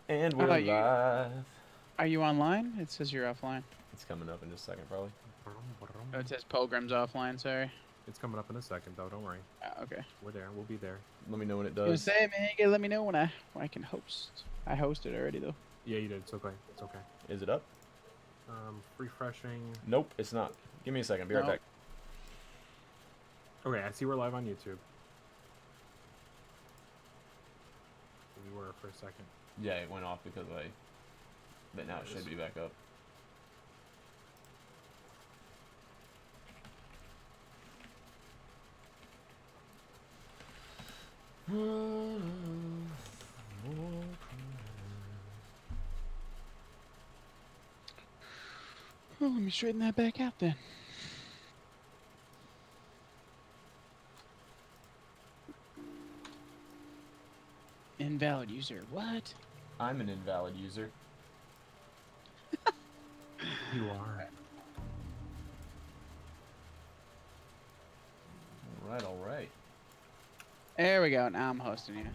And we're live. Are you online? It says you're offline. It's coming up in just a second, probably. Oh, it says Pohgren's offline, sorry. It's coming up in a second, though. Don't worry. Okay. We're there. We'll be there. Let me know when it You does. say, man, you gotta let me know when I can host. I hosted already, though. Yeah, you did. It's okay. It's okay. Is it up? Refreshing. Nope, it's not. Give me a second. Be right back. Okay, I see we're live on YouTube. We were for a second. Yeah, it went off because but now it should be back up. Oh, let me straighten that back out then. Invalid user. What? I'm an invalid user. You are. All right. There we go. Now I'm hosting you.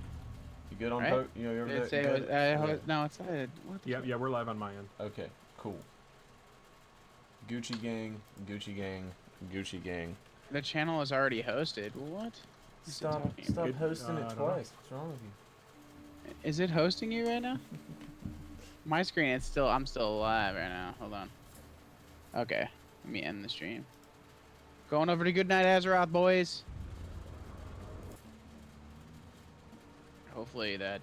You good on Right? you know, you're Did it say good? it was, no, it's what the Yeah, fuck? yeah, we're live on my end. Okay, cool. Gucci gang, Gucci gang, Gucci gang. The channel is already hosted. What? Stop Good- hosting I it don't know. twice. What's wrong with you? Is it hosting you right now? My screen, I'm still alive right now. Hold on. Okay, let me end the stream. Going over to Goodnight, AZEROTH, boys. Hopefully that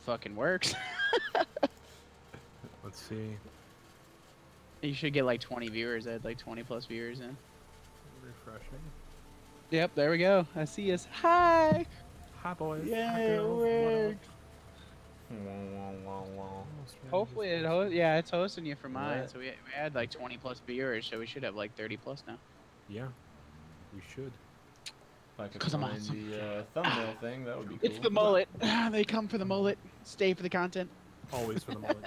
fucking works. Let's see. You should get like 20 viewers. I had like 20 plus viewers in. Refreshing. Yep, there we go. I see us. Hi! Hi, boys. Yay, Hi, it girls. worked. Wah. Hopefully it's hosting you for mine. What? So we had like 20 plus viewers, so we should have like 30 plus now. Yeah, we should. If I could 'Cause I'm find awesome. the thumbnail thing, that would be cool. It's the mullet. They come for the mullet. Stay for the content. Always for the moment.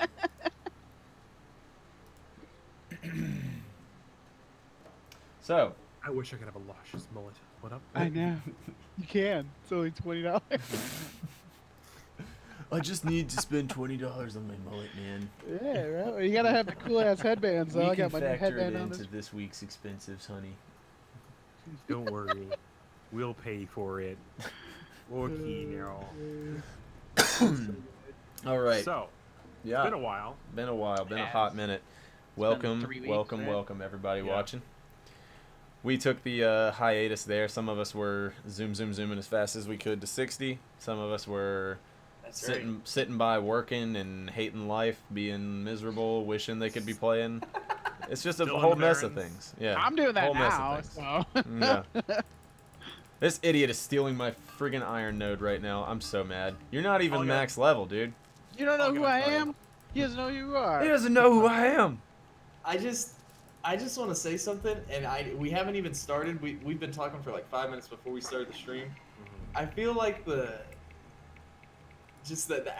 So, I wish I could have a luscious mullet. What up? I know. You can. It's only $20. I just need to spend $20 on my mullet, man. Yeah, right. You gotta have the cool ass headbands. So We I can got my new factor it headband on. into this week's expensives, honey. Don't worry. We'll pay for it. Okay, now. All right. So, Yeah. it's been a while. Been a while. Been a Yes. hot minute. been Welcome, 3 weeks, welcome, right? welcome, everybody Yeah. watching. We took the hiatus there. Some of us were zooming as fast as we could to 60. Some of us were sitting by working and hating life, being miserable, wishing they could be playing. It's just a Still whole in the mess of barrens. things. Yeah. I'm doing that whole mess now. of things. So. Yeah. This idiot is stealing my friggin' iron node right now. I'm so mad. You're not even Oh, yeah. max level, dude. You don't know I'll who get it I started. am? He doesn't know who you are. He doesn't know who I am. I just want to say something, and we haven't even started. We've been talking for like 5 minutes before we started the stream. I feel like the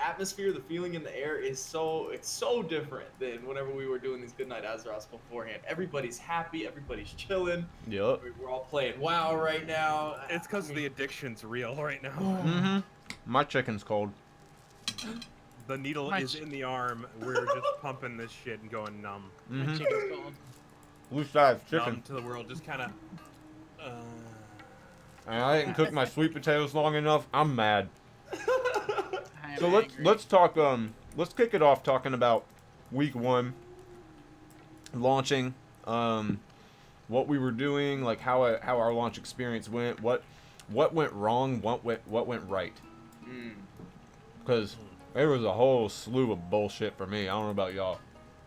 atmosphere, the feeling in the air is so different than whenever we were doing these Goodnight AZEROTHs beforehand. Everybody's happy, everybody's chilling. Yup. We're all playing WoW right now. It's because I mean, the addiction's real right now. Mm-hmm. My chicken's cold. The needle My is ch- in the arm. We're just pumping this shit and going numb. My Mm-hmm. chicken's cold. Blue size Numb chicken. to the world. Just kind of. And I didn't cook my sweet potatoes long enough. I'm mad. I am So angry. let's talk. Let's kick it off talking about week 1 launching. What we were doing, like how our launch experience went. What went wrong. What went right. Because there was a whole slew of bullshit for me. I don't know about y'all.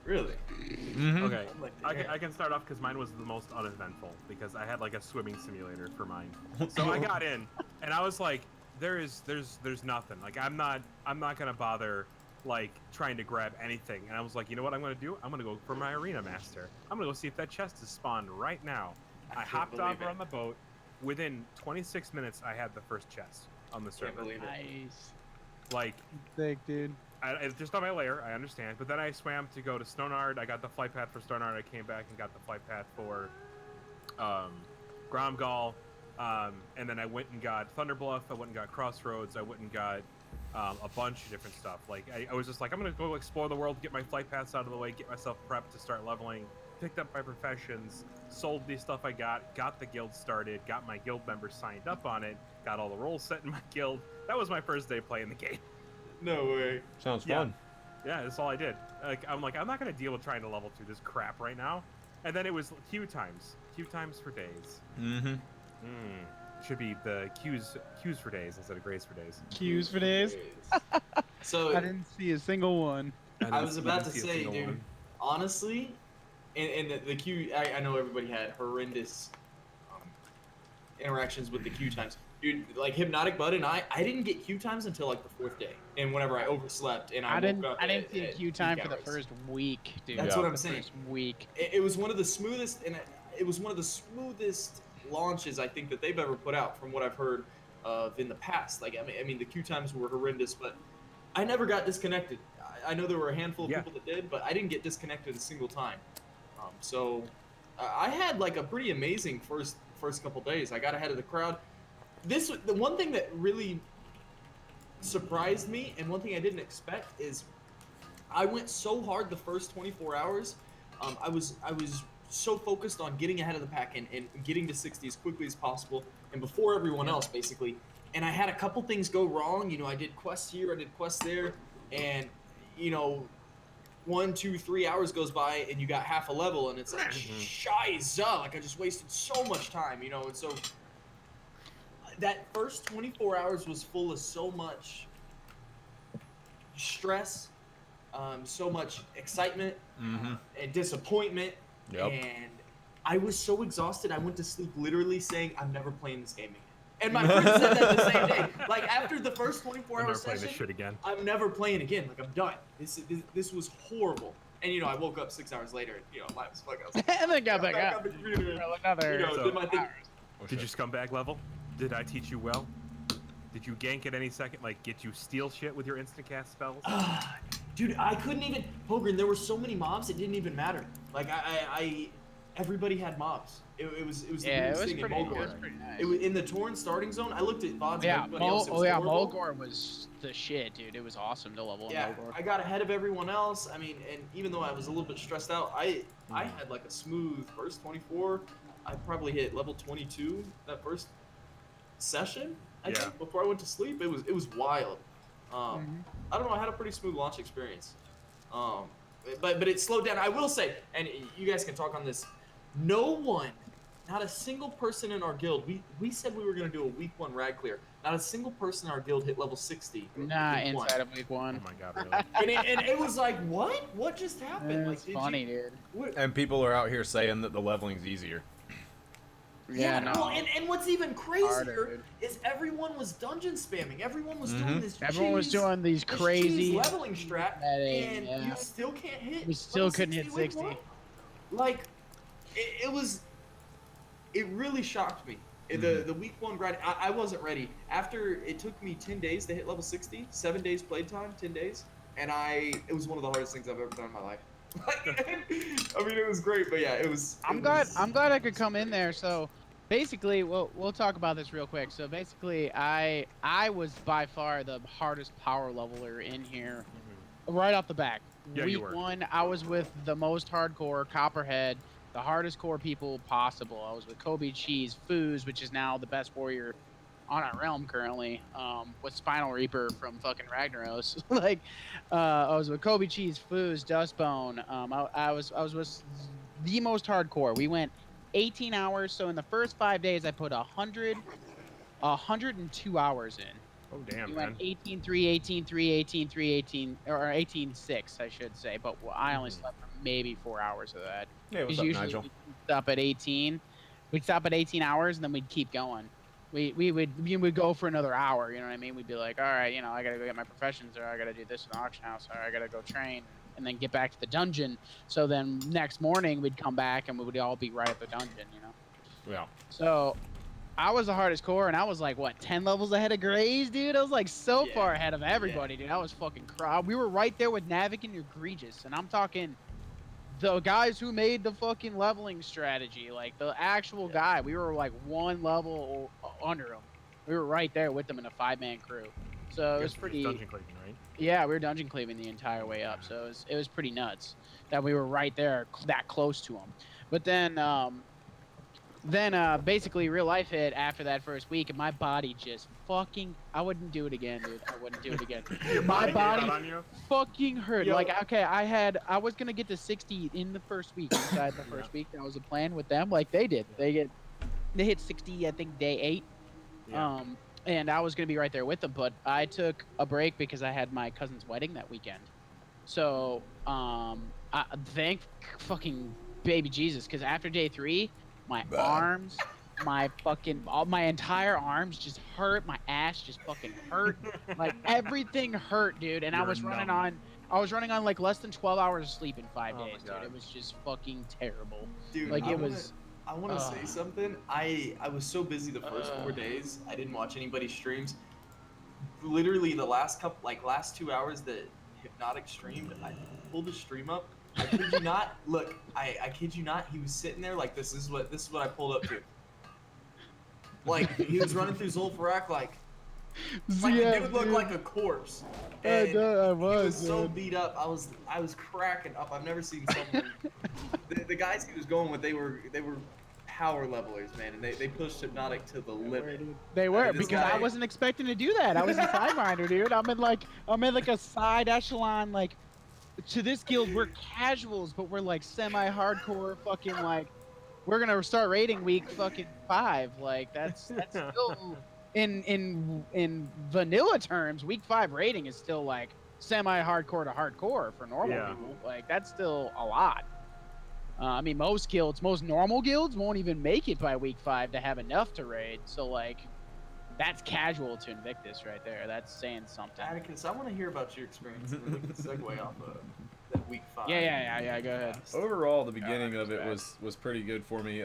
really? Mm-hmm. Okay, I'm like, I can start off because mine was the most uneventful because I had like a swimming simulator for mine. So I got in and I was like, there's nothing. Like I'm not gonna bother like trying to grab anything. And I was like, you know what I'm gonna do? I'm gonna go for my arena master. I'm gonna go see if that chest is spawned right now. I hopped believe over it. on the boat. Within 26 minutes, I had the first chest on the server. Can't believe it. Nice. Like. Sick, dude. It's just on my layer, I understand. But then I swam to go to Stonard. I got the flight path for Stonard. I came back and got the flight path for Gromgall. And then I went and got Thunderbluff. I went and got Crossroads. I went and got a bunch of different stuff. Like I was just like, I'm gonna go explore the world, get my flight paths out of the way, get myself prepped to start leveling. Picked up my professions, sold the stuff I got the guild started, got my guild members signed up on it, got all the roles set in my guild. That was my first day playing the game. No way. Sounds fun. Yeah, that's all I did. I'm not gonna deal with trying to level through this crap right now. And then it was queue times for days. Mm-hmm. Should be the queues for days instead of Grays for days. Queues for days. So I didn't see a single one. I was about to say, dude, honestly, and the queue, I know everybody had horrendous interactions with the queue times. Dude, like HypnoticBud and I didn't get queue times until like the 4th day. And whenever I overslept and I woke up I didn't see a queue time for the hours. first week, dude. That's what I'm saying. First week. It was one of the smoothest, and it was one of the smoothest launches I think that they've ever put out from what I've heard of in the past. Like, I mean the queue times were horrendous, but I never got disconnected. I know there were a handful of people that did, but I didn't get disconnected a single time. So I had like a pretty amazing first couple days. I got ahead of the crowd. The one thing that really surprised me, and one thing I didn't expect, is I went so hard the first 24 hours. I was so focused on getting ahead of the pack and getting to 60 as quickly as possible and before everyone else, basically. And I had a couple things go wrong. You know, I did quests here, I did quests there, and you know, 1, 2, 3 hours goes by and you got half a level, and it's like, shiza, like I just wasted so much time, you know. And so that first 24 hours was full of so much stress, so much excitement, and disappointment. Yep. And I was so exhausted, I went to sleep literally saying, I'm never playing this game again. And my friend said that the same day. Like, after the first 24-hour session, this shit again. I'm never playing again. Like, I'm done. This was horrible. And, you know, I woke up 6 hours later, and, you know, life was fuck. I was like, And then got back up. the computer. Another. You know, did my thing. Did you scumbag level? Did I teach you well? Did you gank at any second? Like, get you steal shit with your instant cast spells? Dude, I couldn't even. Pohgren, there were so many mobs, it didn't even matter. Like, everybody had mobs. It was the weirdest thing in Mulgore. It was pretty nice. It was in the Torn starting zone. I looked at VODs Yeah, of everybody else. It was horrible. Mulgore was the shit, dude. It was awesome to level in Yeah, Mulgore. I got ahead of everyone else. I mean, and even though I was a little bit stressed out, I had like a smooth first 24. I probably hit level 22 that first session. I think before I went to sleep, it was wild. I don't know. I had a pretty smooth launch experience. But it slowed down. I will say, and you guys can talk on this. No one, not a single person in our guild. We said we were gonna do a week 1 rag clear. Not a single person in our guild hit level 60. Nah, inside of week 1. Oh my god, really? and it was like, what? What just happened? It's like, funny, dude. And people are out here saying that the leveling's easier. Yeah, no. Well, and what's even crazier Harder, is everyone was dungeon spamming. Everyone was doing this. Everyone was doing these crazy leveling strat, and you still can't hit. We still couldn't hit 60. Like, it really shocked me. The week 1 grind, I wasn't ready. After it took me 10 days to hit level 60, 7 days playtime, 10 days, and it was one of the hardest things I've ever done in my life. I mean, it was great, but yeah, it was. I'm glad I could come in there. So basically, we'll talk about this real quick. So basically, I was by far the hardest power leveler in here, right off the back. Yeah, Week you were. 1, I was with the most hardcore Copperhead, the hardest core people possible. I was with Kobe Cheese, Foos, which is now the best warrior on our realm currently, with Spinal Reaper from fucking Ragnaros. Like, I was with Kobe Cheese, Foos, Dustbone. I was with the most hardcore. We went 18 hours. So in the first 5 days, I put 102 hours in. Oh damn, We man. went 18-3, 18-3, 18-3, 18, or 18-6, I should say. But I only slept for maybe 4 hours of that. Yeah, what's Because up, usually Nigel? we'd stop at 18. We'd stop at 18 hours, and then we'd keep going. We would go for another hour, you know what I mean? We'd be like, all right, you know, I gotta go get my professions, or I gotta do this in the auction house, or I gotta go train, and then get back to the dungeon. So then next morning we'd come back and we would all be right at the dungeon, you know? Yeah. So I was the hardest core, and I was like, what, 10 levels ahead of Grays, dude? I was like so far ahead of everybody, dude. I was fucking we were right there with Navic and Egregious, and I'm talking the guys who made the fucking leveling strategy, like the actual guy, we were like one level under him. We were right there with them in a 5-man crew. So it was pretty. Dungeon cleaving, right? Yeah, we were dungeon cleaving the entire way up. So it was pretty nuts that we were right there, that close to him. But then basically real life hit after that first week, and my body just fucking. I wouldn't do it again, dude. I wouldn't do it again. My body fucking hurt. Yo. Like, okay, I was gonna get to 60 in the first week. Inside the first week, that was a plan with them. Like they did. They hit 60, I think, day 8. Yeah. And I was gonna be right there with them, but I took a break because I had my cousin's wedding that weekend. So I thank fucking baby Jesus, because after day 3, my arms, all my entire arms just hurt. My ass just fucking hurt. Like everything hurt, dude. And I was running on like less than 12 hours of sleep in 5 days, dude. It was just fucking terrible. Dude, like I want to say something. I was so busy the first 4 days. I didn't watch anybody's streams. Literally the last 2 hours that Hypnotic streamed, I pulled the stream up. I kid you not. Look, I kid you not. He was sitting there like this. This is what I pulled up to. Like he was running through Zul'Farrak like the dude looked like a corpse. And he was so beat up. I was cracking up. I've never seen someone. The guys he was going with, they were power levelers, man, and they pushed Hypnotic to the limit. They were, because I wasn't expecting to do that. I was a sidewinder, dude. I'm in like a side echelon. Like, to this guild, we're casuals, but we're like semi-hardcore. Fucking like, we're gonna start raiding week fucking 5. Like that's still in vanilla terms. Week 5 raiding is still like semi-hardcore to hardcore for normal people. Like that's still a lot. I mean, most normal guilds won't even make it by week 5 to have enough to raid. So, like, that's casual to Invictus right there. That's saying something. Atacas, I want to hear about your experience, and then we can segue off of that week 5. Yeah, go ahead. Overall, the beginning of it was pretty good for me.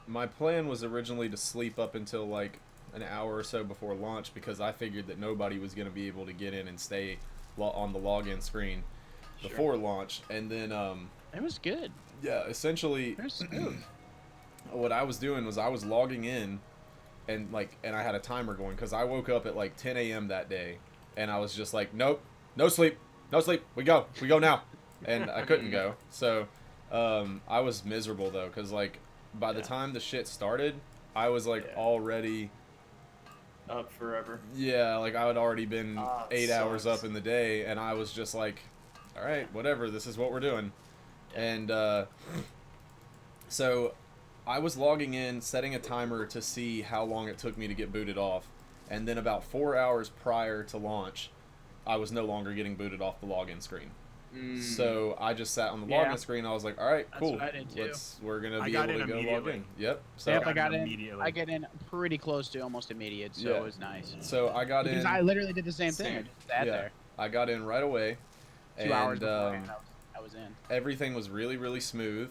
My plan was originally to sleep up until, like, an hour or so before launch, because I figured that nobody was going to be able to get in and stay on the login screen before launch. And then... it was good. Yeah, essentially, what I was doing was I was logging in, and I had a timer going, because I woke up at like 10 a.m. that day, and I was just like, nope, no sleep, we go now, and I couldn't go. So I was miserable though, because like by the time the shit started, I was like already up forever. Yeah, like I had already been 8 hours up in the day, and I was just like, all right, whatever, this is what we're doing. And so I was logging in, setting a timer to see how long it took me to get booted off. And then about 4 hours prior to launch, I was no longer getting booted off the login screen. So I just sat on the login screen. I was like, all right, cool. We're going to be able to go log in. Yep. So I got in. I get in pretty close to almost immediate, so it was nice. So I got in. Because I literally did the same thing. I just sat there. I got in right away. 2 hours beforehand, I was in. Everything was really, really smooth.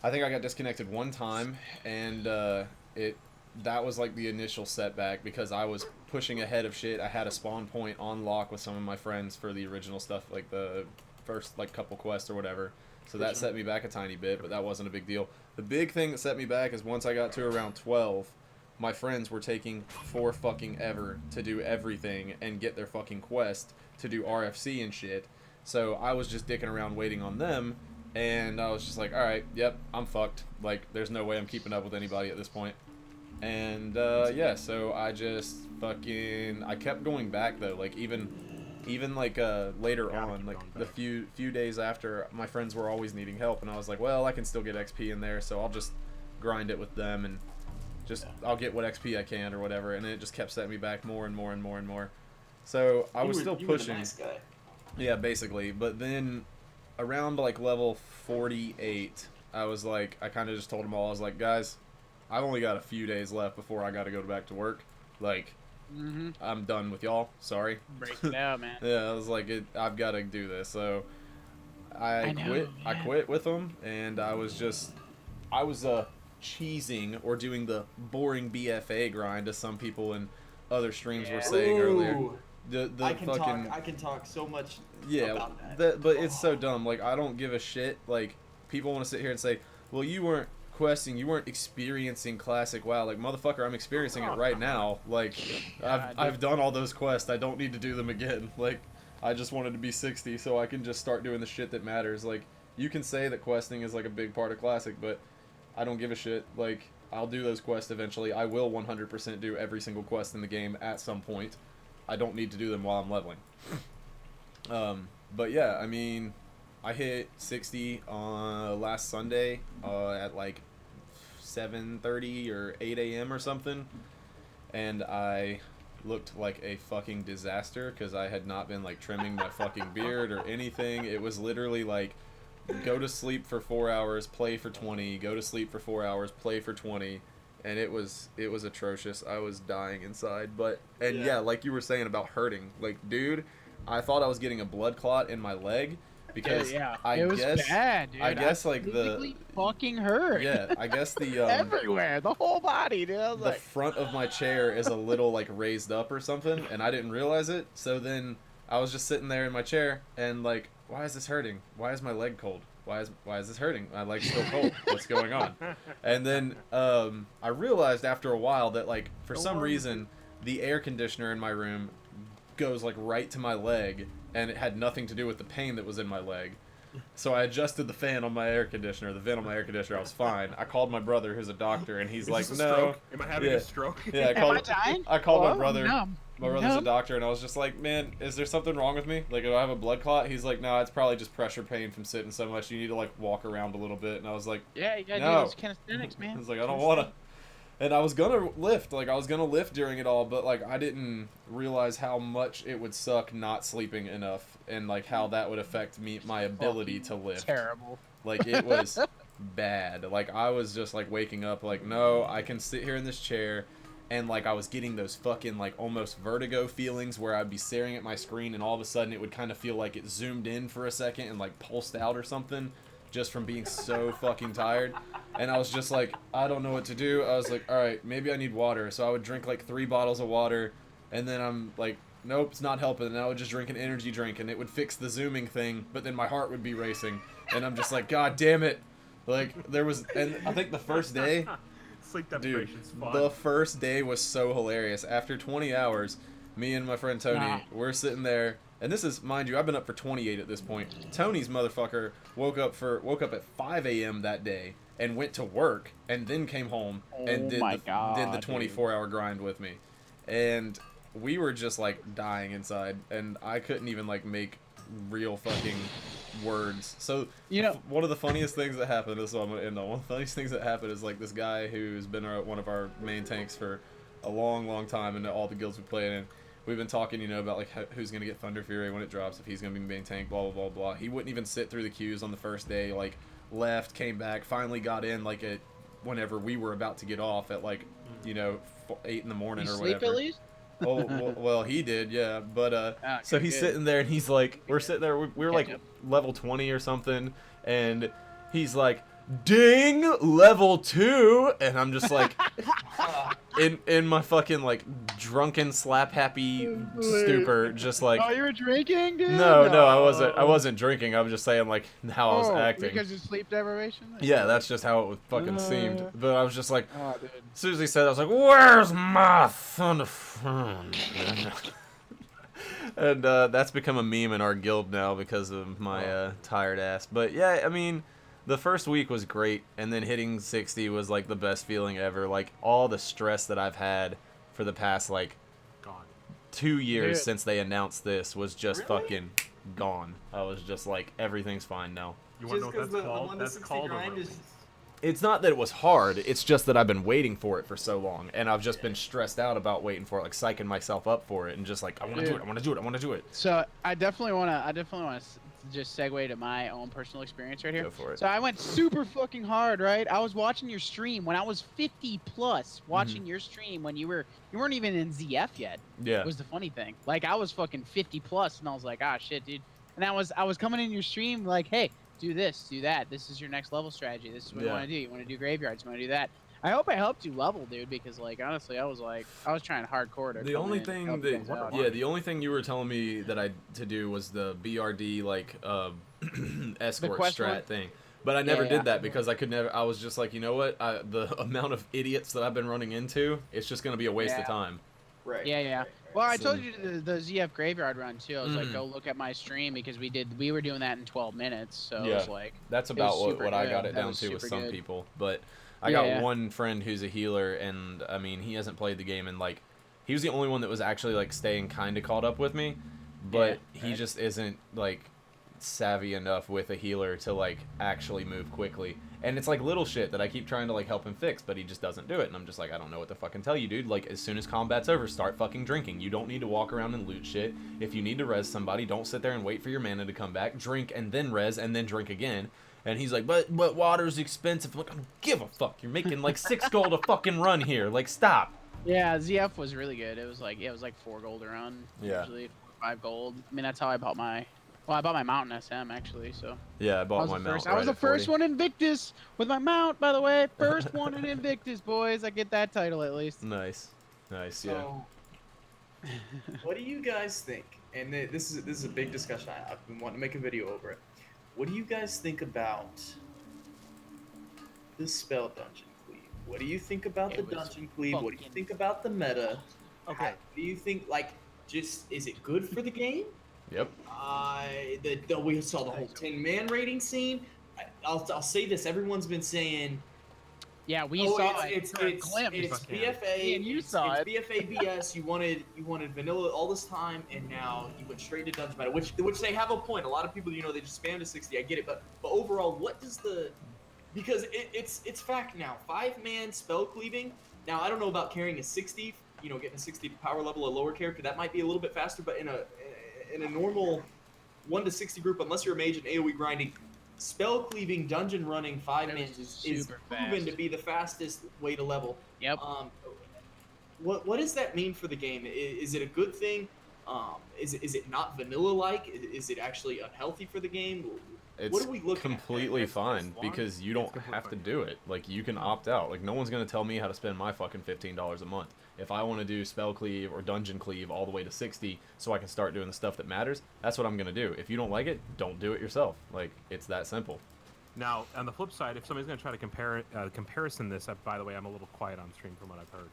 I think I got disconnected one time, and that was like the initial setback, because I was pushing ahead of shit. I had a spawn point on lock with some of my friends for the original stuff, like the first like couple quests or whatever. So that set me back a tiny bit, but that wasn't a big deal. The big thing that set me back is once I got to around 12, my friends were taking for fucking ever to do everything and get their fucking quest to do RFC and shit. So I was just dicking around waiting on them, and I was just like, alright, yep, I'm fucked. Like, there's no way I'm keeping up with anybody at this point. And, yeah, so I just fucking... I kept going back, though. Like, even like, later on, like, the few days after, my friends were always needing help, and I was like, well, I can still get XP in there, so I'll just grind it with them, and just... I'll get what XP I can, or whatever, and it just kept setting me back more and more and more and more. So, I was still pushing. You were the nice guy. Yeah, basically. But then around like level 48, I was like, I kind of just told them all, I was like, guys, I've only got a few days left before I got to go back to work. Like, I'm done with y'all. Sorry. Break it out, man. Yeah, I was like, I've got to do this. So I quit. Yeah. I quit with them, and I was cheesing or doing the boring BFA grind, as some people in other streams were saying earlier. I can talk so much about that. But it's so dumb. Like, I don't give a shit. Like, people want to sit here and say, well, you weren't questing, you weren't experiencing classic WoW. Like, motherfucker, I'm experiencing it right now. Like, I've done all those quests. I don't need to do them again. Like, I just wanted to be 60 so I can just start doing the shit that matters. Like, you can say that questing is like a big part of classic, but I don't give a shit. Like, I'll do those quests eventually. I will 100% do every single quest in the game at some point. I don't need to do them while I'm leveling. But yeah, I mean, I hit 60 on last Sunday at like 7:30 or 8 a.m. or something, and I looked like a fucking disaster because I had not been like trimming my fucking beard or anything. It was literally like, go to sleep for 4 hours, play for 20, go to sleep for 4 hours, play for 20, and it was atrocious. I was dying inside. But yeah, like you were saying about hurting, like, dude, I thought I was getting a blood clot in my leg because it was bad, dude. I guess like the fucking hurt. Yeah, I guess the everywhere, the whole body, dude. I was the front of my chair is a little like raised up or something, and I didn't realize it. So then I was just sitting there in my chair and like, why is this hurting? Why is my leg cold? Why is this hurting? My leg's still cold. What's going on? And then I realized after a while that like for some reason the air conditioner in my room goes like right to my leg, and it had nothing to do with the pain that was in my leg. So I adjusted the fan on my air conditioner, the vent on my air conditioner. I was fine. I called my brother, who's a doctor, and he's like, "No, am I having a stroke?" Yeah, I called my brother. No. My brother's a doctor, and I was just like, man, is there something wrong with me? Like, do I have a blood clot? He's like, no, it's probably just pressure pain from sitting so much. You need to, like, walk around a little bit. And I was like, yeah, you gotta do those calisthenics, man. I was like, I don't want to. And I was going to lift. Like, I was going to lift during it all, but, like, I didn't realize how much it would suck not sleeping enough and, like, how that would affect my ability to lift. Terrible. Like, it was bad. Like, I was just, like, waking up like, no, I can sit here in this chair. And, like, I was getting those fucking, like, almost vertigo feelings where I'd be staring at my screen and all of a sudden it would kind of feel like it zoomed in for a second and, like, pulsed out or something just from being so fucking tired. And I was just like, I don't know what to do. I was like, all right, maybe I need water. So I would drink, like, 3 bottles of water, and then I'm like, nope, it's not helping. And I would just drink an energy drink, and it would fix the zooming thing, but then my heart would be racing. And I'm just like, God damn it. Like, there was, and I think the first day... Sleep deprivation's fun. The first day was so hilarious. After 20 hours, me and my friend Tony, we're sitting there, and this is, mind you, I've been up for 28 at this point. Tony's motherfucker woke up at 5 a.m. that day and went to work, and then came home and did the 24-hour grind with me. And we were just like dying inside, and I couldn't even like make real fucking words. So, you know, one of the funniest things that happened, this is what I'm gonna end on. One of the funniest things that happened is like this guy who's been one of our main tanks for a long time in all the guilds we played in. We've been talking, you know, about like who's gonna get Thunder Fury when it drops, if he's gonna be main tank, blah blah blah blah. He wouldn't even sit through the queues on the first day. Like, left, came back, finally got in like at whenever we were about to get off at like, you know, 8 in the morning or whatever. Sleep at least? Oh, well, he did, yeah. But so he's sitting there, and he's like, we're sitting there, we were like level 20 or something, and he's like, ding, level 2, and I'm just like, in my fucking like drunken slap happy stupor, just like, oh, you were drinking, dude? No, I wasn't drinking. I was just saying like how I was acting. Because of sleep deprivation? Yeah, that's just how it fucking seemed. But I was just like, as soon as he said, I was like, where's my Thunder friend? And that's become a meme in our guild now because of my tired ass. But yeah, I mean, the first week was great, and then hitting 60 was like the best feeling ever. Like, all the stress that I've had for the past like 2 years since they announced this was just fucking gone. I was just like, everything's fine now. You want to know what that's called? That's called a release. It's not that it was hard, it's just that I've been waiting for it for so long, and I've just been stressed out about waiting for it, like psyching myself up for it, and just like, I want to do it, I want to do it, I want to do it. So I definitely want to just segue to my own personal experience right here. Go for it. So I went super fucking hard, right? I was watching your stream when I was 50 plus, watching your stream when you weren't even in ZF yet. Yeah. Was the funny thing. Like, I was fucking 50 plus, and I was like, ah, shit, dude. And I was coming in your stream like, hey, do this, do that. This is your next level strategy. This is what you want to do. You want to do graveyards. You want to do that. I hope I helped you level, dude, because like honestly, I was trying hardcore to. The come only in and thing help you guys that, out. yeah, the only thing you were telling me that I to do was the BRD like escort quest strat one? thing, but I never did that because I could never. I was just like, you know what? The amount of idiots that I've been running into, it's just gonna be a waste of time. Right. Yeah. Right. Well, I So- told you the ZF graveyard run too. I was like, go look at my stream because we were doing that in 12 minutes. So it was like that's it was about super what I good. got it That down was to with super some good. people. But I Yeah, got yeah. one friend who's a healer, and I mean, he hasn't played the game, and like, he was the only one that was actually like staying kind of caught up with me, but he right. just isn't like savvy enough with a healer to like actually move quickly. And it's like little shit that I keep trying to like help him fix, but he just doesn't do it. And I'm just like, I don't know what to fucking tell you, dude. Like, as soon as combat's over, start fucking drinking. You don't need to walk around and loot shit. If you need to res somebody, don't sit there and wait for your mana to come back. Drink and then res and then drink again. And he's like, but water's expensive. I'm like, I don't give a fuck. You're making like 6 gold a fucking run here. Like, stop. Yeah, ZF was really good. It was like 4 gold a run. Yeah. Usually 5 gold. I mean, that's how I bought my. Well, I bought my Mountain SM actually. So Yeah, I bought my I mount. was the first one in Invictus with my mount, by the way. First one in Invictus, boys. I get that title at least. Nice, yeah. So, what do you guys think? And this is a big discussion. I've been wanting to make a video over it. What do you guys think about the spell dungeon cleave? What do you think about the dungeon cleave? What do you think about the meta? Okay. How do you think, like, just is it good for the game? Yep. We saw the whole 10-man rating scene. I'll say this. Everyone's been saying, yeah, we saw it's glimpse. BFA. And you it's saw it. BFA BS. You wanted vanilla all this time, and now you went straight to dungeon meta, which they have a point. A lot of people, they just spam to 60. I get it, but overall, what does because it's fact now. 5-man spell cleaving. Now I don't know about carrying a 60. Getting a 60 power level, a lower character, that might be a little bit faster, but in a normal 1 to 60 group, unless you're a mage and AoE grinding, spell cleaving, dungeon running 5-man is proven to be the fastest way to level. Yep. What does that mean for the game? Is it a good thing? Is it not vanilla-like? Is it actually unhealthy for the game? It's what do we look completely fine because you don't have to fine. do it. Like, you can opt out. Like, no one's gonna tell me how to spend my fucking $15 a month. If I want to do spell cleave or dungeon cleave all the way to 60 so I can start doing the stuff that matters, that's what I'm gonna do. If you don't like it, don't do it yourself. Like, it's that simple. Now, on the flip side, if somebody's going to try to comparison this, by the way, I'm a little quiet on stream from what I've heard.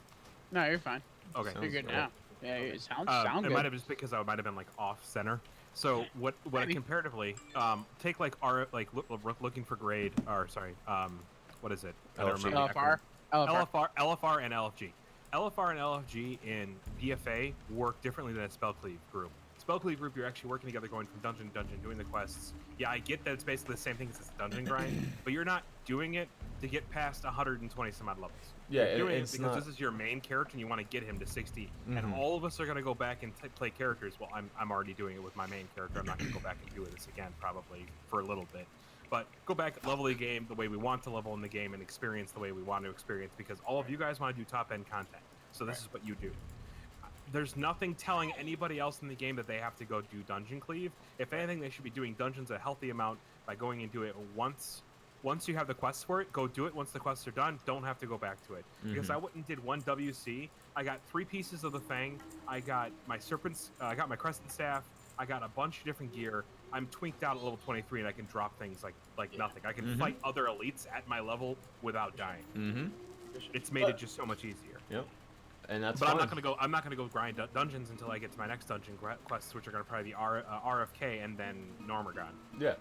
No, you're fine. Okay. You're good now. Yeah, it sound It good. might have just because I might have been like off center. So what comparatively, take like looking for grade, or sorry, what is it? I don't remember the LFR? acronym. LFR and LFG. LFR and LFG in BFA work differently than a spell cleave group. Spell cleave group, you're actually working together, going from dungeon to dungeon, doing the quests. Yeah, I get that it's basically the same thing as a dungeon grind, but you're not doing it to get past 120 some odd levels. Yeah, you're doing it's it because not... this is your main character and you want to get him to 60. And all of us are going to go back and play characters. Well, I'm already doing it with my main character. I'm not going to go back and do this again probably for a little bit. But go back, level the game the way we want to level in the game, and experience the way we want to experience, because all of you guys want to do top-end content. So this is what you do. There's nothing telling anybody else in the game that they have to go do dungeon cleave. If anything, they should be doing dungeons a healthy amount by going and do it once. Once you have the quests for it, go do it. Once the quests are done, don't have to go back to it. Because I went and did 1 WC. I got 3 pieces of the Fang. I got my Serpent's. I got my Crescent Staff. I got a bunch of different gear. I'm twinked out at level 23, and I can drop things like nothing. I can fight other elites at my level without dying. It's made it just so much easier. Yep. And that's. But fine. I'm not gonna go grind dungeons until I get to my next dungeon quests, which are gonna probably be RFK and then Normergon. Yeah.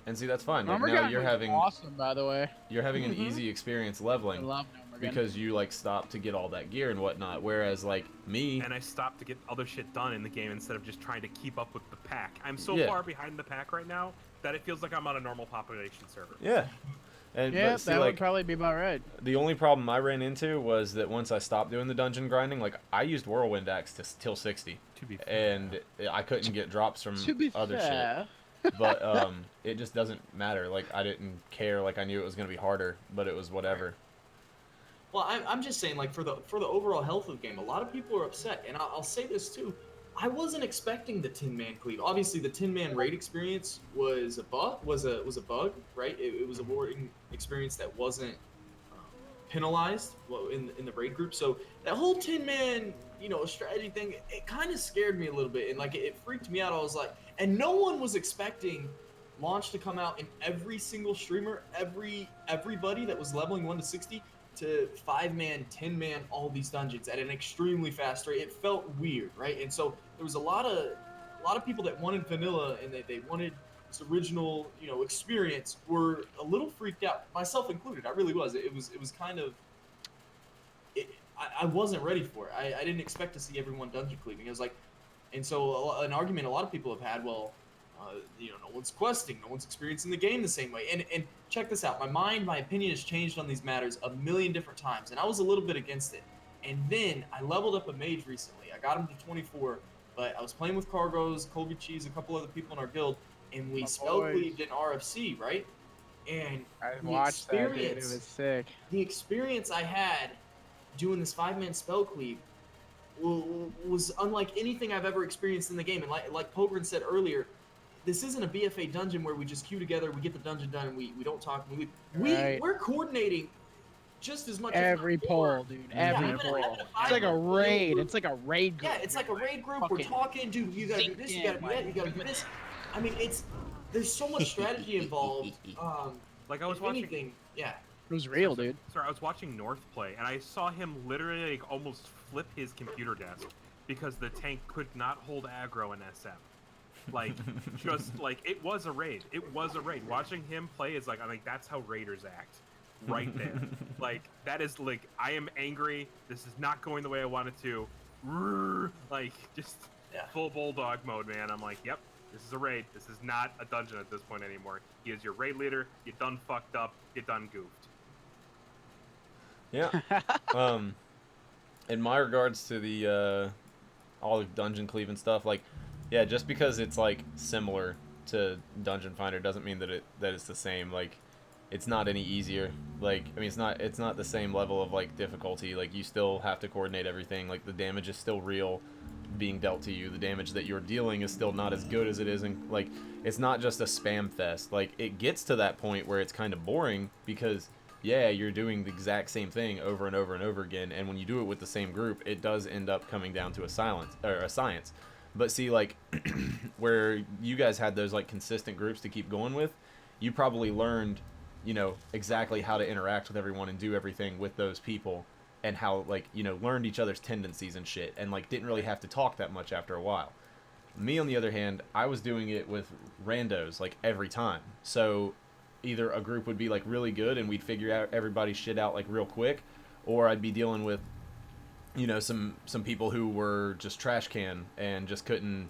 And see, that's fine. Like, Normergon now you're was having awesome, by the way. You're having an easy experience leveling. I love Normergon. Because you like stop to get all that gear and whatnot, whereas like me, and I stopped to get other shit done in the game instead of just trying to keep up with the pack. I'm so far behind the pack right now that it feels like I'm on a normal population server. Yeah. And yeah, but see, that like, would probably be about right. The only problem I ran into was that once I stopped doing the dungeon grinding, like I used Whirlwind Axe till 60, to be fair. and I couldn't get drops from other fair. shit. But it just doesn't matter. Like I didn't care. Like I knew it was gonna be harder, but it was whatever. Well, I'm just saying, like, for the overall health of the game, a lot of people are upset, and I'll say this too. I wasn't expecting the 10-man cleave. Obviously, the 10-man raid experience was a bug, right? It was a boarding experience that wasn't penalized in the raid group. So that whole 10-man, strategy thing, it kind of scared me a little bit, and like it freaked me out. I was like, and no one was expecting launch to come out and every single streamer, everybody that was leveling 1 to 60 to 5-man, 10-man, all these dungeons at an extremely fast rate. It felt weird, right? And so there was a lot of people that wanted vanilla and they wanted this original, experience, were a little freaked out, myself included. I really was. It was kind of, I wasn't ready for it. I didn't expect to see everyone dungeon cleaving. It was like, and so an argument a lot of people have had, well, no one's questing, no one's experiencing the game the same way. And check this out. My opinion has changed on these matters a million different times, and I was a little bit against it. And then I leveled up a mage recently. I got him to 24, but I was playing with Cargos, Colby Cheese, a couple other people in our guild, and we spell cleaved in RFC, right? And I watched that, dude. It was sick. The experience I had doing this 5-man spell cleave was unlike anything I've ever experienced in the game. And like Pohgren said earlier, this isn't a BFA dungeon where we just queue together, we get the dungeon done, and we don't talk. We're coordinating just as much. Every poll, dude. Every poll. It's like a raid. It's like a raid group. Yeah, it's like a raid group. We're talking, dude. You gotta do this. You gotta do that. You gotta do this. I mean, there's so much strategy involved. Like I was watching. Anything, yeah. It was real, dude. Sorry, I was watching North play, and I saw him literally like almost flip his computer desk because the tank could not hold aggro in SM. Like, just like it was a raid. It was a raid. Watching him play is like, I'm like, that's how raiders act, right there. Like that is like, I am angry. This is not going the way I wanted to. Like just full bulldog mode, man. I'm like, yep, this is a raid. This is not a dungeon at this point anymore. He is your raid leader. You done fucked up. You done goofed. Yeah. In my regards to the all the dungeon cleave and stuff, like, yeah, just because it's like similar to Dungeon Finder doesn't mean that it's the same. Like, it's not any easier. Like, I mean, it's not the same level of like difficulty. Like, you still have to coordinate everything. Like, the damage is still real being dealt to you. The damage that you're dealing is still not as good as it is in, like, it's not just a spam fest. Like, it gets to that point where it's kind of boring because, yeah, you're doing the exact same thing over and over and over again, and when you do it with the same group, it does end up coming down to a science. But see, like, where you guys had those like consistent groups to keep going with, you probably learned, exactly how to interact with everyone and do everything with those people, and how, like, learned each other's tendencies and shit, and like didn't really have to talk that much after a while. Me, on the other hand, I was doing it with randos like every time. So either a group would be like really good and we'd figure out everybody's shit out like real quick, or I'd be dealing with some people who were just trash can and just couldn't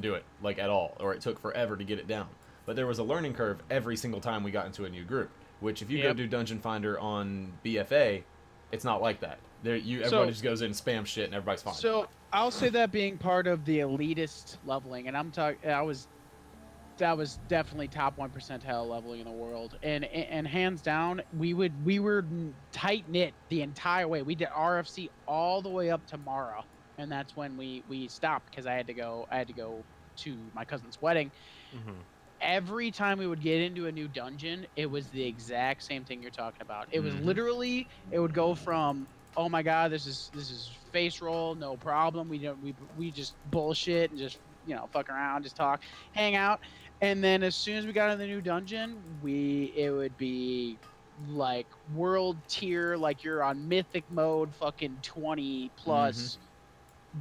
do it like at all, or it took forever to get it down. But there was a learning curve every single time we got into a new group, which if you go do Dungeon Finder on BFA, it's not like that. Everybody just goes in and spam shit and everybody's fine. So I'll say that being part of the elitist leveling, and that was definitely top 1 percentile leveling in the world, and hands down, we were tight knit the entire way. We did RFC all the way up to Mara, and that's when we stopped because I had to go to my cousin's wedding. Mm-hmm. Every time we would get into a new dungeon, it was the exact same thing you're talking about. It was literally, it would go from, oh my god, this is face roll, no problem. We just bullshit and just fuck around, just talk, hang out. And then as soon as we got in the new dungeon, it would be like world tier, like you're on mythic mode, fucking 20 plus,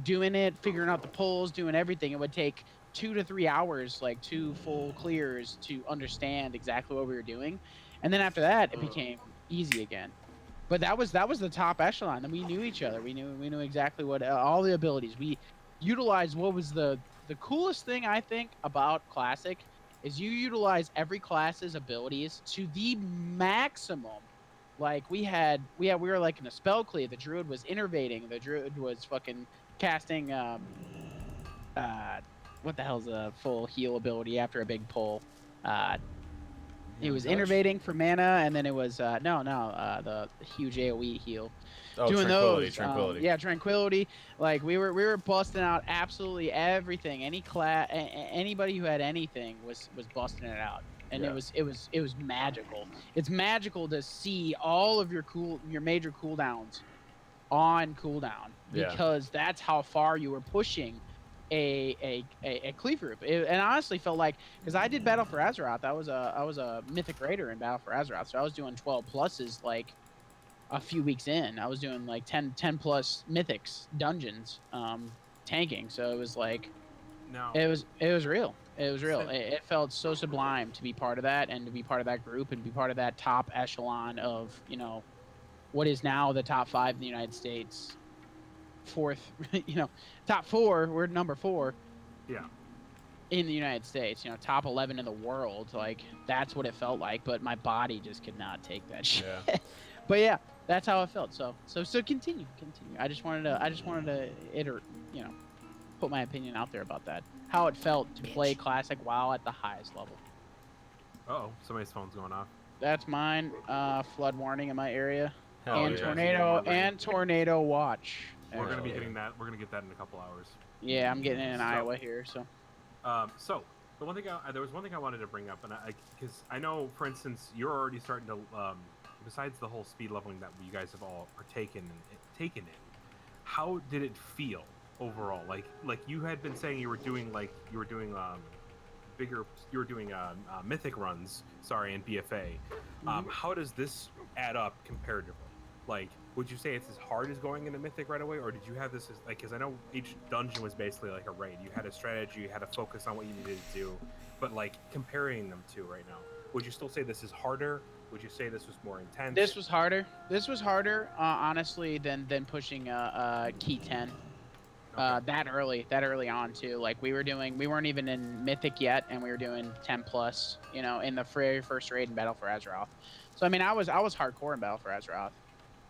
doing it, figuring out the pulls, doing everything. It would take 2 to 3 hours, like 2 full clears to understand exactly what we were doing. And then after that, it became easy again. But that was the top echelon. And we knew each other. We knew exactly what all the abilities. We utilized what was the coolest thing I think about Classic is you utilize every class's abilities to the maximum. Like we were like in a spell cleave. The druid was innervating. The druid was fucking casting what the hell's a full heal ability after a big pull? It was innervating for mana, and then it was the huge AoE heal. Oh, doing tranquility. Yeah, tranquility. Like we were busting out absolutely everything. Anybody who had anything was busting it out. and Yeah. it was magical. It's magical to see all of your major cooldowns on cooldown, Yeah. because that's how far you were pushing a cleave group. And honestly felt like, because I did Battle for Azeroth, I was a mythic raider in Battle for Azeroth, so I was doing 12 pluses like a few weeks in. I was doing like 10 plus mythics dungeons, tanking. So it was like, Now, it was real. It was real. Seth, It felt so sublime to be part of that, and to be part of that group, and be part of that top echelon of, what is now the top 5 in the United States, fourth, top 4. We're number 4 yeah. in the United States. Top 11 in the world. Like, that's what it felt like. But my body just could not take that shit. Yeah. But yeah, that's how it felt. So continue. I just wanted to put my opinion out there about that. How it felt to play classic WoW at the highest level. Uh-oh, somebody's phone's going off. That's mine. Flood warning in my area. Hell And yeah. tornado watch. We're gonna be Yeah. getting that. We're gonna get that in a couple hours. Yeah, I'm getting it in So- Iowa here. So So the one thing there was one thing I wanted to bring up, and because I know, for instance, you're already starting to besides the whole speed leveling that you guys have all taken in, how did it feel overall? Like you had been saying you were doing mythic runs, in BFA. How does this add up comparatively? Like, would you say it's as hard as going into mythic right away, or did you have this as, like, because I know each dungeon was basically like a raid. You had a strategy, you had to focus on what you needed to do, but like comparing them to right now, would you still say this is harder? Would you say this was more intense? this was harder, honestly, than pushing key 10. Okay. That early on too. Like, we weren't even in mythic yet, and we were doing 10 plus, in the very first raid in Battle for Azeroth. So I mean, I was hardcore in Battle for Azeroth.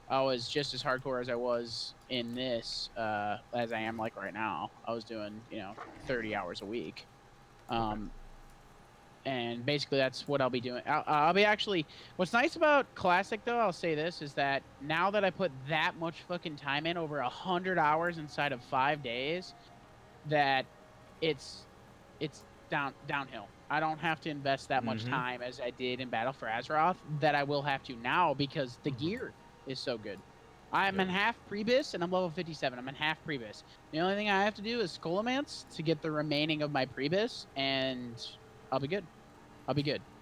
I was just as hardcore as I was in this, as I am like right now. I was doing 30 hours a week. And basically that's what I'll be doing. I'll be actually, what's nice about Classic though, I'll say this, is that now that I put that much fucking time in, over 100 hours inside of 5 days, that it's downhill. I don't have to invest that much time as I did in Battle for Azeroth, that I will have to now, because the gear is so good. I'm in half Prebis, and I'm level 57. I'm in half Prebis. The only thing I have to do is Skullomance to get the remaining of my Prebis, and I'll be good.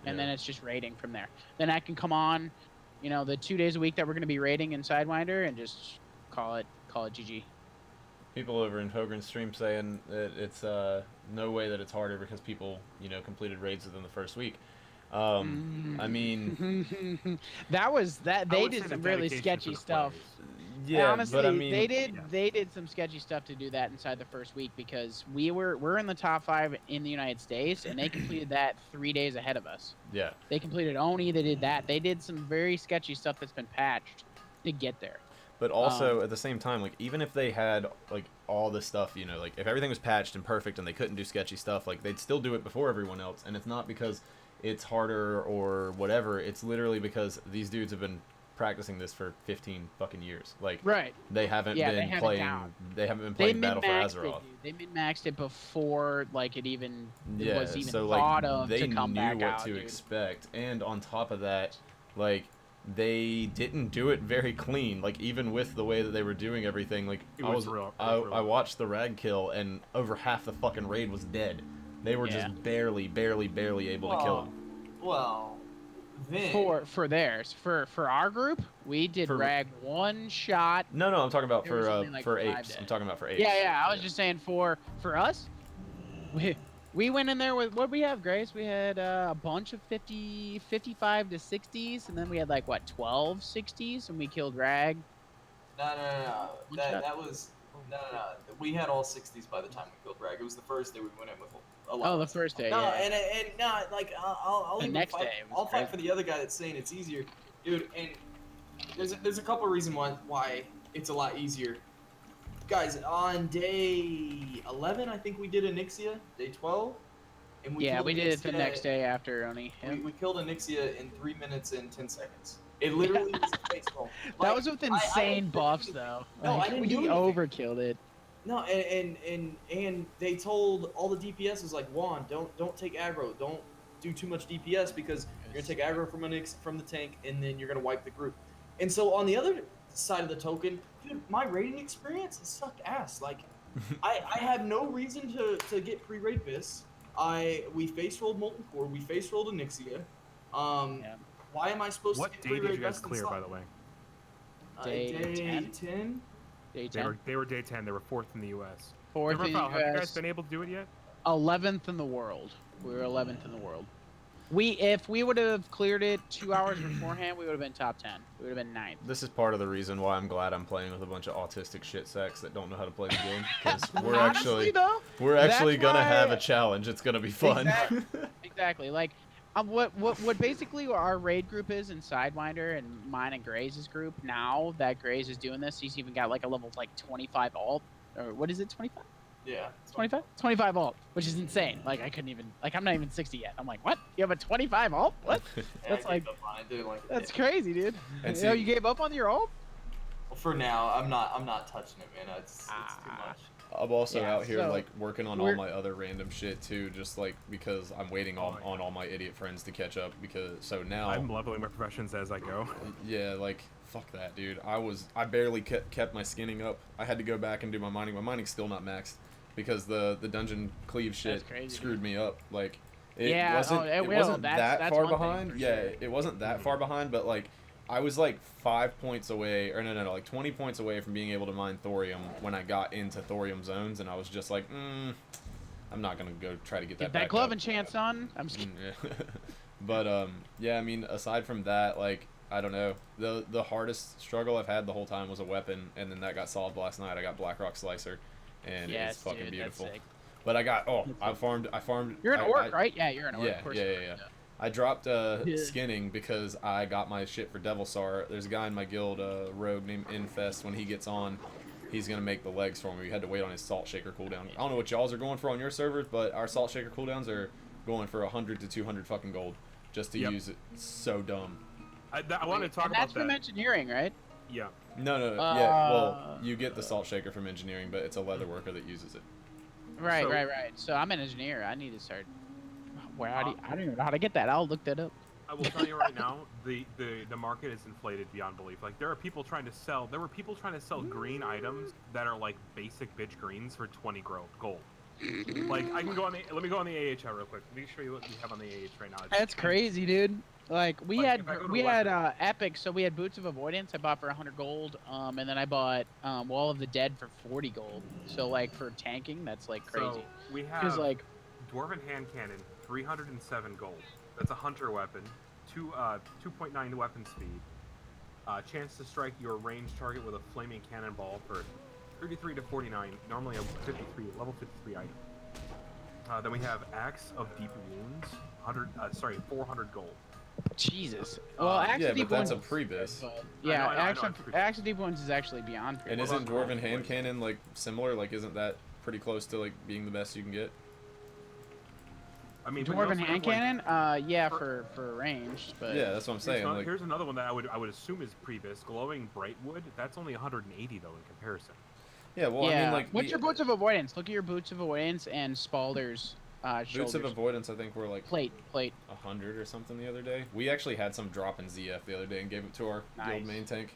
And then it's just raiding from there. Then I can come on, the 2 days a week that we're going to be raiding in Sidewinder, and just call it GG. People over in Pohgren's stream saying that it's no way that it's harder because people, completed raids within the first week. I mean, they did some really sketchy stuff. yeah, honestly, but I mean, they did some sketchy stuff to do that inside the first week, because we're in the top 5 in the United States, and they completed that 3 days ahead of us. Yeah. They completed Oni. They did that. They did some very sketchy stuff that's been patched to get there. But also, at the same time, like, even if they had, like, all this stuff, like, if everything was patched and perfect and they couldn't do sketchy stuff, like, they'd still do it before everyone else. And it's not because it's harder or whatever. It's literally because these dudes have been practicing this for 15 fucking years. Like, right. They haven't been playing Battle for Azeroth. They min-maxed it before, like, it even was even so, thought of they to come back knew what out, to dude. expect. And on top of that, like, they didn't do it very clean. Like, even with the way that they were doing everything, like, I watched the rag kill, and over half the fucking raid was dead. They were just barely able to kill him. Well, then for theirs, for our group, we did rag one shot. No, I'm talking about There was only, like, for 5 apes. days. I'm talking about for apes. Yeah. I was just saying for us, we went in there with, what we have, Grace? We had a bunch of 55 to 60s, and then we had like, what, 12 60s, and we killed rag. No. That was no. We had all 60s by the time we killed rag. It was the first day we went in with a lot. Oh, the first day. No, yeah. and no, like I'll The even next fight. day was I'll fight crazy. for the other guy that's saying it's easier, dude. And there's a couple of reasons why it's a lot easier. Guys, on day 11, I think we did Anixia. Day 12, and we killed we did it the Anixia- next day after Oni. Yeah. We killed Anixia in 3 minutes and 10 seconds. It literally was a face roll. That was with insane buffs, anything. though. No, Like, I didn't do we anything. overkilled it. No, and they told all the DPS was like, Juan, don't take aggro, don't do too much DPS because you're gonna take aggro from the tank, and then you're gonna wipe the group. And so on the other side of the token, dude, my raiding experience sucked ass. Like, I had no reason to get pre-raid this. We face rolled Molten Core, we face rolled Onyxia. Why am I supposed What to get day pre-raid did you guys best in clear, slot? by the way? Day 10? 10? Day 10. They were day 10. They were 4th in the U.S. Fourth in the Have you guys US. been able to do it yet? 11th in the world. We were 11th in the world. If we would have cleared it 2 hours beforehand, we would have been top 10. We would have been 9th. This is part of the reason why I'm glad I'm playing with a bunch of autistic shit sacks that don't know how to play the game. Because Honestly, though, we're actually that's gonna why- have a challenge. It's gonna be fun. Exactly. Like, what basically our raid group is in Sidewinder and mine and Grays' group now that Grays is doing this, he's even got like a level like 25 alt, or what is it, 25? Yeah. 25? 25 alt, which is insane. Like, I couldn't even, like, I'm not even 60 yet. I'm like, what? You have a 25 alt? What? That's I like, gave up on it, dude, like, that's crazy, dude. And You know, see- you gave up on your alt? Well, for now, I'm not touching it, man. It's too much. I'm also Yeah, out here so like working on all we're- my other random shit too, just like because I'm waiting on all my idiot friends to catch up. Because so now I'm leveling my professions as I go. yeah, like fuck that, dude. I barely kept my skinning up. I had to go back and do my mining. My mining's still not maxed because the dungeon cleave shit crazy, screwed me up. Like it Yeah, wasn't it it will. wasn't That's that far one thing behind. for Yeah, sure. it wasn't that far behind, but like I was like 5 points away, or no, like 20 points away from being able to mine thorium when I got into thorium zones, and I was just like, I'm not gonna go try to get that. Get that back glove up. and chance on. I'm just kidding. Yeah. But yeah, I mean, aside from that, like I don't know, the hardest struggle I've had the whole time was a weapon, and then that got solved last night. I got Blackrock Slicer, and Yes, it's fucking dude, beautiful. that's sick. But I got I farmed. You're an I- orc, right? Yeah, you're an orc. Yeah, of course yeah, you yeah, are. yeah. I dropped skinning because I got my shit for Devil Sar. There's a guy in my guild, rogue named Infest. When he gets on, he's gonna make the legs for me. We had to wait on his Salt Shaker cooldown. I don't know what y'all's are going for on your servers, but our Salt Shaker cooldowns are going for 100 to 200 fucking gold just to use it. It's so dumb. I want to talk And about that's that. from engineering, right? Yeah. No, yeah. Well, you get the Salt Shaker from engineering, but it's a leather worker that uses it. Right, So- right. So I'm an engineer. I need to start. I don't even know how to get that. I'll look that up. I will tell you right now, the market is inflated beyond belief. Like there were people trying to sell green items that are like basic bitch greens for 20 gold. Like I can go on the let me go on the AH real quick. Let me show you what we have on the AH right now. It's That's crazy, dude. Like we Like, had if I go to epic, so we had Boots of Avoidance. I bought for 100 gold, and then I bought Wall of the Dead for 40 gold. So like for tanking, that's like crazy. So we Because have like Dwarven Hand Cannon, 307 gold. That's a hunter weapon, 2.9 weapon speed. Chance to strike your ranged target with a flaming cannonball for 33 to 49. Normally a level 53 item. Then we have Axe of Deep Wounds, 400 gold. Jesus. Well, Axe Yeah, of Deep but that's a Wounds- Prebus. but- yeah, I know, Axe it's pretty- of Deep Wounds is actually beyond. And Prebus. isn't Dwarven Hand Cannon like similar? Like, isn't that pretty close to like being the best you can get? I mean, but you Dwarven also Hand have, like, Cannon? Yeah, for ranged, but Yeah, that's what I'm saying. Like, here's another one that I would assume is Prebus. Glowing Brightwood. That's only 180 though in comparison. yeah, well, yeah. I mean, like, What's your Boots of Avoidance? Look at your Boots of Avoidance and Spalder's Boots shoulders. of Avoidance, I think, were like Plate. 100 or something the other day. We actually had some drop in ZF the other day and gave it to our guild Nice. main tank.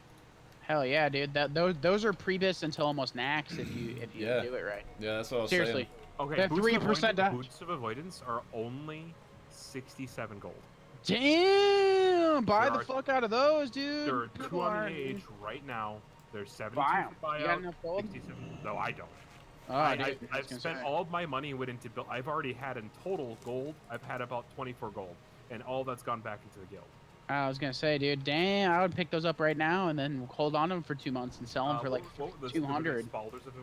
Hell yeah, dude. Those are Prebus until almost Nax if you Yeah. do it right. Yeah, that's what I was Seriously. saying. Okay, They're 3% dodge. Boots of Avoidance are only 67 gold. Damn! Buy There the are- fuck out of those, dude. There are People two on aren't- the AH right now. There's 72 Buy 'em. for buyout, You got enough gold? 67. No, I don't. Oh, dude, I was I've gonna spent say. all of my money went into build. I've already had in total gold. I've had about 24 gold, and all that's gone back into the guild. I was gonna say, dude, damn, I would pick those up right now and then hold on to them for 2 months and sell them for like what were the 200. Spalders of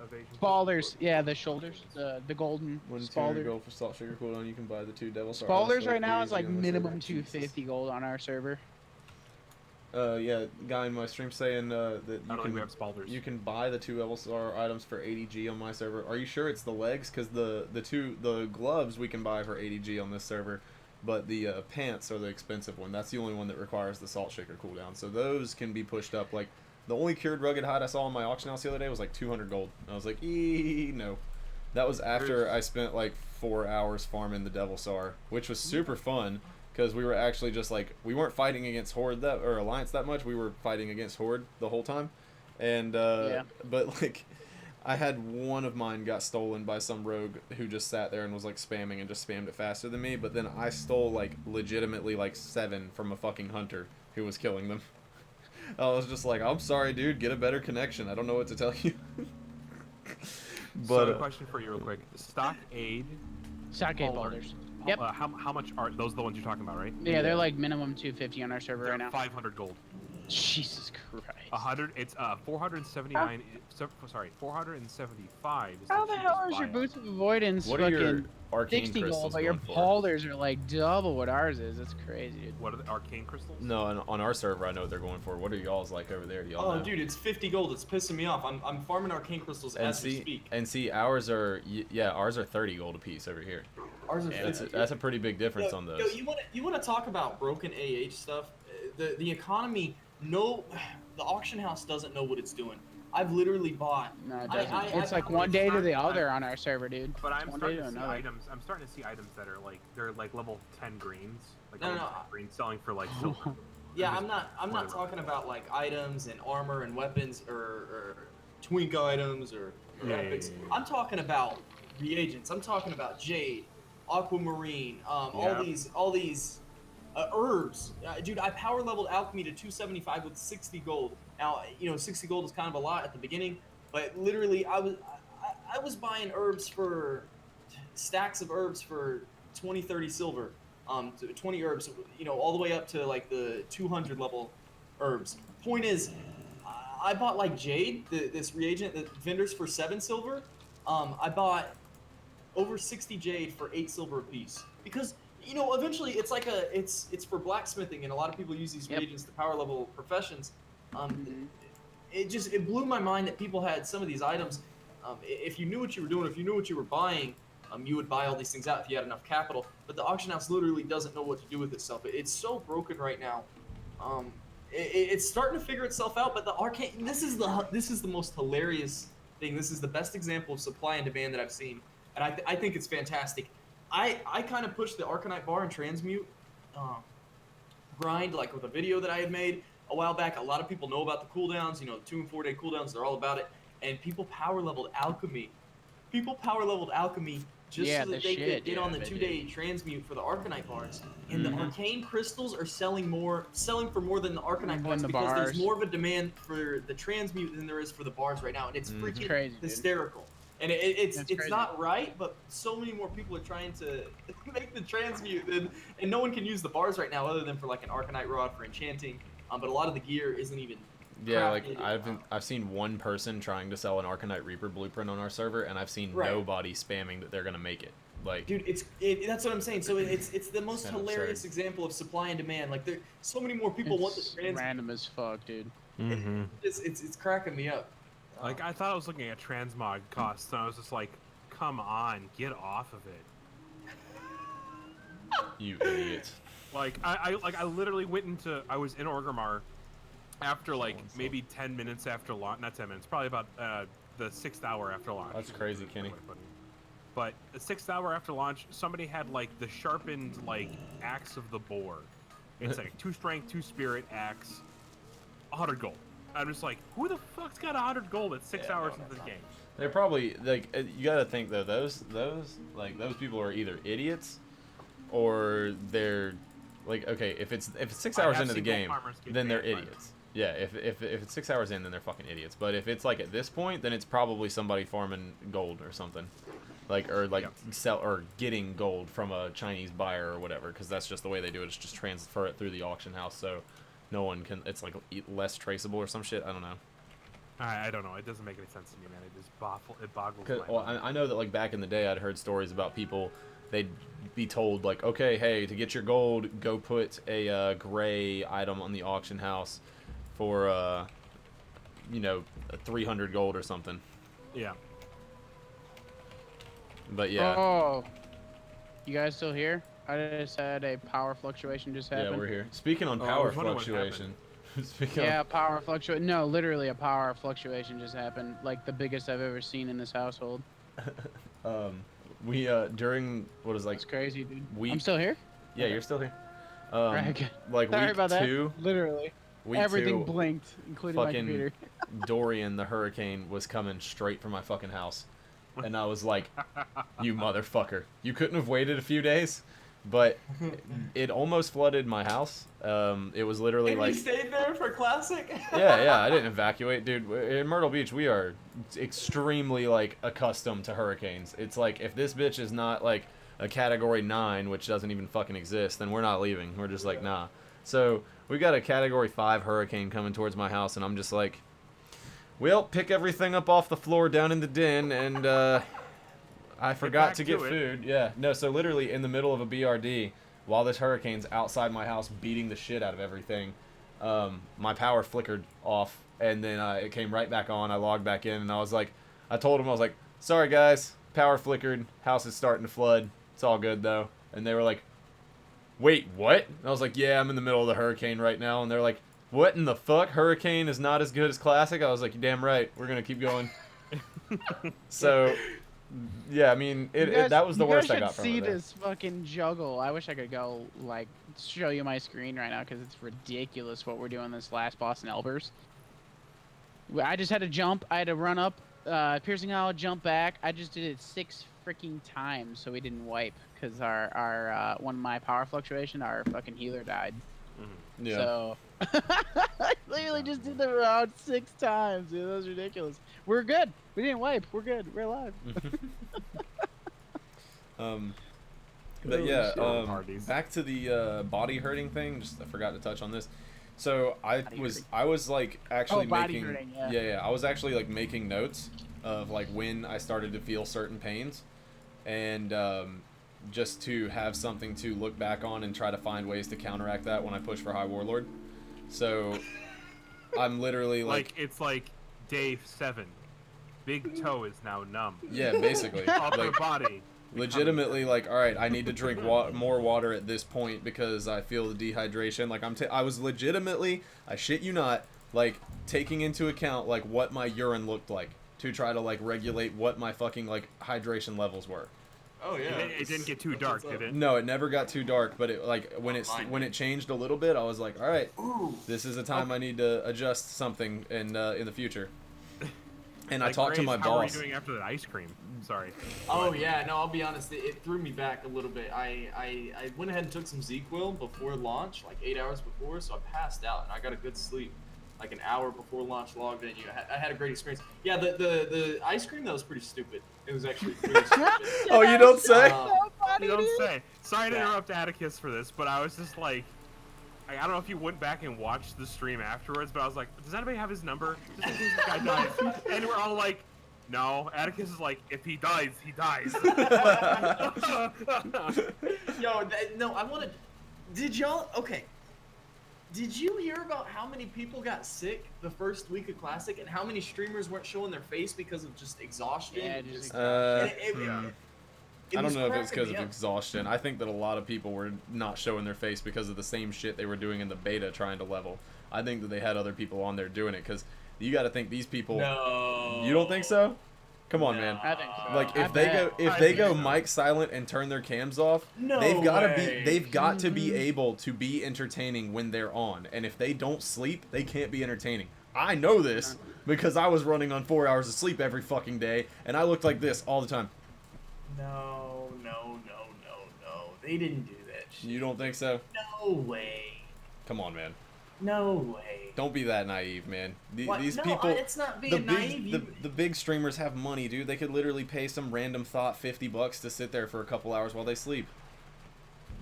evasion? Spalders, yeah, the shoulders, the golden When Spalder. gold for Salt Sugar cooldown, you can buy the 2 Devil Star. Spalders right now is like minimum 250 gold on our server. Yeah, guy in my stream saying that I you don't think we can have Spalders. you can buy the 2 Devil Star items for 80G on my server. Are you sure it's the legs? Because the gloves we can buy for 80G on this server, but the pants are the expensive one. That's the only one that requires the Salt Shaker cooldown. So those can be pushed up. Like the only cured rugged hide I saw on my auction house the other day was like 200 gold. And I was like, no. That was after I spent like 4 hours farming the Devil Sar, which was super fun because we were actually just like, we weren't fighting against Horde or Alliance that much. We were fighting against Horde the whole time. And, but like, I had one of mine got stolen by some rogue who just sat there and was like spamming and just spammed it faster than me. But then I stole like legitimately like 7 from a fucking hunter who was killing them. I was just like, I'm sorry, dude. Get a better connection. I don't know what to tell you. But so a question for you real quick. Stock aid. Stock aid boulders. Yep. How much are those? The ones you're talking about, right? Yeah, they're like minimum 250 on our server They're right now. 500 gold. Jesus Christ. 100. It's 479. Sorry, 475. Is How the the hell cheapest is your buyout. boots of avoidance what are your fucking arcane 60 crystals gold, but your going for? boulders are like double what ours is? That's crazy, dude. What are the arcane crystals? No, on our server, I know what they're going for. What are y'all's like over there? Do y'all know? Dude, it's 50 gold. It's pissing me off. I'm farming arcane crystals as we speak. And see, ours are ours are 30 gold a piece over here. Ours are 50. That's a pretty big difference on those. You want to talk about broken AH stuff? The economy, the auction house doesn't know what it's doing. I've literally bought. No, it doesn't. It's I like one day to the other on our server, dude. But I'm One starting day to see another. items. I'm starting to see items that are like they're like level 10 greens, like No, level no, 10 greens selling for like silver. Yeah, I'm not talking about like items and armor and weapons or twink items or epics. I'm talking about reagents. I'm talking about jade, aquamarine, all these herbs. Dude, I power leveled alchemy to 275 with 60 gold. Now, 60 gold is kind of a lot at the beginning, but literally I was buying herbs for stacks of herbs for 20, 30 silver. 20 herbs, all the way up to like the 200 level herbs. Point is, I bought like jade, this reagent that vendors for 7 silver. I bought over 60 jade for 8 silver a piece because eventually it's like it's for blacksmithing, and a lot of people use these reagents to power level professions. It blew my mind that people had some of these items. If you knew what you were doing, if you knew what you were buying, you would buy all these things out if you had enough capital. But the auction house literally doesn't know what to do with itself. It's so broken right now. It's starting to figure itself out. But the arcane, this is the most hilarious thing. This is the best example of supply and demand that I've seen, and I think it's fantastic. I kind of pushed the Arcanite bar and transmute grind like with a video that I had made a while back. A lot of people know about the cooldowns. 2 and 4 day cooldowns. They're all about it. And people power leveled alchemy. Just so that they could get on the 2-day transmute for the Arcanite bars. And the arcane crystals are selling for more than the Arcanite bars because there's more of a demand for the transmute than there is for the bars right now. And it's freaking crazy, hysterical. And it's not right, but so many more people are trying to make the transmute, and no one can use the bars right now other than for like an Arcanite rod for enchanting. But a lot of the gear isn't even. Yeah, like I've seen one person trying to sell an Arcanite Reaper blueprint on our server, and I've seen nobody spamming that they're gonna make it. Like, dude, that's what I'm saying. So it's the most hilarious example of supply and demand. Like, there so many more people want the transmute. Random as fuck, dude. It's cracking me up. Like, I thought I was looking at transmog costs, and I was just like, come on, get off of it. You idiot. Like, I literally I was in Orgrimmar after like maybe 10 minutes after launch, not 10 minutes, probably about the 6th hour after launch. That's crazy, Kenny. But the 6th hour after launch, somebody had like the sharpened like axe of the boar. It's like 2 strength, 2 spirit axe, 100 gold. I'm just like, who the fuck's got 100 gold at 6 hours into the game? They're probably like, you gotta think though, those people are either idiots or they're like, okay, if it's 6 hours into the game, then they're idiots. Yeah, if it's 6 hours in, then they're fucking idiots. But if it's like at this point, then it's probably somebody farming gold or something, sell or getting gold from a Chinese buyer or whatever, because that's just the way they do it. It's just transfer it through the auction house, so no one can. It's like less traceable or some shit. I don't know. I don't know. It doesn't make any sense to me, man. It just boggles my mind. Well, I know that like back in the day, I'd heard stories about people. They'd be told like, okay, hey, to get your gold, go put a gray item on the auction house for 300 gold or something. Yeah. But yeah. Oh, you guys still here? I just had a power fluctuation just happen. Yeah, we're here. Speaking on power fluctuation. Power fluctuation. No, literally a power fluctuation just happened. Like the biggest I've ever seen in this household. we during what is like That's crazy, dude. week. I'm still here. Yeah, you're still here. Right, good. Like Sorry week about that. 2. Literally, Week everything 2, blinked, including my fucking computer. Dorian the hurricane was coming straight for my fucking house, and I was like, "You motherfucker! You couldn't have waited a few days." But it almost flooded my house. It was literally And like, you stayed there for Classic? yeah, I didn't evacuate, dude. In Myrtle Beach, we are extremely like accustomed to hurricanes. It's like if this bitch is not like a Category 9, which doesn't even fucking exist, then we're not leaving. We're just like, nah. So we got a Category 5 hurricane coming towards my house, and I'm just like, well, pick everything up off the floor down in the den, and I forgot to get food. Yeah, no, so literally in the middle of a BRD, while this hurricane's outside my house beating the shit out of everything, my power flickered off, and then it came right back on. I logged back in, and I was like, I told them, I was like, sorry guys, power flickered, house is starting to flood. It's all good though. And they were like, wait, what? And I was like, yeah, I'm in the middle of the hurricane right now. And they're like, what in the fuck? Hurricane is not as good as Classic? I was like, you're damn right. We're going to keep going. So, yeah, I mean, that was the worst I got from it. You guys should see this fucking juggle. I wish I could go, like, show you my screen right now because it's ridiculous what we're doing this last Boston Elbers. I just had to jump. I had to run up, piercing out, jump back. I just did it 6 freaking times so we didn't wipe because our one of my power fluctuation, our fucking healer died. Mm-hmm. Yeah. So I literally just did the round 6 times, dude. That was ridiculous. We're good. We didn't wipe. We're good. We're alive. But yeah, back to the body hurting thing. Just I forgot to touch on this. So I was like actually making hurting, I was actually like making notes of like when I started to feel certain pains, and just to have something to look back on and try to find ways to counteract that when I push for High Warlord. So I'm literally like it's like day 7. Big toe is now numb. Yeah, basically. Upper body. Legitimately, like, all right, I need to drink more water at this point because I feel the dehydration. Like, I was legitimately, I shit you not, like, taking into account, like, what my urine looked like to try to, like, regulate what my fucking, like, hydration levels were. Oh, yeah. It didn't get too dark, did it? No, it never got too dark, but it, like, when it changed a little bit, I was like, all right, this is a time I need to adjust something in the future. And like I talked to my boss. How are you doing after that ice cream? Sorry. Oh yeah, no, I'll be honest. It threw me back a little bit. I went ahead and took some ZQuil before launch, like 8 hours before, so I passed out and I got a good sleep, like an hour before launch. Logged in. I had a great experience. Yeah, the ice cream that was pretty stupid. It was actually pretty stupid. Oh, you don't say? You don't say. Sorry to interrupt Atacas for this, but I was just like. I don't know if you went back and watched the stream afterwards, but I was like, does anybody have his number? Just in case this guy dies. And we're all like, no. Atticus is like, if he dies, he dies. Yo, no, I want to... Did y'all... Okay. Did you hear about how many people got sick the first week of Classic and how many streamers weren't showing their face because of just exhaustion? Yeah, just I don't know if it's because of exhaustion. I think that a lot of people were not showing their face because of the same shit they were doing in the beta trying to level. I think that they had other people on there doing it because you got to think these people. No. You don't think so? Come on, man. I think so. Like if they go mic silent and turn their cams off, they've got to be able to be entertaining when they're on. And if they don't sleep, they can't be entertaining. I know this because I was running on 4 hours of sleep every fucking day, and I looked like this all the time. No. They didn't do that shit. You don't think so? No way. Come on, man. No way. Don't be that naive, man. These no, people, it's not being naive. The big streamers have money, dude. They could literally pay some random thought $50 to sit there for a couple hours while they sleep.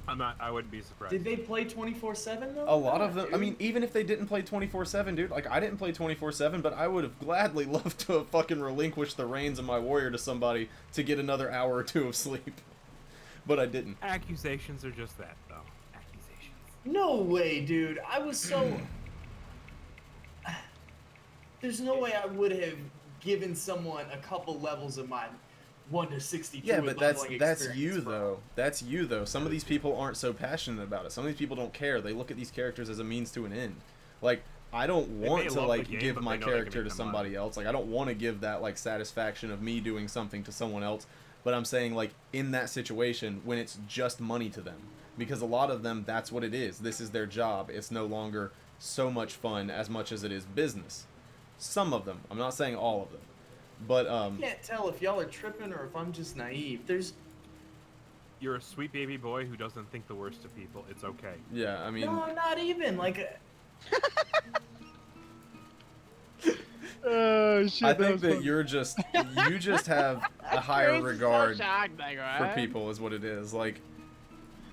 I wouldn't be surprised. Did they play 24/7 though? A lot of them. Dude. I mean, even if they didn't play 24/7, dude. Like I didn't play 24/7, but I would have gladly loved to have fucking relinquished the reins of my warrior to somebody to get another hour or 2 of sleep. But I didn't. Accusations are just that, though. Accusations. No way, dude. I was so... There's no way I would have given someone a couple levels of my 1 to 62. Yeah, but that's you, though. That's you, though. Some of these people aren't so passionate about it. Some of these people don't care. They look at these characters as a means to an end. Like, I don't want to, like, give my character to somebody else. Like, I don't want to give that, like, satisfaction of me doing something to someone else. But I'm saying, like, in that situation, when it's just money to them. Because a lot of them, that's what it is. This is their job. It's no longer so much fun as much as it is business. Some of them. I'm not saying all of them. But, I can't tell if y'all are tripping or if I'm just naive. You're a sweet baby boy who doesn't think the worst of people. It's okay. yeah, I mean... No, not even. Like... Oh shit! I think that you just have a higher regard for people is what it is. Like,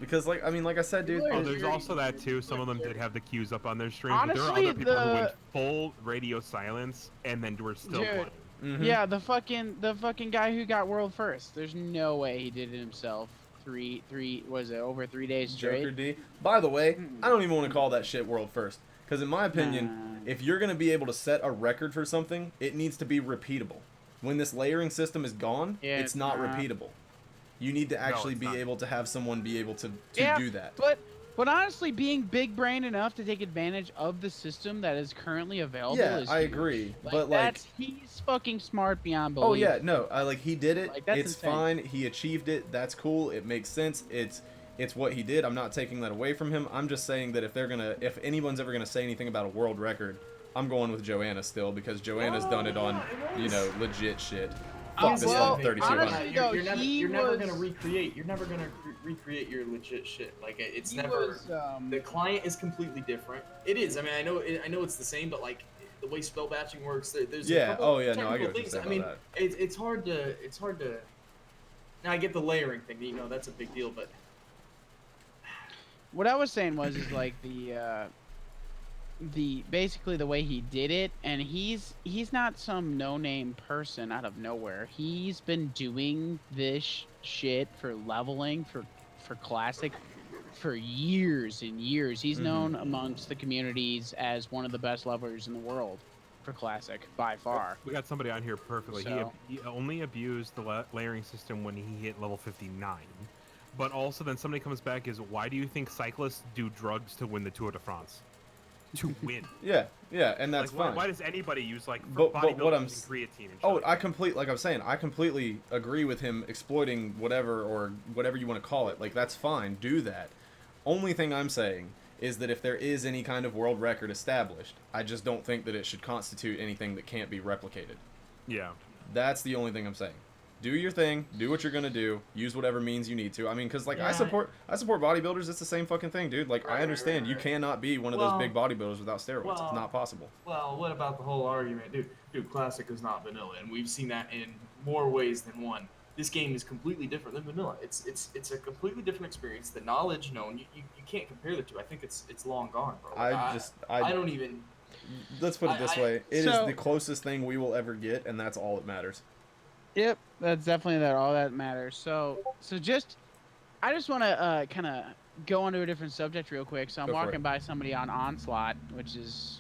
because like, I mean, like I said, dude. Oh, there's also that too. Some of them did have the cues up on their streams, but there are Honestly, other people who went full radio silence and then were still playing. Mm-hmm. Yeah, the fucking guy who got world first. There's no way he did it himself. Over 3 days straight? Joker D. By the way, I don't even want to call that shit world first. Because in my opinion, if you're going to be able to set a record for something, it needs to be repeatable. When this layering system is gone, it's not repeatable. You need to actually be able to have someone be able to do that. But honestly, being big brain enough to take advantage of the system that is currently available is I huge. agree. Like, but like, he's fucking smart beyond belief. oh yeah, no, like he did it. Like, that's it's insane. fine. He achieved it. That's cool. It makes sense. It's what he did. I'm not taking that away from him. I'm just saying that if anyone's ever gonna say anything about a world record, I'm going with Joanna still, because Joanna's done it on, you know, legit shit. Fuck this well, 3200. honestly, You're never gonna recreate. You're never gonna recreate your legit shit. Like it's never. The client is completely different. It is. I mean, I know it's the same, but like the way spell batching works, there's yeah. A couple Oh yeah. No, I technical get what you're things. saying I mean, about it's hard to. Now I get the layering thing. You know, that's a big deal, but. What I was saying is like basically the way he did it, and he's not some no-name person out of nowhere. He's been doing this shit for leveling for classic for years and years. He's known amongst the communities as one of the best levelers in the world for classic by far. We got somebody on here perfectly. So- He only abused the layering system when he hit level 59. But also then somebody comes back is, why do you think cyclists do drugs to win the Tour de France? To win. Yeah, and that's like, fine. Why does anybody use like But bodybuilding what I'm and creatine and shit? Oh, like that? like I'm saying, I completely agree with him exploiting whatever you want to call it. Like, that's fine, do that. Only thing I'm saying is that if there is any kind of world record established, I just don't think that it should constitute anything that can't be replicated. Yeah. That's the only thing I'm saying. Do your thing, do what you're gonna do, use whatever means you need to. I mean, because like I support bodybuilders. It's the same fucking thing, dude. Like, I understand you cannot be one of those big bodybuilders without steroids. It's not possible. Well, what about the whole argument, dude? Classic is not vanilla, and we've seen that in more ways than one. This game is completely different than vanilla. It's a completely different experience. The knowledge known, you can't compare the two. I think it's long gone, bro. I don't even. Let's put it this way: it is the closest thing we will ever get, and that's all that matters. Yep, that's definitely all that matters. So I just want to kind of go onto a different subject real quick. So I'm walking by somebody on Onslaught, which is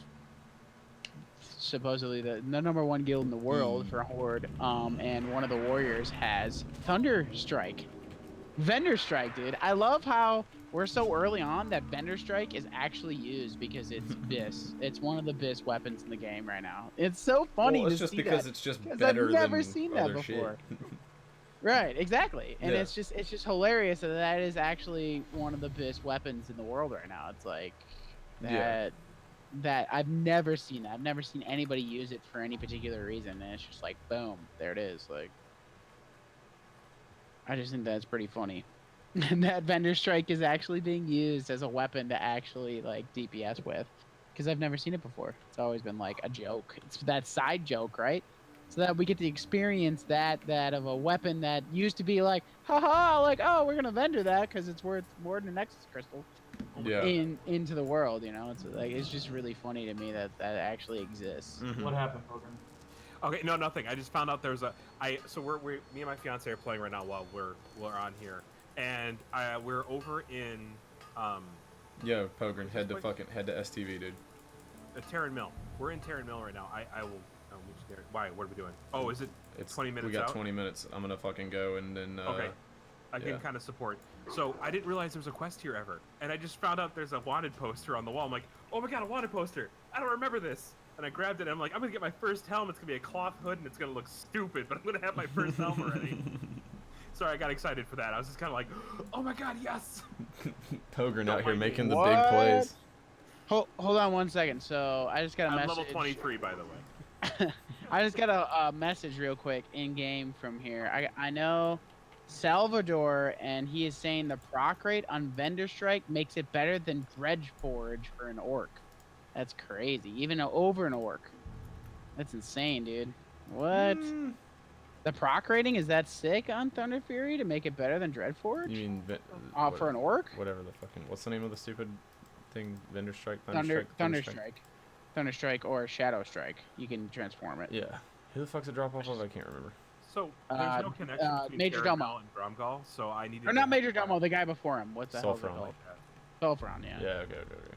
supposedly the number one guild in the world for Horde, and one of the warriors has Thunder Strike. Vendor Strike, dude. I love how we're so early on that Vendor Strike is actually used because it's BIS. It's one of the BIS weapons in the game right now. It's so funny Well, it's to just see because that, it's just 'cause better I've never than seen that other before. shit. Right, exactly. And Yeah. it's just hilarious that is actually one of the best weapons in the world right now. It's like that I've never seen that. I've never seen anybody use it for any particular reason, and it's just like boom, there it is. Like, I just think that's pretty funny. And that Vendor Strike is actually being used as a weapon to actually like DPS with, because I've never seen it before. It's always been like a joke. It's that side joke, right? So that we get to experience that of a weapon that used to be like, haha, like, oh, we're gonna vendor that because it's worth more than a Nexus crystal. Yeah. Into the world, you know. It's like, it's just really funny to me that actually exists. What happened, Pohgren? Okay, no, nothing. I just found out there's so me and my fiance are playing right now while we're on here, and we're over in Yo, Pohgren, head to STV, dude. Terran Mill. We're in Terran Mill right now. I will. Why? What are we doing? Oh, is it? It's 20 minutes. We got out? 20 minutes. I'm gonna fucking go and then. Okay. I can kind of support. So I didn't realize there was a quest here ever, and I just found out there's a wanted poster on the wall. I'm like, oh my god, a wanted poster! I don't remember this. And I grabbed it, and I'm like, I'm gonna get my first helmet. It's gonna be a cloth hood, and it's gonna look stupid, but I'm gonna have my first helmet already. Sorry, I got excited for that. I was just kind of like, oh my god, yes! Pohgren Don't out here mind me. making the What? big plays. Hold on 1 second. So I just got a I'm message. level 23, by the way. I just got a message real quick in game from here. I know Salvador, and he is saying the proc rate on Vendor Strike makes it better than Dredgeforge for an orc. That's crazy. Even over an orc. That's insane, dude. What? The proc rating is that sick on Thunder Fury to make it better than Dreadforge? You mean for an orc? Whatever the fucking what's the name of the stupid thing? Vendor Strike, Thunder Strike, or Shadow Strike. You can transform it. Yeah. Who the fuck's it drop off of? I can't remember. So there's no connection between Major Caramel Domo. and Gromgal, so I needed. Or not Major Domo, the guy before him. What the hell is it Sulfuron. called? Sulfuron, yeah. Yeah. Okay.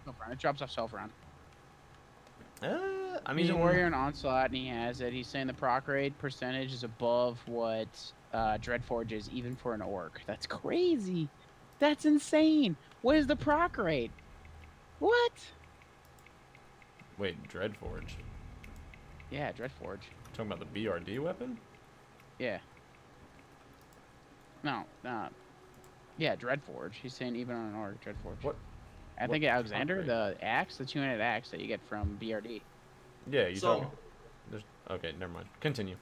Sulfuron. It drops off Sulfuron. I mean, He's a warrior in Onslaught, and he has it. He's saying the proc rate percentage is above what Dreadforge is, even for an orc. That's crazy. That's insane. What is the proc rate? What? Wait, Dreadforge. Yeah, Dreadforge. Talking about the BRD weapon? Yeah. No. Yeah, Dreadforge. He's saying even on an orc, Dreadforge. What? I think Alexander, the axe, the 2-handed axe that you get from BRD. Yeah, you So- talking. Okay, never mind. Continue.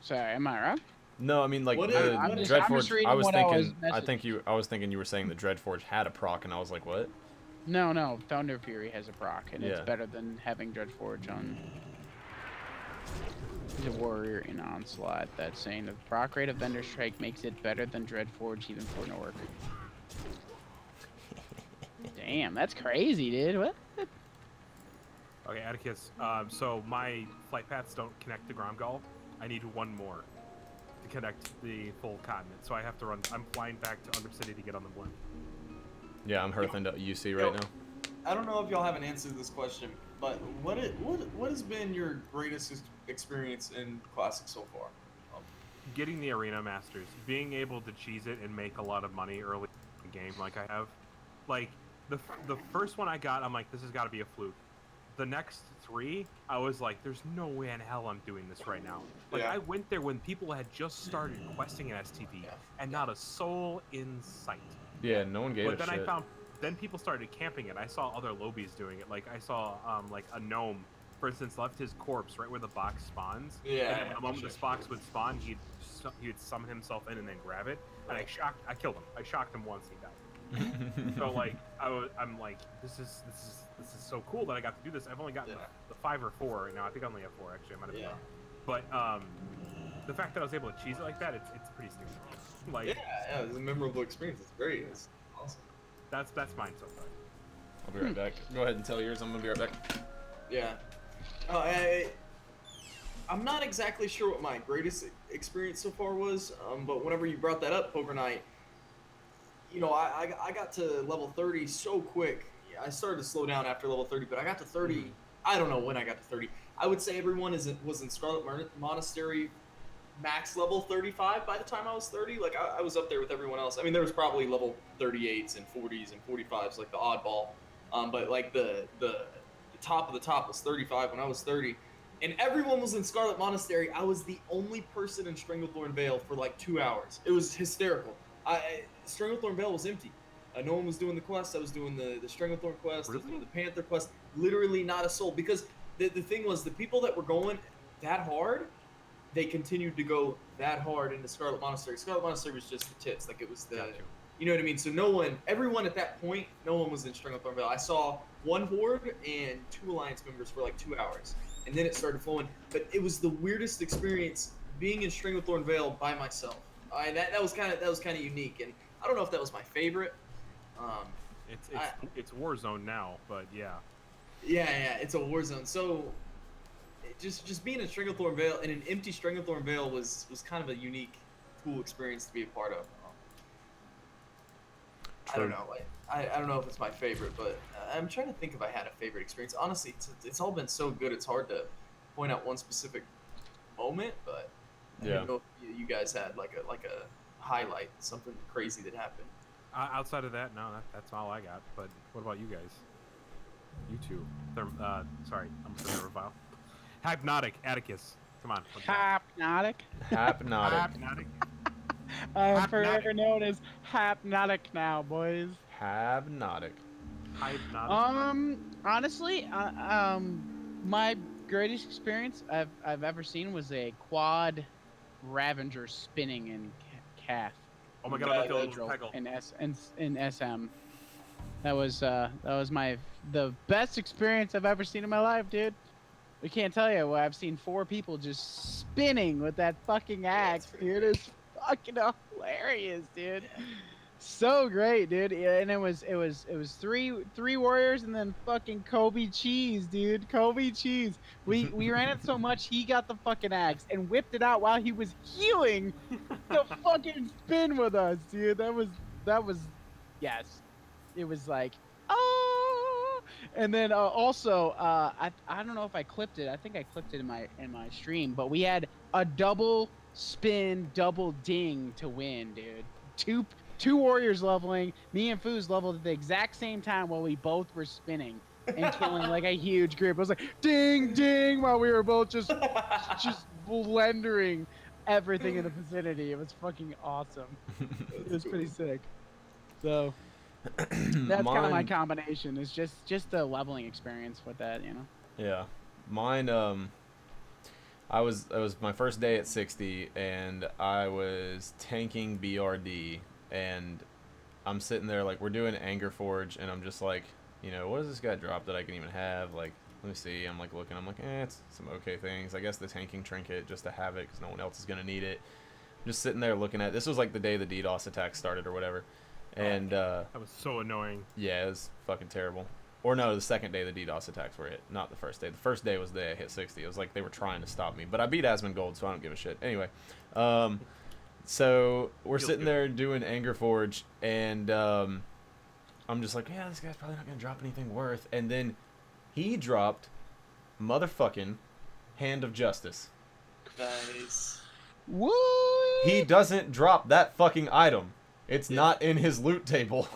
Sorry, am I wrong? No, I mean like What the is- I'm just Dreadforge. reading I was what I was thinking. I was thinking you were saying the Dreadforge had a proc, and I was like, what? No. Thunder Fury has a proc, and it's Yeah. better than having Dreadforge on. He's a warrior in Onslaught that's saying the proc rate of Vendor Strike makes it better than Dreadforge even for an orc. Damn, that's crazy, dude. What? Okay, Atticus. So my flight paths don't connect to Gromgal. I need one more to connect the full continent. So I have to run. I'm flying back to Undercity to get on the blimp. Yeah, I'm hearthing to UC right now. I don't know if y'all haven't answered this question, but what has been your greatest experience in Classic so far? Getting the Arena Masters, being able to cheese it and make a lot of money early in the game, like I have. Like the first one I got, I'm like, this has got to be a fluke. The next 3, I was like, there's no way in hell I'm doing this right now. Like, Yeah. I went there when people had just started questing an STP, and not a soul in sight. Yeah, no one gave But a then shit. I found, then people started camping it. I saw other lobbies doing it. Like, I saw, like, a gnome, for instance, left his corpse right where the box spawns. Yeah, And then the moment this box would spawn, he'd summon himself in and then grab it. And I killed him. I shocked him once, he died. So like I'm like this is so cool that I got to do this. I've only gotten the 5 or 4 right now. I think I only have 4 actually. I might have been wrong. But the fact that I was able to cheese it like that, it's pretty stupid. Like yeah, it was a memorable experience. It's great. It's awesome. that's mine so far. I'll be right back. Go ahead and tell yours. I'm gonna be right back. Yeah. I'm not exactly sure what my greatest experience so far was, but whenever you brought that up, Pohgren, you know, I got to level 30 so quick. Yeah, I started to slow down after level 30, but I got to 30. I don't know when I got to 30. I would say everyone was in Scarlet Monastery max level 35 by the time I was 30. Like, I was up there with everyone else. I mean, there was probably level 38s and 40s and 45s, like the oddball. But, like, the top of the top was 35 when I was 30. And everyone was in Scarlet Monastery. I was the only person in Stranglethorn Vale for, like, 2 hours. It was hysterical. Stranglethorn Vale was empty. No one was doing the quest. I was doing the Stranglethorn quest, Really? the Panther quest. Literally not a soul. Because the thing was, the people that were going that hard, they continued to go that hard into Scarlet Monastery. Scarlet Monastery was just the tits. Like, it was the... Gotcha. You know what I mean? So everyone at that point, no one was in Stranglethorn Vale. I saw 1 Horde and 2 Alliance members for like 2 hours. And then it started flowing. But it was the weirdest experience being in Stranglethorn Vale by myself. That was kind of unique, and I don't know if that was my favorite. It's Warzone now, but yeah. Yeah, it's a war zone. So just being in Stranglethorn Vale, in an empty Stranglethorn Vale was kind of a unique, cool experience to be a part of. I don't know. I don't know if it's my favorite, but I'm trying to think if I had a favorite experience. Honestly, it's all been so good. It's hard to point out one specific moment, but I don't know if you guys had like a highlight, something crazy that happened. Outside of that, no, that's all I got. But what about you guys? You two. Sorry, I'm from Revile. Hypnotic, Atticus. Come on. Hypnotic. Hypnotic. Hypnotic. I am Hypnotic. forever known as Hypnotic now, boys. Hypnotic. Hypnotic. Honestly, my greatest experience I've ever seen was a quad Ravager spinning in calf Oh my in god, I'm like a little Cathedral peggle. in SM. That was the best experience I've ever seen in my life, dude. I can't tell you. I've seen 4 people just spinning with that fucking axe, dude. It's fucking hilarious, dude. Yeah. So great, dude. Yeah, and it was three warriors and then fucking Kobe cheese, dude. Kobe cheese. We ran it so much he got the fucking axe and whipped it out while he was healing to fucking spin with us, dude. That was yes. It was like oh, and then also I don't know if I clipped it. I think I clipped it in my stream, but we had a double spin, double ding to win, dude. Two warriors leveling. Me and Foos leveled at the exact same time while we both were spinning and killing like a huge group. It was like ding ding while we were both just blendering everything in the vicinity. It was fucking awesome. It was pretty sick. So that's kind of my combination. Is just the leveling experience with that, you know. Yeah, mine. It was my first day at 60, and I was tanking BRD, and I'm sitting there like we're doing Anger Forge, and I'm just like, you know, what does this guy drop that I can even have? Like, let me see. I'm like looking. I'm like, it's some okay things. I guess the tanking trinket just to have it because no one else is gonna need it. I'm just sitting there looking at. This was like the day the DDoS attack started or whatever, and That was so annoying. yeah, it was fucking terrible. Or no, the second day the DDoS attacks were hit, not the first day. The first day was the day I hit 60. It was like they were trying to stop me, but I beat Asmon Gold, so I don't give a shit. Anyway, so we're Feels sitting good. there doing Anger Forge, and I'm just like, yeah, this guy's probably not gonna drop anything worth. And then he dropped motherfucking Hand of Justice. Nice. What? He doesn't drop that fucking item. It's not in his loot table.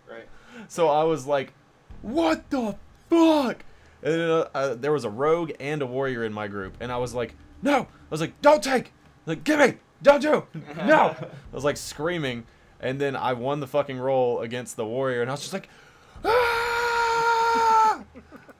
Right. So I was like, what the fuck? And there was a rogue and a warrior in my group, and I was like, no. I was like, don't take. Like, give me. Don't do. No. I was like screaming, and then I won the fucking roll against the warrior, and I was just like, ah!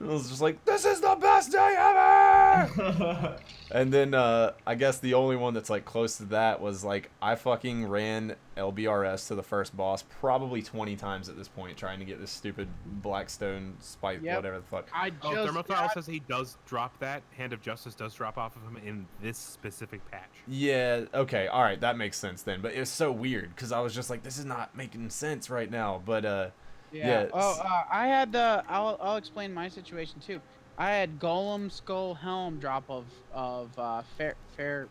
I was just like, this is the best day ever. And then I guess the only one that's like close to that was like I fucking ran LBRS to the first boss probably 20 times at this point trying to get this stupid Blackstone spike, whatever the fuck. I Oh, just Thermophile got- says he does drop that. Hand of Justice does drop off of him in this specific patch. Yeah, okay, all right, that makes sense then. But it was so weird because I was just like, this is not making sense right now. But yeah. Oh, I had the. I'll explain my situation too. I had Golem Skull Helm drop of fair.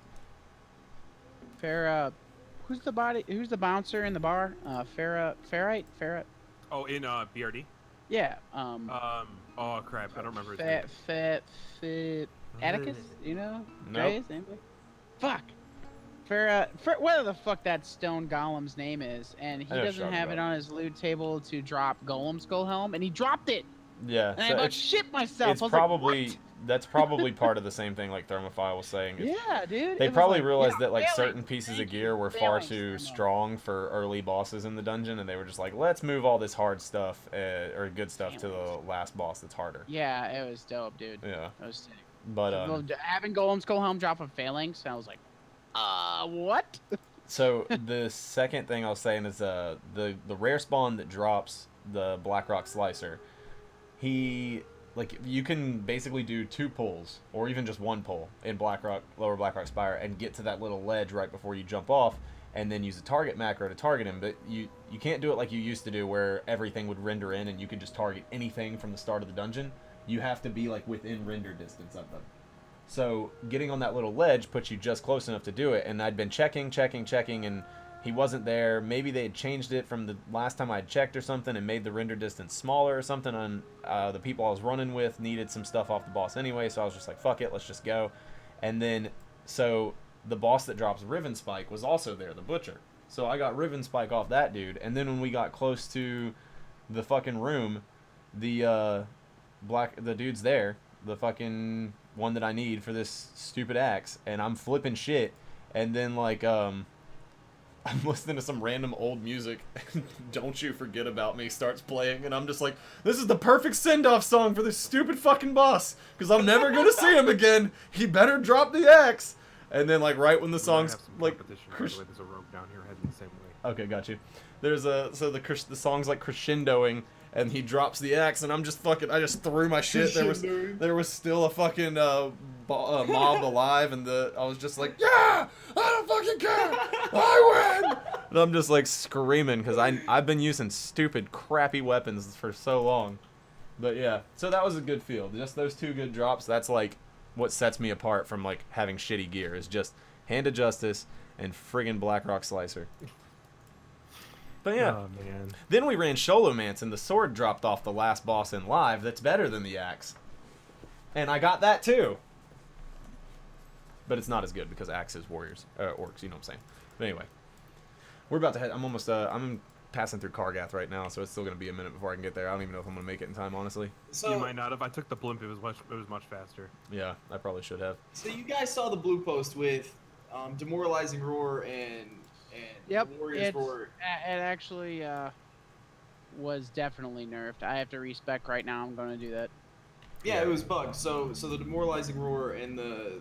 Who's the bouncer in the bar? Ferrite. Oh, in BRD. Yeah. Oh crap, I don't remember his name. Atacas. You know. Nope. Grays, anybody? Fuck. Whatever the fuck that stone golem's name is, and he I know what doesn't you're have talking it on his loot table to drop Golem Skull Helm, and he dropped it, Yeah, and I so about it's, shit myself. it's I was probably like, that's probably part of the same thing like Thermophile was saying. what? Yeah, dude. They It was probably like, realized yeah, that like phalanx, certain pieces of thank gear you, were far phalanx, too Thermo. strong for early bosses in the dungeon, and they were just like, let's move all this hard stuff or good stuff to the last boss that's harder. Yeah, it was dope, dude. Yeah, It was sick. but Well, having Golem Skull Helm drop a phalanx, I was like, what? so the second thing I was saying is the rare spawn that drops the Blackrock Slicer. He like you can basically do 2 pulls or even just 1 pull in Lower Blackrock Spire and get to that little ledge right before you jump off, and then use a target macro to target him. But you can't do it like you used to do, where everything would render in and you could just target anything from the start of the dungeon. You have to be like within render distance of them. So getting on that little ledge puts you just close enough to do it. And I'd been checking, and he wasn't there. Maybe they had changed it from the last time I'd checked or something and made the render distance smaller or something. On the people I was running with needed some stuff off the boss anyway, so I was just like, fuck it, let's just go. And then, so the boss that drops Riven Spike was also there, the Butcher. So I got Riven Spike off that dude. And then when we got close to the fucking room, the dude's there, the fucking one that I need for this stupid axe, and I'm flipping shit, and then like I'm listening to some random old music, and Don't You Forget About Me starts playing, and I'm just like, this is the perfect send-off song for this stupid fucking boss, because I'm never gonna see him again. He better drop the axe. And then, like, right when the song's, like, there's a rogue down here heading the same way. okay, got you. There's so the song's, like, crescendoing, and he drops the axe, and I'm just fucking, I just threw my shit. There was still a fucking mob alive, and I was just like, yeah, I don't fucking care, I win. And I'm just like screaming because I've been using stupid, crappy weapons for so long. But yeah, so that was a good field. Just those 2 good drops. That's like what sets me apart from like having shitty gear is just Hand of Justice and friggin' Blackrock Slicer. But yeah, Oh man. then we ran Sholomance, and the sword dropped off the last boss in live that's better than the axe. And I got that too. But it's not as good because axe is orcs, you know what I'm saying. But anyway, we're about to head, I'm passing through Kargath right now, so it's still going to be a minute before I can get there. I don't even know if I'm going to make it in time, honestly. So You might not have. I took the blimp. It was much faster. Yeah, I probably should have. So you guys saw the blue post with demoralizing roar and Yep, Warriors roar. it actually was definitely nerfed. I have to respec right now. I'm going to do that. Yeah, it was bugged. So the demoralizing roar and the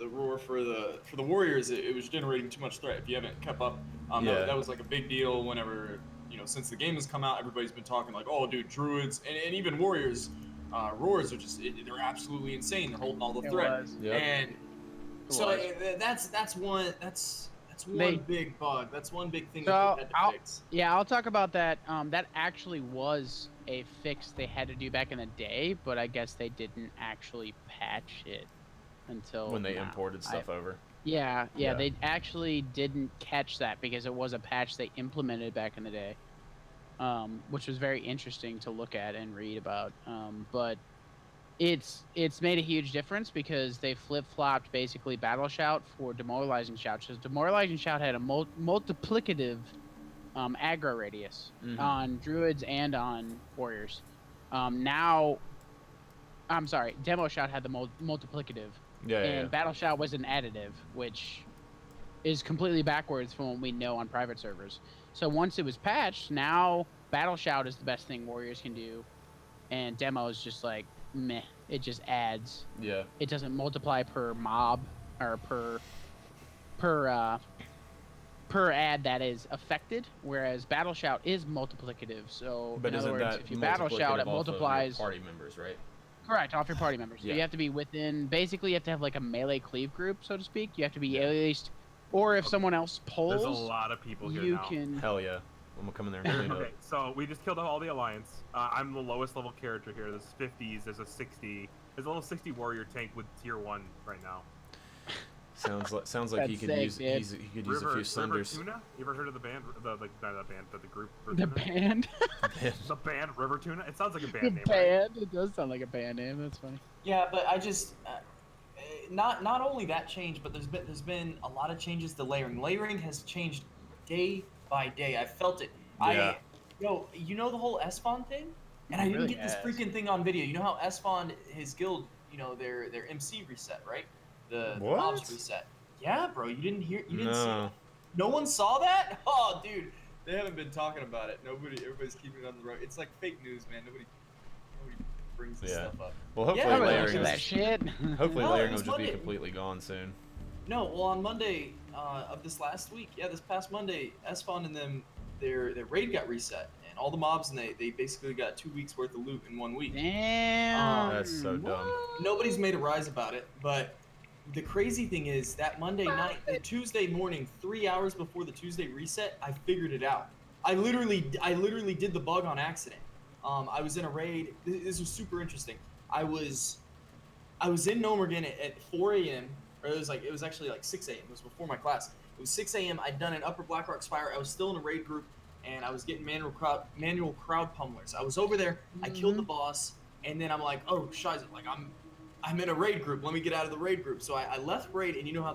roar for the Warriors, it was generating too much threat. If you haven't kept up, that was like a big deal. Whenever since the game has come out, everybody's been talking like, oh, dude, druids and even Warriors, roars are just they're absolutely insane. They're holding all the threat. Yep. And so that's one big bug. That's one big thing that they had to fix. Yeah, I'll talk about that. That actually was a fix they had to do back in the day, but I guess they didn't actually patch it until When they now. imported stuff over. Yeah, they actually didn't catch that because it was a patch they implemented back in the day, which was very interesting to look at and read about. But it's made a huge difference because they flip-flopped basically Battle Shout for Demoralizing Shout. Because Demoralizing Shout had a multiplicative aggro radius on Druids and on Warriors. Now, I'm sorry, Demo Shout had the multiplicative. And Battle Shout was an additive, which is completely backwards from what we know on private servers. So once it was patched, now Battle Shout is the best thing Warriors can do, and Demo is just like meh. It just adds. Yeah. It doesn't multiply per mob or per ad that is affected, whereas Battle Shout is multiplicative. So But in other isn't words, that if you Battle Shout, it multiplicative off of your multiplies. party members, right? Correct, off your party members. So Yeah. you have to be within. Basically, you have to have like a melee cleave group, so to speak. You have to be at least, or if someone else pulls, There's a lot of people here you now. can. Hell yeah. I'm gonna come in there and clean Okay, up. so we just killed all the Alliance. I'm the lowest level character here. There's 50s, there's a 60. There's a little 60 warrior tank with tier 1 right now. Sounds like he That's could sick, use dude. he could use a few sunders. River Tuna? You ever heard of the band? The group. River The Tuna? band. The band River Tuna? It sounds like a The band name. Right? band. It does sound like a band name. That's funny. Yeah, but I just not only that change, but there's been a lot of changes to layering. Layering has changed day by day. I felt it. Yeah. You know the whole Esfon thing, and I didn't really get this has. freaking thing on video. You know how Esfon, his guild, their MC reset, right? The What? mobs reset. Yeah, bro, you didn't see it. No. No one saw that? Oh, dude, they haven't been talking about it. Everybody's keeping it on the road. It's like fake news, man. Nobody brings this Yeah. stuff up. Well, hopefully Yeah, Nobody layering looks at layering that shit. hopefully No, layering it will was just be Monday. completely gone soon. No, well, on Monday of this last week, this past Monday, Esfon and them, their raid got reset, and all the mobs, and they basically got 2 weeks worth of loot in 1 week. Damn. That's so dumb. Nobody's made a rise about it, but the crazy thing is that Monday night, the Tuesday morning, 3 hours before the Tuesday reset, I figured it out. I literally did the bug on accident. I was in a raid. This was super interesting. I was in Nomergan at 4 a.m. or it was actually like 6 a.m. It was before my class. It was 6 a.m. I'd done an Upper Blackrock Spire. I was still in a raid group, and I was getting manual crowd pummelers. I was over there. I killed the boss, and then I'm like, oh, shiza, like I'm in a raid group. Let me get out of the raid group. So I left raid, and you know how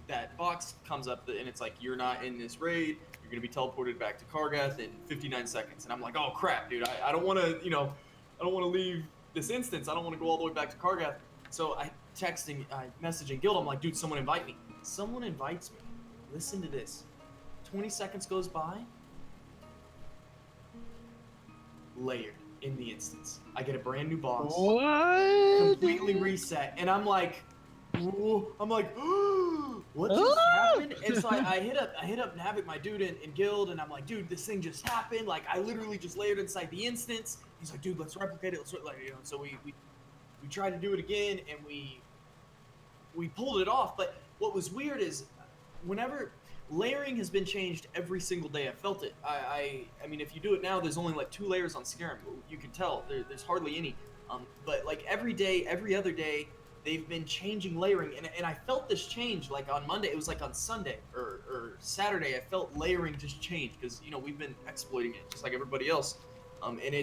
that box comes up, and it's like, you're not in this raid. You're going to be teleported back to Kargath in 59 seconds. And I'm like, oh, crap, dude. I don't want to, I don't want to leave this instance. I don't want to go all the way back to Kargath. So I messaging Guild. I'm like, dude, someone invite me. Someone invites me. Listen to this. 20 seconds goes by. Layered in the instance. I get a brand new boss. What? Completely reset. And I'm like, ooh, what just happened? And so I hit up Navik, my dude in guild, and I'm like, dude, this thing just happened. Like, I literally just layered inside the instance. He's like, dude, let's replicate it. So we tried to do it again, and we pulled it off. But what was weird is whenever layering has been changed every single day. I felt it. I mean, if you do it now, there's only like 2 layers on Skyrim. You can tell there's hardly any. But like every day, every other day, they've been changing layering, and I felt this change like on Monday. It was like on Sunday or Saturday. I felt layering just change because we've been exploiting it just like everybody else. And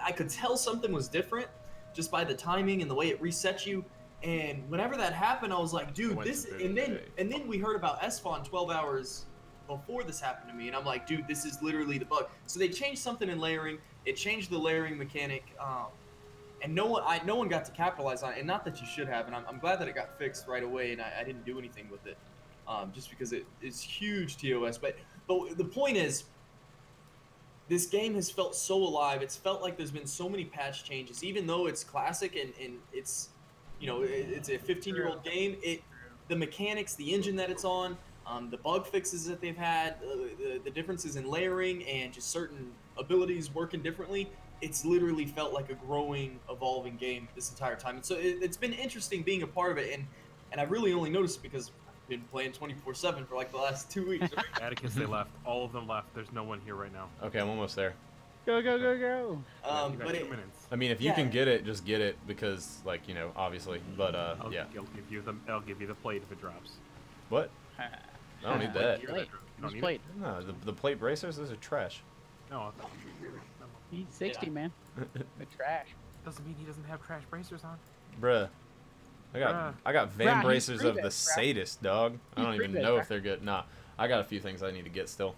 I could tell something was different just by the timing and the way it resets you. And whenever that happened, I was like, dude, this. And then we heard about SFON 12 hours before this happened to me, and I'm like, dude, this is literally the bug. So they changed something in layering. It changed the layering mechanic, and no one got to capitalize on it. And not that you should have. And I'm glad that it got fixed right away, and I didn't do anything with it, just because it is huge TOS. But the point is, this game has felt so alive. It's felt like there's been so many patch changes, even though it's classic and it's. It's a 15-year-old game. The mechanics, the engine that it's on, the bug fixes that they've had, the differences in layering and just certain abilities working differently. It's literally felt like a growing, evolving game this entire time. And so it's been interesting being a part of it. And I really only noticed it because I've been playing 24/7 for like the last 2 weeks. Atticus, they left. All of them left. There's no one here right now. Okay, I'm almost there. Go. You got But 2 minutes. I mean, if you can get it, just get it because, like, obviously. But yeah. I'll give you the plate if it drops. What? I don't need that. You don't need plate. No, the plate bracers, those are trash. No, He's 60, man. The trash. doesn't mean he doesn't have trash bracers on. Bruh. I got van Bruh, bracers he's of the free-bit, sadist, dog. I don't even know if they're good. Nah, I got a few things I need to get still.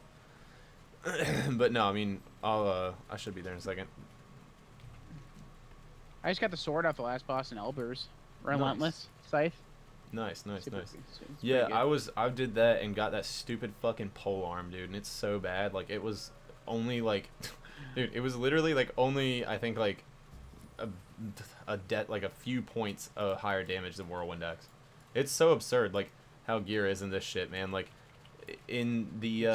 But no, I mean, I should be there in a second. I just got the sword off the last boss in Elbers. Relentless Scythe. Nice. Super- Yeah, it's pretty good. I did that and got that stupid fucking pole arm, dude, and it's so bad. Like, it was only like, dude, it was literally like only, I think, like like a few points higher damage than Whirlwind Axe. It's so absurd, like how gear is in this shit, man. Like in the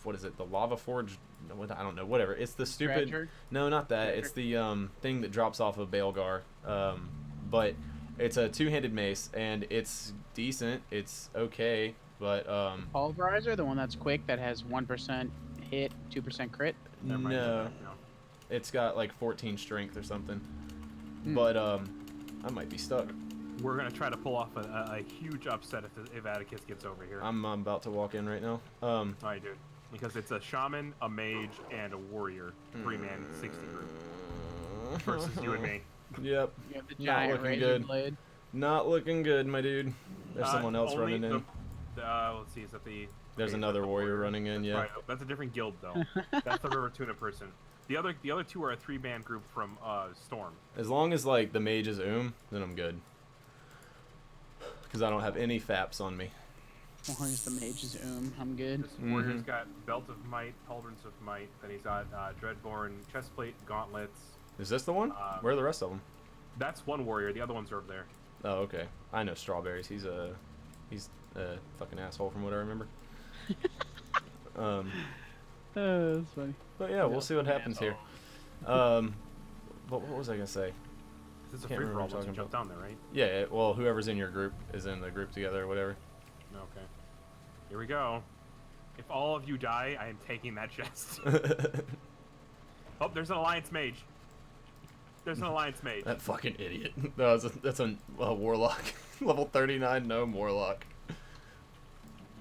what is it? The Lava Forge? I don't know. Whatever. It's the stupid. Scratcher? No, not that. Scratcher? It's the thing that drops off of Baelgar. But it's a two-handed mace, and it's decent. It's okay, but Pulverizer, the one that's quick, that has 1% hit, 2% crit. Never mind, no, no. it's got like 14 strength or something. Hmm. But I might be stuck. We're gonna try to pull off a huge upset if Atticus gets over here. I'm about to walk in right now. All right, dude. Because it's a shaman, a mage, and a warrior, 3-man 60 group versus you and me. Yep. You have the Not giant looking razor good. blade. Not looking good, my dude. There's someone else Only running in. let's see, is that the... There's okay, another that's the warrior running in, yeah. Right, that's a different guild, though. That's the River Tuna person. The other two are a 3-man group from Storm. As long as, like, the mage is then I'm good. Because I don't have any faps on me. As long as the mage is I'm good. This warrior's got Belt of Might, Pauldrons of Might, then he's got Dreadborn, Chestplate, Gauntlets. Is this the one? Where are the rest of them? That's one warrior, the other ones are over there. Oh, okay. I know Strawberries. He's a fucking asshole from what I remember. Oh, that's funny. But yeah, we'll see what happens here. But what was I gonna say? This is a Can't remember free-for-all what once I'm you talking jump down there, right? Yeah, well, whoever's in your group is in the group together or whatever. Okay. Here we go. If all of you die, I am taking that chest. Oh, there's an Alliance Mage. There's an Alliance Mage. That fucking idiot. No, that's a warlock. Level 39 gnome warlock.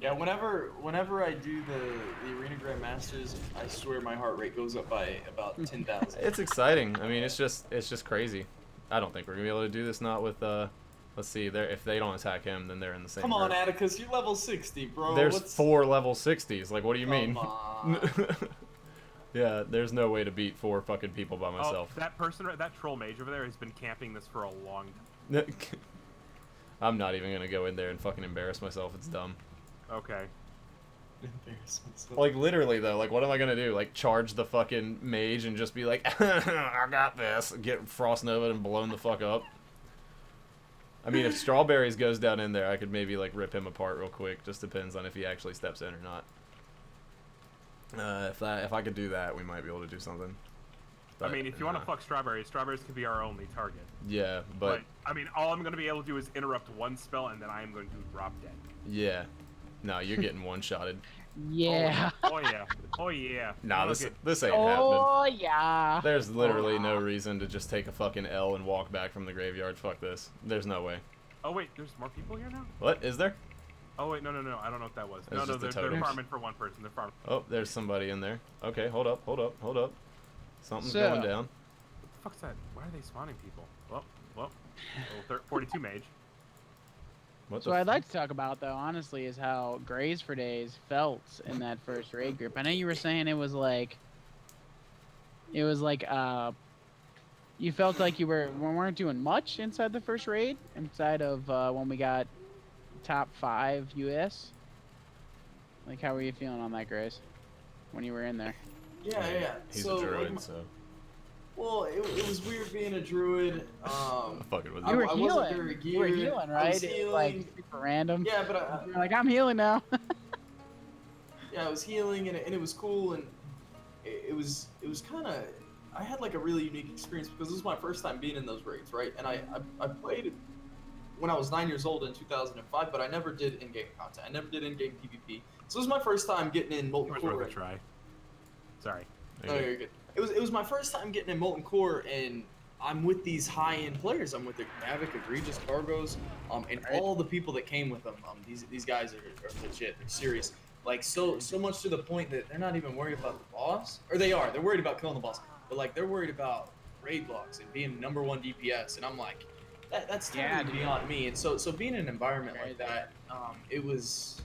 Yeah, whenever I do the Arena Grandmasters, I swear my heart rate goes up by about 10,000. It's exciting. I mean, it's just crazy. I don't think we're gonna be able to do this. Not with let's see. If they don't attack him, then they're in the same. Come on, group. Atticus, you're level 60, bro. There's 4 level 60s. Like, what do you mean? Come on. Yeah, there's no way to beat 4 fucking people by myself. Oh, that troll mage over there has been camping this for a long time. I'm not even gonna go in there and fucking embarrass myself. It's dumb. Okay. Like, literally, though, like, what am I gonna do? Like, charge the fucking mage and just be like, I got this. Get Frost Nova and blown the fuck up? I mean, if Strawberries goes down in there, I could maybe, like, rip him apart real quick. Just depends on if he actually steps in or not. If I could do that, we might be able to do something. But, I mean, if you want to fuck Strawberries, Strawberries could be our only target. Yeah, but... I mean, all I'm going to be able to do is interrupt one spell, and then I am going to drop dead. Yeah. No, you're getting one-shotted. Yeah. Oh yeah. Oh yeah. Nah, this ain't happening. Oh yeah. There's literally no reason to just take a fucking L and walk back from the graveyard. Fuck this. There's no way. Oh wait, there's more people here now? What? Is there? Oh wait, no. I don't know what that was. It's just the they're totems. farming for one person. They're farming. Oh, there's somebody in there. Okay, hold up. Something's So- going down. What the fuck's that? Why are they spawning people? Well. 42 mage. What So the I'd like to talk about though, honestly, is how GraysForDays felt in that first raid group. I know you were saying it was like you felt like you weren't doing much inside the first raid, inside of when we got top 5 US. Like, how were you feeling on that, Grays, when you were in there? Yeah. He's so, a druid, like, so... well, it was weird being a druid. I'm fucking with You you. were I healing. wasn't very You were geared. healing, I right? was It was, like, healing. super random. Yeah, but You're like, I'm healing now. I was healing, and it was cool, and it was kind of. I had like a really unique experience because this was my first time being in those raids, right? And I played when I was 9 years old in 2005, but I never did in-game content. I never did in-game PvP. So it was my first time getting in Molten It was Core. worth a try. Sorry. No, you're good. It was my first time getting in Molten Core, and I'm with these high-end players. I'm with the Mavic, Egregious, Cargos, and all the people that came with them. These guys are legit. They're serious. Like so much to the point that they're not even worried about the boss, or they are. They're worried about killing the boss, but like they're worried about raid blocks and being #1 DPS. And I'm like, that's totally beyond me. And so being in an environment like that, it was.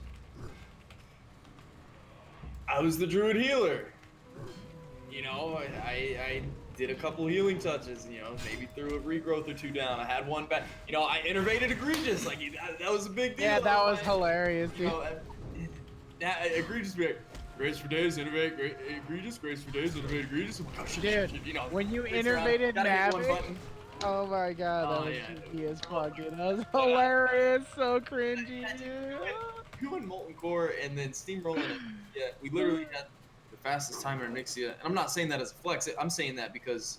I was the druid healer. You know, I did a couple healing touches, you know, maybe threw a regrowth or two down. I had one back. You know, I innervated Egregious. Like, that was a big deal. Yeah, that was hilarious, dude. You know, Egregious be like, GraysForDays, innovate, Egregious, GraysForDays, innovate, Egregious. Oh, shit, Dude, you know, when you mix around, innervated gotta hit one Mavic, button. oh my god, that Oh, was yeah. cheeky as fuck, dude. That was hilarious, so cringy, dude. Doing Molten Core and then steamrolling it. Yeah, we literally had the fastest time in Anixia. And I'm not saying that as a flex. I'm saying that because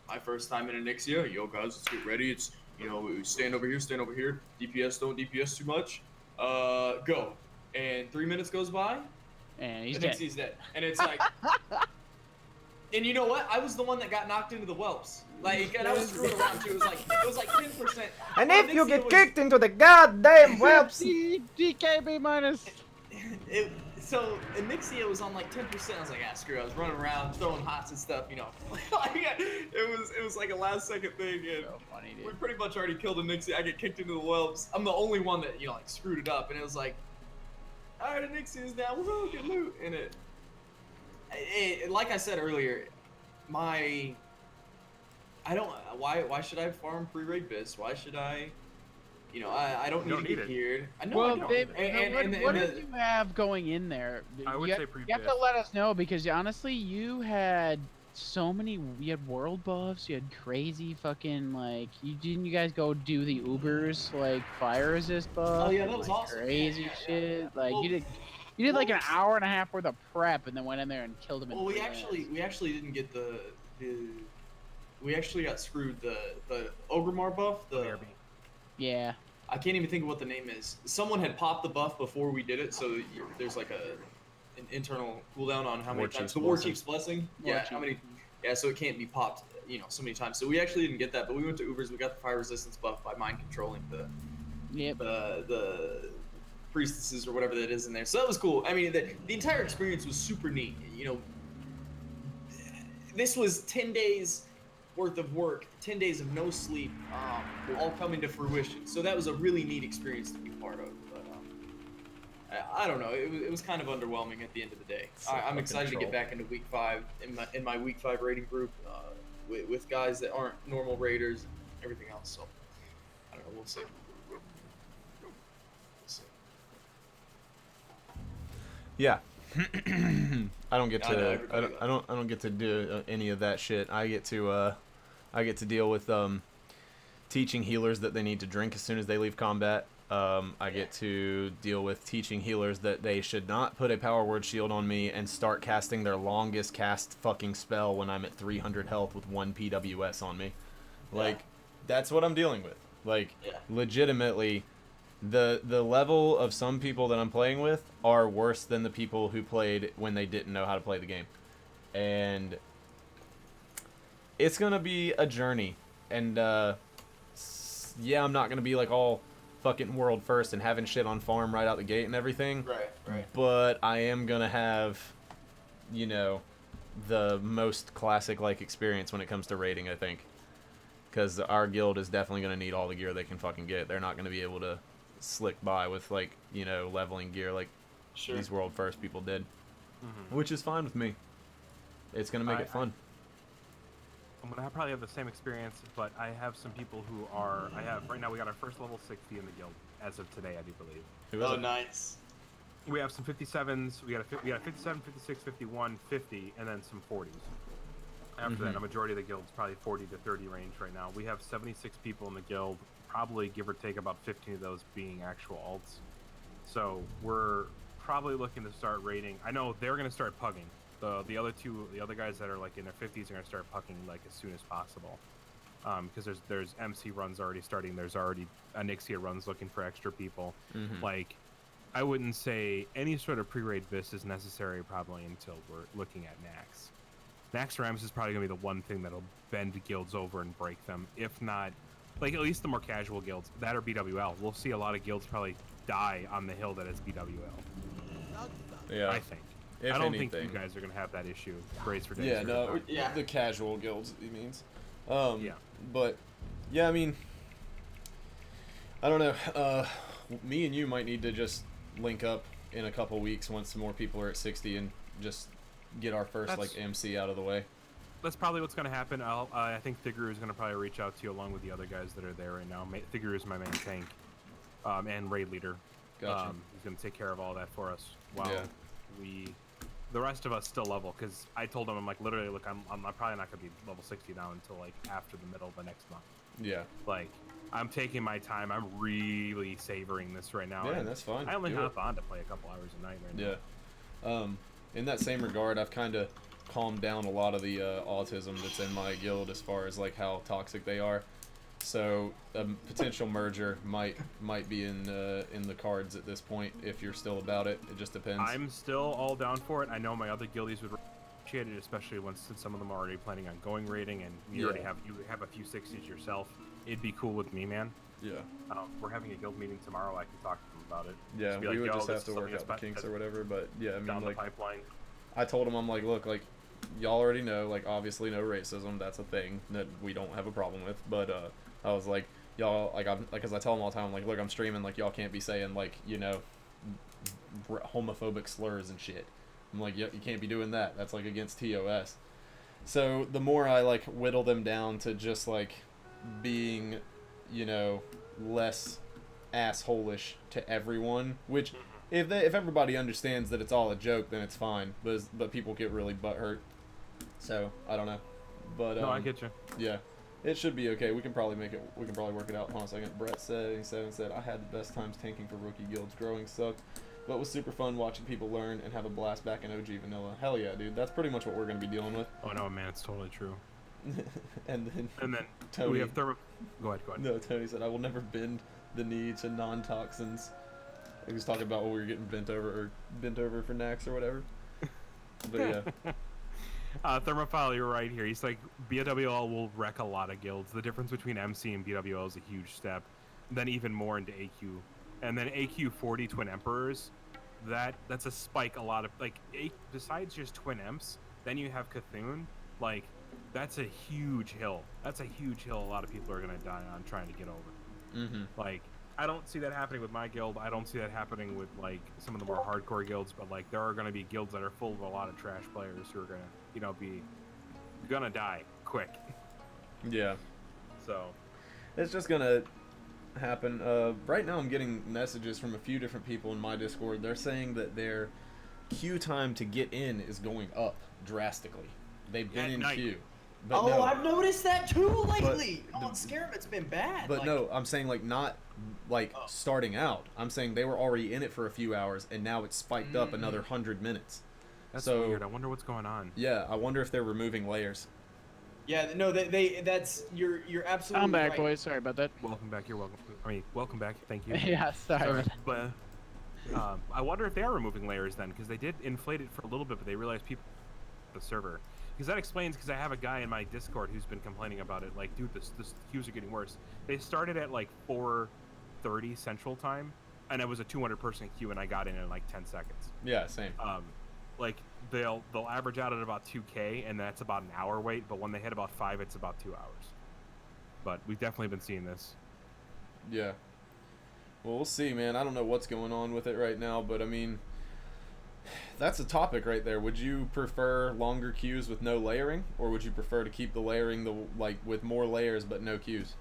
my first time in Anixia, yo guys, let's get ready. It's, you know, we stand over here. DPS, don't DPS too much. Go. And 3 minutes goes by. And he's dead. Anixia's dead. And it's like, and you know what? I was the one that got knocked into the whelps. Like, and I was screwing around too. It was like 10%. And if you get kicked into the goddamn webs... DKB minus. So Anixia was on like 10%. I was like, screw it. I was running around throwing hots and stuff, you know. it was like a last second thing, and So funny, dude. we pretty much already killed Anixia. I get kicked into the whelps. I'm the only one that, you know, like screwed it up, and it was like, all right, Anixia's down. We're gonna get loot, and it like I said earlier, why should I farm pre-raid biz? Why should I? You know, I don't need to get geared. I know I Well, don't. Dave, what And did you have going in there? I would say You have to let us know, because honestly, you had so many. You had world buffs. You had crazy fucking, like, you guys go do the Ubers, like fire resist buff? Oh, yeah, that was like, awesome. Crazy Yeah. shit. Like, Well, you did like an hour and a half worth of prep, and then went in there and killed him. Well, we actually didn't get we actually got screwed. The Ogremar buff. Yeah. I can't even think of what the name is. Someone had popped the buff before we did it, so there's like an internal cooldown on how many times. The War Chief's Blessing. How many? Yeah, so it can't be popped, you know, so many times. So we actually didn't get that, but we went to Ubers. We got the fire resistance buff by mind controlling the priestesses or whatever that is in there. So that was cool. I mean, the entire experience was super neat. You know, this was 10 days worth of work, 10 days of no sleep, all coming to fruition. So that was a really neat experience to be part of. But I don't know, it was kind of underwhelming at the end of the day. I'm excited to get back into week 5 in my week 5 rating group with guys that aren't normal raiders and everything else. So I don't know, we'll see. Yeah. I don't get I know to. everybody I don't get to do any of that shit. I get to. I get to deal with teaching healers that they need to drink as soon as they leave combat. I get to deal with teaching healers that they should not put a power word shield on me and start casting their longest cast fucking spell when I'm at 300 health with 1 PWS on me. Like, that's what I'm dealing with. Like, legitimately, the level of some people that I'm playing with are worse than the people who played when they didn't know how to play the game. And it's gonna be a journey. And, yeah, I'm not gonna be like all fucking world first and having shit on farm right out the gate and everything. Right. But I am gonna have, you know, the most classic like experience when it comes to raiding, I think. Because our guild is definitely gonna need all the gear they can fucking get. They're not gonna be able to slick by with like, you know, leveling gear like these world first people did. Which is fine with me. It's gonna make it fun. I'm gonna probably have the same experience, but I have some people who are. Right now. We got our first level 60 in the guild as of today, I do believe. Oh, nice. We have some 57s. We got 57, 56, 51, 50, and then some 40s. After that, a majority of the guild's probably 40 to 30 range right now. We have 76 people in the guild, probably give or take about 15 of those being actual alts. So we're probably looking to start raiding. I know they're gonna start pugging. The other guys that are like in their 50s are gonna start pucking like as soon as possible, because there's MC runs already starting. There's already Anixia runs looking for extra people. Like, I wouldn't say any sort of pre-raid vis is necessary probably until we're looking at Nax. Nax Rams is probably gonna be the one thing that'll bend guilds over and break them. If not, like at least the more casual guilds that are BWL. We'll see a lot of guilds probably die on the hill that is BWL. Yeah, I think. If I don't anything. think you guys are gonna have that issue. GraysForDays. Yeah, no, the casual guilds, he means. Yeah. But, yeah, I mean, I don't know. Me and you might need to just link up in a couple weeks once some more people are at 60 and just get our first, like, MC out of the way. That's probably what's gonna happen. I think Thiguru is gonna probably reach out to you along with the other guys that are there right now. Thiguru is my main tank, and raid leader. Gotcha. He's gonna take care of all that for us while the rest of us still level, because I told him, I'm like, literally, look, I'm probably not going to be level 60 now until, like, after the middle of the next month. Yeah. Like, I'm taking my time. I'm really savoring this right now. Yeah, that's fine. I only hop on to play a couple hours a night right now. In that same regard, I've kind of calmed down a lot of the autism that's in my guild as far as, like, how toxic they are. So a potential merger might be in the cards at this point if you're still about it. It just depends. I'm still all down for it. I know my other guildies would appreciate it, especially since some of them are already planning on going raiding, and you have a few 60s yourself. It'd be cool with me, man. Yeah. We're having a guild meeting tomorrow. I can talk to them about it. Yeah, we would just have to work out the kinks or whatever. But yeah, I mean, down like, the pipeline. I told him, I'm like, look, like, y'all already know, like, obviously no racism. That's a thing that we don't have a problem with. But I was like, y'all, like, I'm like, 'cause I tell them all the time, I'm like, look, I'm streaming, like, y'all can't be saying, like, you know, homophobic slurs and shit. I'm like, you can't be doing that. That's, like, against TOS. So the more I, like, whittle them down to just, like, being, you know, less asshole-ish to everyone, which if everybody understands that it's all a joke, then it's fine. But people get really butthurt. So I don't know. But no, I get you. Yeah. It should be okay. We can probably work it out. Hold on a second. Brett said, I had the best times tanking for rookie guilds. Growing sucked, but was super fun watching people learn and have a blast back in OG vanilla. Hell yeah, dude. That's pretty much what we're going to be dealing with. Oh no, man, it's totally true. and then Tony, we have Go ahead. No, Tony said, I will never bend the knee to non-toxins. He was talking about when we were getting bent over for Nax or whatever. But yeah. Thermophile, you're right here. He's like, BWL will wreck a lot of guilds. The difference between MC and BWL is a huge step. Then even more into AQ. And then AQ 40 Twin Emperors, that's a spike a lot of, like, besides just Twin Emps, then you have Cthulhu. Like, that's a huge hill. That's a huge hill a lot of people are going to die on trying to get over. Mm-hmm. Like, I don't see that happening with my guild. I don't see that happening with, like, some of the more hardcore guilds, but, like, there are going to be guilds that are full of a lot of trash players who are going to, you know, be gonna die quick. Yeah. So it's just gonna happen. Right now I'm getting messages from a few different people in my Discord. They're saying that they're queue time to get in is going up drastically. They've been in queue. But oh, no, I've noticed that too lately. On Scarum, it's been bad. But no, I'm saying like not like starting out. I'm saying they were already in it for a few hours, and now it's spiked up another 100 minutes. That's so weird. I wonder what's going on. Yeah, I wonder if they're removing layers. Yeah, no, that's you're absolutely I'm back, right. boys. Sorry about that. Welcome back. You're welcome. I mean, welcome back. Thank you. Yeah, sorry. But I wonder if they are removing layers then, because they did inflate it for a little bit, but they realized people the server. Because that explains, because I have a guy in my Discord who's been complaining about it. Like, dude, this queues are getting worse. They started at like 4:30 Central Time, and it was a 200-person queue, and I got in like 10 seconds. Yeah, same. Like they'll average out at about 2K, and that's about an hour wait. But when they hit about 5, it's about 2 hours. But we've definitely been seeing this. Yeah. Well, we'll see, man. I don't know what's going on with it right now, but I mean, that's a topic right there. Would you prefer longer queues with no layering, or would you prefer to keep the layering with more layers but no queues?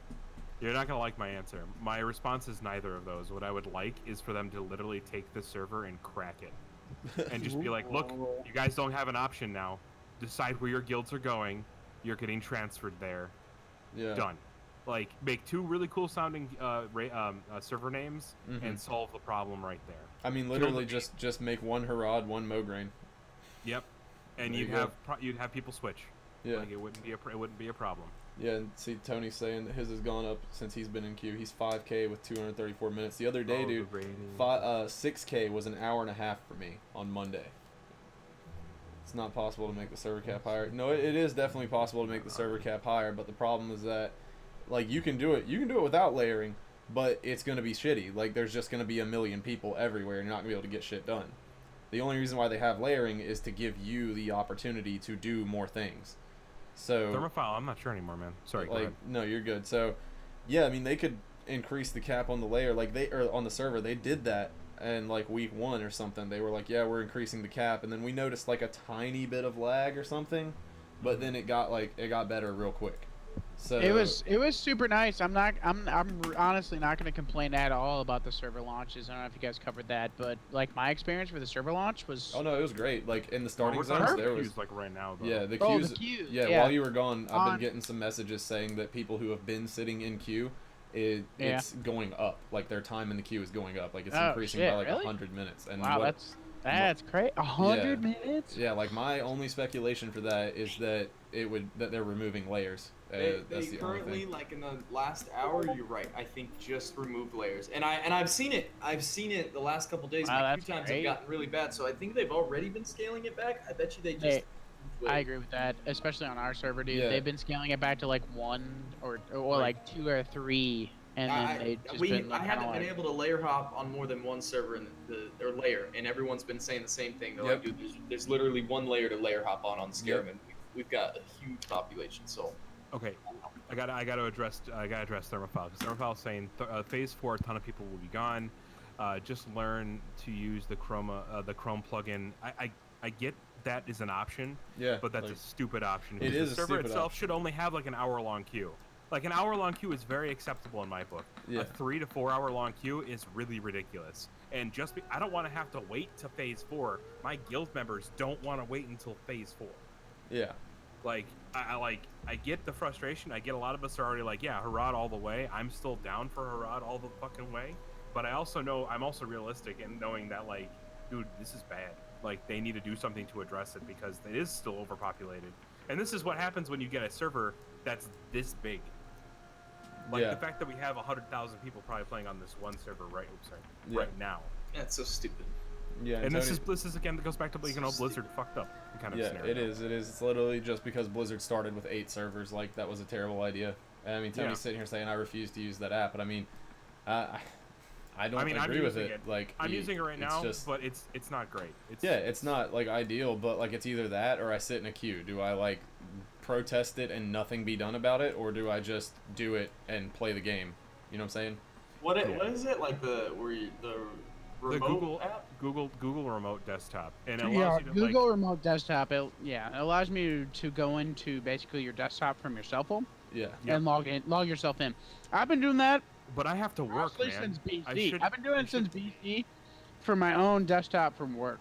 You're not gonna like my answer. My response is neither of those. What I would like is for them to literally take the server and crack it. And just be like, look, you guys don't have an option now. Decide where your guilds are going. You're getting transferred there. Yeah. Done. Like, make 2 really cool sounding server names and solve the problem right there. I mean, literally just make 1 Harad, 1 Pohgren. Yep. And you'd have people switch. Yeah. Like, it wouldn't be a problem. Yeah, and see, Tony's saying that his has gone up since he's been in queue. He's 5K with 234 minutes. The other day, dude, 6K was an hour and a half for me on Monday. It's not possible to make the server cap higher. No, it is definitely possible to make the server cap higher, but the problem is that, like, you can do it without layering, but it's going to be shitty. Like, there's just going to be a million people everywhere, and you're not going to be able to get shit done. The only reason why they have layering is to give you the opportunity to do more things. So Thermophile, I'm not sure anymore, man. Sorry, go ahead. No, you're good. So, yeah, I mean, they could increase the cap on the layer, or on the server. They did that in like week 1 or something. They were like, yeah, we're increasing the cap, and then we noticed like a tiny bit of lag or something, but then it got better real quick. So it was super nice. I'm honestly not going to complain at all about the server launches. I don't know if you guys covered that, but like my experience with the server launch was. Oh no, it was great. Like in the starting zones, there was queues like right now. Though. Yeah, the queues. Yeah, while you were gone, I've been getting some messages saying that people who have been sitting in queue, it's going up. Like their time in the queue is going up. Like it's increasing by like 100 minutes. And wow, that's great. 100 minutes. Yeah, like my only speculation for that is that they're removing layers. They currently, like in the last hour, you're right. I think just removed layers, and I've seen it. I've seen it the last couple days. Wow, my queue times have gotten really bad, so I think they've already been scaling it back. I bet you they just. I agree with that, especially on our server, dude. Yeah. They've been scaling it back to like 1 or like 2 or 3, and then they just been. I haven't been able to layer hop on more than one server in their layer, and everyone's been saying the same thing. They're like, dude, there's literally 1 layer to layer hop on Scarum, and we've got a huge population, so. Okay, I gotta address Thermophile. Because Thermophile's saying phase 4, a ton of people will be gone. Just learn to use the Chrome plugin. I get that is an option. Yeah. But that's a stupid option. It is the server itself should only have like an hour-long queue. Like an hour-long queue is very acceptable in my book. Yeah. A 3 to 4 hour-long queue is really ridiculous. And I don't want to have to wait to phase 4. My guild members don't want to wait until phase 4. Yeah. Like I get the frustration. I get a lot of us are already like, yeah, Harad all the way. I'm still down for Harad all the fucking way. But I also know I'm also realistic in knowing that like, dude, this is bad. Like they need to do something to address it because it is still overpopulated. And this is what happens when you get a server that's this big. Like the fact that we have 100,000 people probably playing on this one server right now. That's so stupid. Yeah, and this is again that goes back to Blizzard fucked up kind of scenario. It is. It's literally just because Blizzard started with 8 servers. Like that was a terrible idea. And, I mean, Tony's sitting here saying I refuse to use that app, but I mean, I don't agree with it. Like I'm using it right now, but it's not great. It's not like ideal, but like it's either that or I sit in a queue. Do I like protest it and nothing be done about it, or do I just do it and play the game? You know what I'm saying? What is it like the Google app? Google Remote Desktop, and it allows you to, Google Remote Desktop. It allows me to go into basically your desktop from your cell phone. Yeah. And log yourself in. I've been doing that. But I have to work, man. Since BC. I've been doing it since BC for my own desktop from work.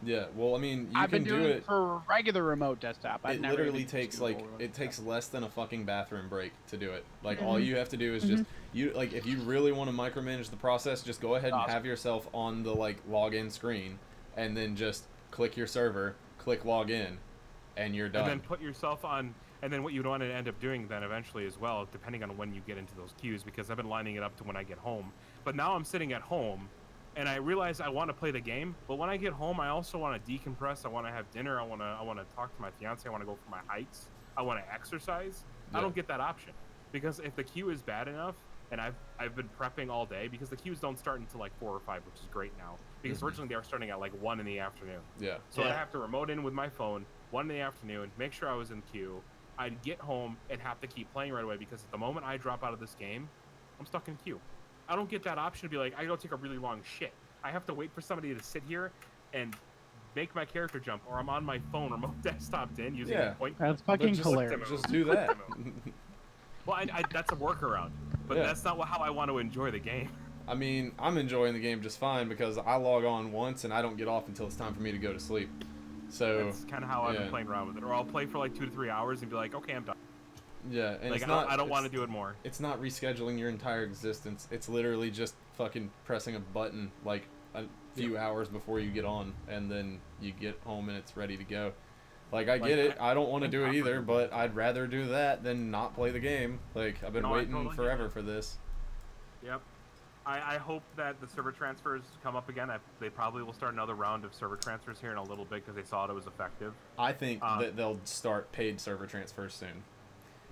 Yeah, well, I mean, you I've can been doing do it it. for regular remote desktop. I've It never literally even takes used like mobile it takes desktop. less than a fucking bathroom break to do it. Like all you have to do is Mhm. just if you really want to micromanage the process, just go ahead and Awesome. have yourself on the like login screen, and then just click your server, click login, and you're done. And then put yourself on. And then what you'd want to end up doing then eventually as well, depending on when you get into those queues, because I've been lining it up to when I get home. But now I'm sitting at home, and I realize I want to play the game. But when I get home, I also want to decompress. I want to have dinner. I want to talk to my fiance. I want to go for my hikes. I want to exercise. Yeah. I don't get that option because if the queue is bad enough, and I've been prepping all day because the queues don't start until like 4 or 5, which is great now. Because originally they were starting at like 1 in the afternoon. Yeah. So I'd have to remote in with my phone 1 in the afternoon, make sure I was in queue. I'd get home and have to keep playing right away because at the moment I drop out of this game, I'm stuck in queue. I don't get that option to be like, I go take a really long shit. I have to wait for somebody to sit here and make my character jump, or I'm on my phone remote desktopped in using a point. That's fucking just, hilarious. Just do that. Well, that's a workaround, but that's not how I want to enjoy the game. I mean, I'm enjoying the game just fine because I log on once and I don't get off until it's time for me to go to sleep. So that's kind of how I've been playing around with it. Or I'll play for like 2 to 3 hours and be like, okay, I'm done. Yeah, and like it's not, I don't want to do it more. It's not rescheduling your entire existence. It's literally just fucking pressing a button like a few hours before you get on, and then you get home and it's ready to go. Like, I get it. I don't want to do it either, but I'd rather do that than not play the game. Like, I've been waiting forever for this. Yep. I hope that the server transfers come up again. They probably will start another round of server transfers here in a little bit because they saw it was effective. I think that they'll start paid server transfers soon.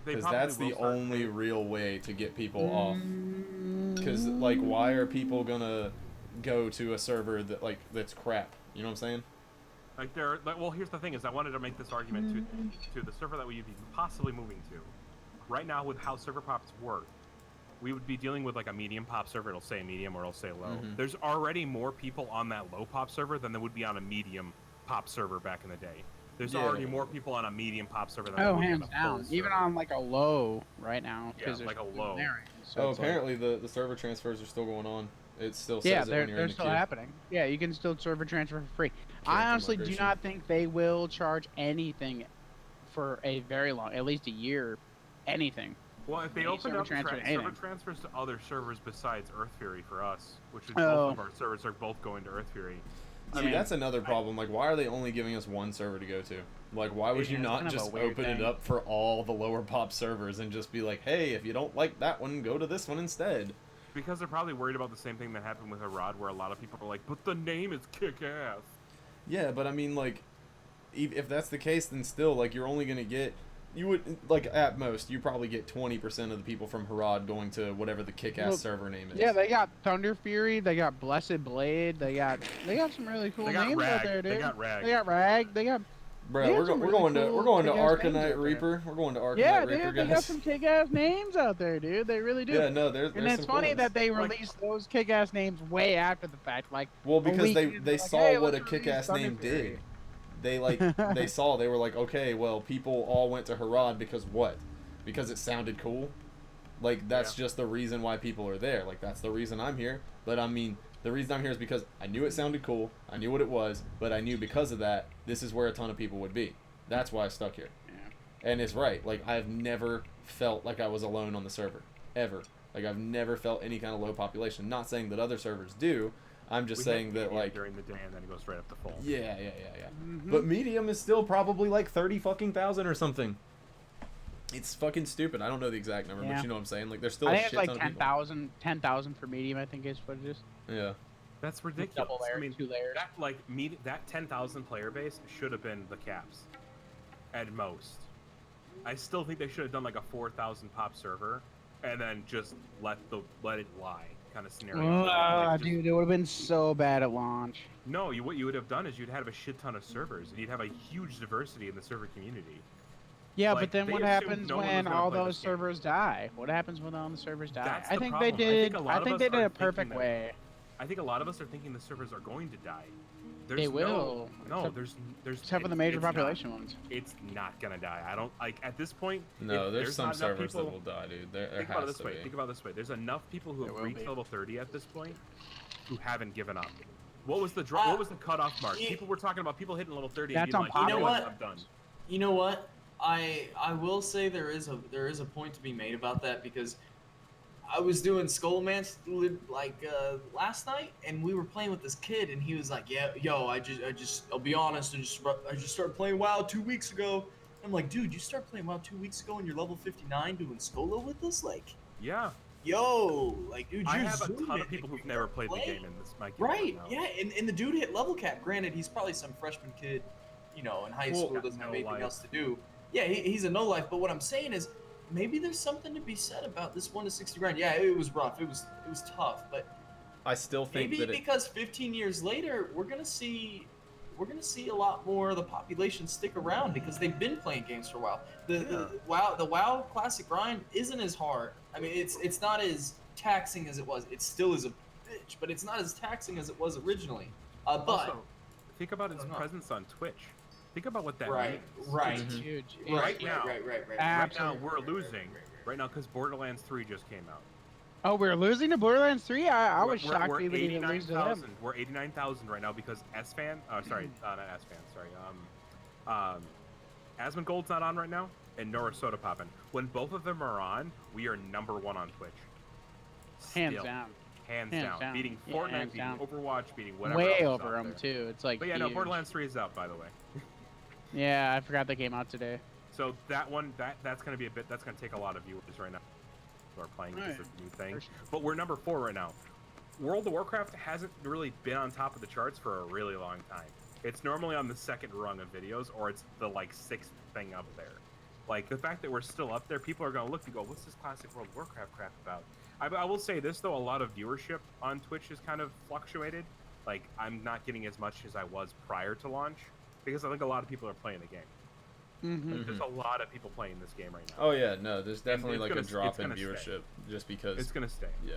Because Because that's the only real way to get people off. Because, like, why are people gonna go to a server that's crap? You know what I'm saying? Well, here's the thing: is I wanted to make this argument to the server that we'd be possibly moving to. Right now, with how server pops work, we would be dealing with like a medium pop server. It'll say medium or it'll say low. There's already more people on that low pop server than there would be on a medium pop server back in the day. There's already more people on a medium pop server than there would be on a down. full Even server. on like a low right now. Yeah, like a low. So apparently the server transfers are still going on. It still says yeah, it when you're in they're the still queue. happening. Yeah, you can still server transfer for free. Cancel I honestly do migration. not think they will charge anything for a very long, at least a year, anything. Well, if they Any open server up transfer, server anything. transfers to other servers besides Earth Fury for us, which is Oh. both of our servers are both going to Earth Fury. See, that's another problem. Like, why are they only giving us one server to go to? Like, why would you it's not kind of a just weird open it thing. up for all the lower pop servers and just be like, hey, if you don't like that one, go to this one instead? Because they're probably worried about the same thing that happened with Arad, where a lot of people are like, but the name is kick-ass. Yeah, but I mean, like, if that's the case, then still, like, you're only gonna get, you would, like, at most, you probably get 20% of the people from Harad going to whatever the kick-ass Well, server name is. Yeah, they got Thunder Fury, they got Blessed Blade, they got some really cool They got names out Rag. there, dude. They got Rag. They got Rag. They got Bro, They have we're some going really to cool we're going to kick-ass names Arcanite out there. Reaper. We're going to Arcanite yeah, Reaper, dude. They got guys. some kick-ass names out there, dude. They really do. Yeah, no, there's And it's some funny cool that ones. they released those kick-ass names way after the fact, like. Well, a because week they in, they like, saw hey, what a let's release kick-ass Thunder name Fury. did. They they were like, okay, well, people all went to Harad because what? Because it sounded cool. Like, that's just the reason why people are there. Like, that's the reason I'm here. But I mean, the reason I'm here is because I knew it sounded cool. I knew what it was, but I knew because of that, this is where a ton of people would be. That's why I stuck here. And it's right. Like, I've never felt like I was alone on the server. Ever. Like, I've never felt any kind of low population. Not saying that other servers do. I'm just saying that, like... during the day and then it goes straight up to full. Yeah. Mm-hmm. But medium is still probably like 30,000 or something. It's fucking stupid. I don't know the exact number, but you know what I'm saying? Like, there's still I a think shit it's ton like of people. 10,000 for medium, I think is what it is. Yeah. That's ridiculous. Double layer, I mean, 2 layers. that 10,000 player base should have been the caps. At most. I still think they should have done like a 4,000 pop server and then just let it lie kind of scenario. Dude, it would have been so bad at launch. No, what you would have done is you'd have a shit ton of servers and you'd have a huge diversity in the server community. Yeah, Like, but then they what assumed happens no one was when gonna all play this those game. servers die? What happens when all the servers die? That's I the think problem. they I think did. a lot I of think us they did are a perfect thinking that- way. I think a lot of us are thinking the servers are going to die. They will. No, Except- there's Except for the major it's not- population ones. It's not gonna die. I don't like at this point. No, if there's some not enough servers people, that will die, dude. There Think about it has this to way. be. Think about it this way. There's enough people who There have will reached be. level 30 at this point who haven't given up. What was the what was the cutoff mark? People were talking about people hitting level 30 and That's being like, unpopular. you know what, I'm done. You know what? I will say there is a point to be made about that, because I was doing Skullman like last night, and we were playing with this kid, and he was like, "Yeah, yo, I'll be honest, I just started playing WoW 2 weeks ago." I'm like, "Dude, you started playing WoW 2 weeks ago, and you're level 59 doing Skola with us? Like, Yeah. yo, like, dude, I you're have a zooming, ton of like, people who've you never gotta played the play." game, and this might get Right, out. yeah, and the dude hit level cap. Granted, he's probably some freshman kid, you know, in high school, doesn't have no anything life. else to do. Yeah, he's a no life. But what I'm saying is, maybe there's something to be said about this 1 to 60 grind. Yeah, it was rough. It was tough, but I still think maybe that because 15 years later, we're gonna see a lot more of the population stick around because they've been playing games for a while. The WoW classic grind isn't as hard. I mean, it's not as taxing as it was. It still is a bitch, but it's not as taxing as it was originally. But Also, think about its presence on Twitch. Think about what that means. Right. It's huge. Right now, Absolutely. we're losing. Right now, because Borderlands 3 just came out. Oh, we're losing to Borderlands 3? I was We're- shocked we're we would even lose to them. 89,000. We're 89,000 right now because S-Fan, sorry, not S-Fan, sorry, Asmongold's not on right now, and nor is Soda Poppin'. When both of them are on, we are #1 on Twitch. Hands Still. down. Hands Hands down. down. Beating Yeah, Fortnite, hands beating down. Overwatch, beating whatever Way else is over out them, there. too. It's like But yeah, no, huge. Borderlands 3 is out, by the way. Yeah, I forgot they came out today. So that one, that's going to be that's going to take a lot of viewers right now who are playing Right. this new thing. But we're #4 right now. World of Warcraft hasn't really been on top of the charts for a really long time. It's normally on the second rung of videos, or it's the like 6th thing up there. Like the fact that we're still up there, people are going to look and go, "What's this classic World of Warcraft crap about?" I will say this though, a lot of viewership on Twitch has kind of fluctuated. Like I'm not getting as much as I was prior to launch because I think a lot of people are playing the game. Mm-hmm. There's a lot of people playing this game right now. Oh yeah, no, there's definitely it's like gonna- a drop it's in gonna stay. viewership just because. It's gonna stay. Yeah.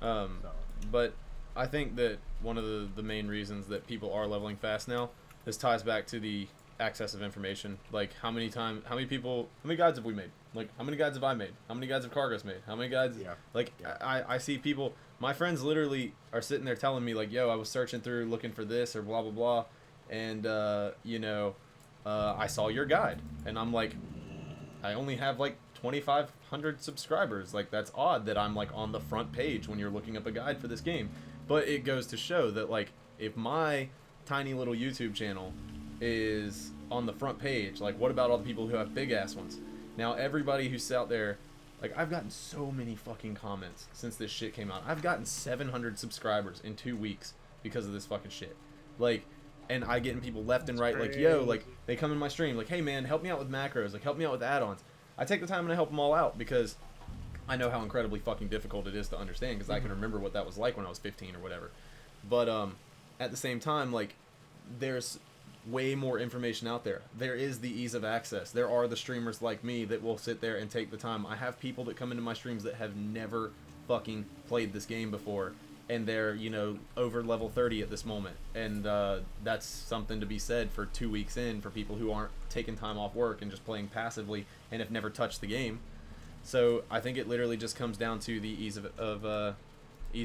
So. But I think that one of the main reasons that people are leveling fast now, this ties back to the access of information. Like how many guides have we made? Like how many guides have I made? How many guides have Cargos made? How many guides? Yeah. Like Yeah. I see people, my friends literally are sitting there telling me like, yo, I was searching through looking for this or blah blah blah, and I saw your guide, and I'm like, I only have like 2,500 subscribers. Like that's odd that I'm like on the front page when you're looking up a guide for this game. But it goes to show that like if my tiny little YouTube channel is on the front page, like what about all the people who have big ass ones? Now everybody who's out there, like I've gotten so many fucking comments since this shit came out. I've gotten 700 subscribers in 2 weeks because of this fucking shit. Like, and I getting people left and right, like, yo, like they come in my stream, like, hey man, help me out with macros, like help me out with add-ons. I take the time and I help them all out because I know how incredibly fucking difficult it is to understand because I can remember what that was like when I was 15 or whatever. But at the same time, like, there's way more information out there. There is the ease of access. There are the streamers like me that will sit there and take the time. I have people that come into my streams that have never fucking played this game before, and they're, you know, over level 30 at this moment. And that's something to be said for 2 weeks in for people who aren't taking time off work and just playing passively and have never touched the game. So I think it literally just comes down to the ease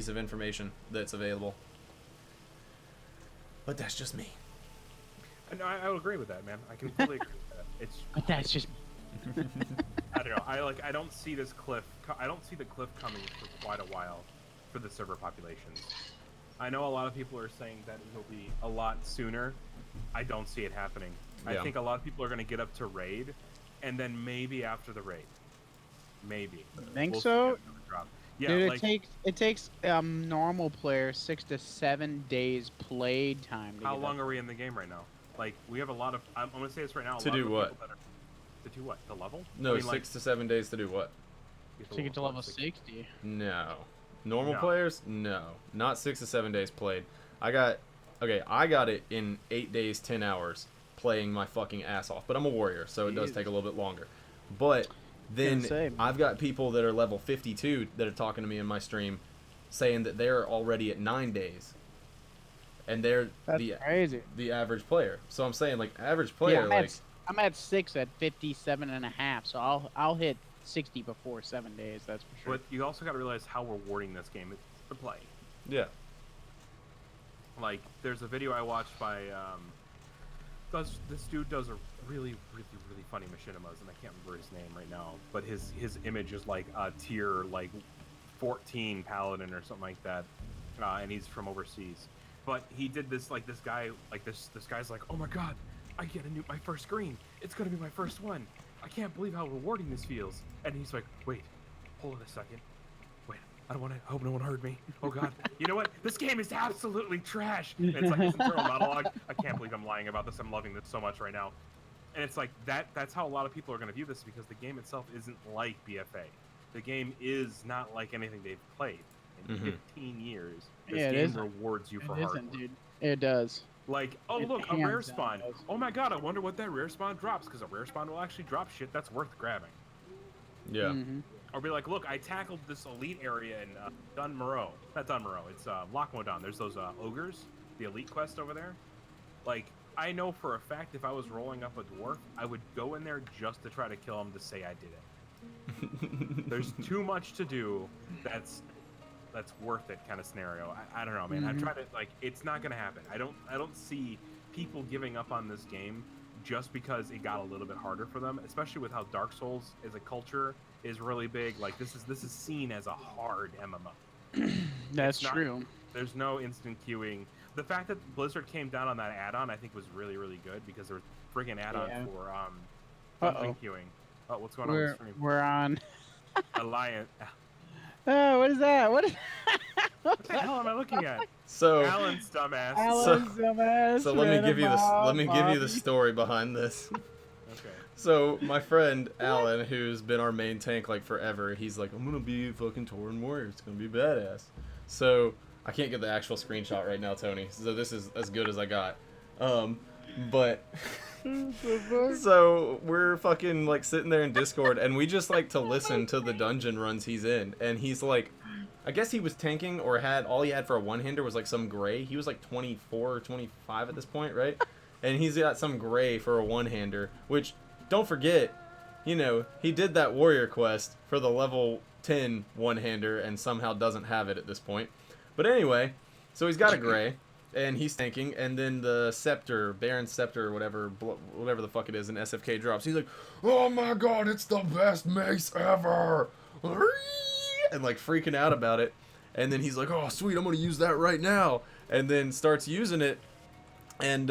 of information that's available. But that's just me. No, I would agree with that, man. I completely agree with that. It's But that's just I don't know. I don't see this cliff. I don't see the cliff coming for quite a while for the server populations. I know a lot of people are saying that it'll be a lot sooner. I don't see it happening. Yeah. I think a lot of people are going to get up to raid, and then maybe after the raid, maybe. Think We'll see so? another drop. Yeah, Dude, like it takes normal players 6 to 7 days played time. To how get long up. are we in the game right now? Like we have a lot of. I'm going to say this right now. To a lot do of what? people that are, to do what? The level? No, I mean, 6 to 7 days to do what? To get to level 60. No. Normal No. players? No. Not 6 to 7 days played. I got it in 8 days, 10 hours playing my fucking ass off. But I'm a warrior, so it does Jeez. take a little bit longer. But then say. I've got people that are level 52 that are talking to me in my stream saying that they're already at 9 days. And they're That's crazy. the average player. So I'm saying, like, average player, Yeah, like... I'm at 6 at 57.5, so I'll hit 60 before 7 days. That's for sure. But you also got to realize how rewarding this game is to play. Yeah. Like, there's a video I watched by this dude does a really funny machinimas, and I can't remember his name right now, but his image is like a tier like 14 paladin or something like that, and he's from overseas. But he did this like this guy's like, oh my god, I get my first green. It's gonna be my first one. I can't believe how rewarding this feels. And he's like, wait, hold on a second. Wait, I hope no one heard me. Oh god. You know what? This game is absolutely trash. And it's like his internal monologue. I can't believe I'm lying about this. I'm loving this so much right now. And it's like that's how a lot of people are gonna view this, because the game itself isn't like BFA. The game is not like anything they've played in 15 years. This game rewards you for hard work. Dude. It does. Like, oh look, a rare spawn. Oh my god, I wonder what that rare spawn drops, because a rare spawn will actually drop shit that's worth grabbing. Yeah. Or be like, look, I tackled this elite area in Dunmoreau. Not Dunmoreau, it's Lochmodon. There's those ogres, the elite quest over there. Like, I know for a fact if I was rolling up a dwarf, I would go in there just to try to kill him to say I did it. There's too much to do that's worth it kind of scenario. I don't know, man. I try to, like, it's not gonna happen. I don't see people giving up on this game just because it got a little bit harder for them, especially with how Dark Souls as a culture is really big. Like, this is seen as a hard MMO. That's true. There's no instant queuing. The fact that Blizzard came down on that add-on, I think, was really good, because there was a friggin' add-on for instant queuing. Oh, what's going on with the stream? We're on Alliance. Oh, what is that? What What the hell am I looking at? So Alan's dumbass. So let me give you the story behind this. Okay. So my friend Alan, who's been our main tank like forever, he's like, I'm gonna be a fucking Tauren warrior. It's gonna be badass. So I can't get the actual screenshot right now, Tony. So this is as good as I got. But so we're fucking like sitting there in Discord, and we just like to listen to the dungeon runs he's in, and he's like, I guess he was tanking, or had all he had for a one-hander was like some gray. He was like 24 or 25 at this point, right? And he's got some gray for a one-hander, which, don't forget, you know, he did that warrior quest for the level 10 one-hander and somehow doesn't have it at this point. But anyway, so he's got a gray, and he's tanking, and then the scepter, Baron's scepter, or whatever the fuck it is, in SFK drops. He's like, oh my god, it's the best mace ever! And like freaking out about it. And then he's like, oh sweet, I'm gonna use that right now. And then starts using it, and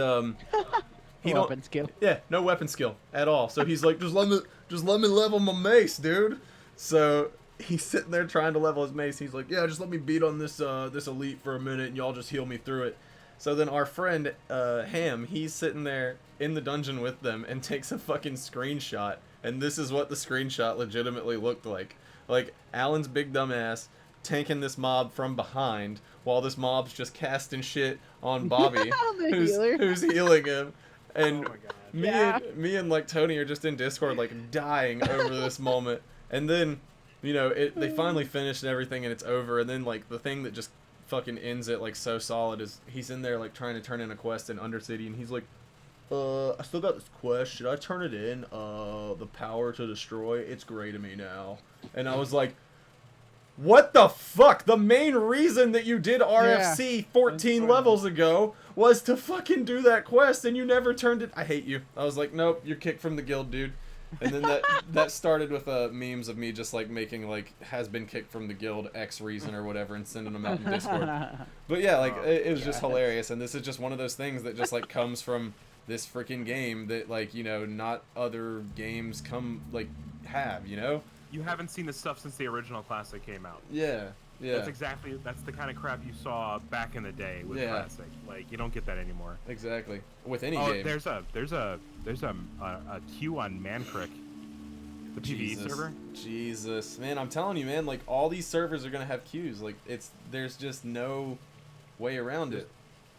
weapon skill. Yeah, no weapon skill at all. So he's like, just let me level my mace, dude. So he's sitting there trying to level his mace. He's like, yeah, just let me beat on this this elite for a minute, and y'all just heal me through it. So then our friend Ham, he's sitting there in the dungeon with them and takes a fucking screenshot, and this is what the screenshot legitimately looked like. Like, Alan's big dumb ass tanking this mob from behind while this mob's just casting shit on Bobby, who's healing him. And oh my God. me and like Tony are just in Discord like dying over this moment. And then, you know, they finally finished and everything, and it's over. And then like the thing that just fucking ends it like so solid is he's in there like trying to turn in a quest in Undercity, and he's like, I still got this quest, should I turn it in? The power to destroy, it's gray to me now. And I was like, what the fuck? The main reason that you did RFC 14 levels ago was to fucking do that quest, and you never turned it. I hate you. I was like, nope, you're kicked from the guild, dude. And then that started with memes of me just like making like has been kicked from the guild X reason or whatever, and sending them out in Discord. But yeah, like it was just hilarious, and this is just one of those things that just like comes from this freaking game that like, you know, not other games have, you know. You haven't seen this stuff since the original Classic came out. Yeah. That's the kind of crap you saw back in the day with Classic. Like, you don't get that anymore. Exactly. With any game. There's a queue on Mancrick, the PvE server. Jesus, man, I'm telling you, man. Like, all these servers are gonna have queues. Like, there's just no way around it.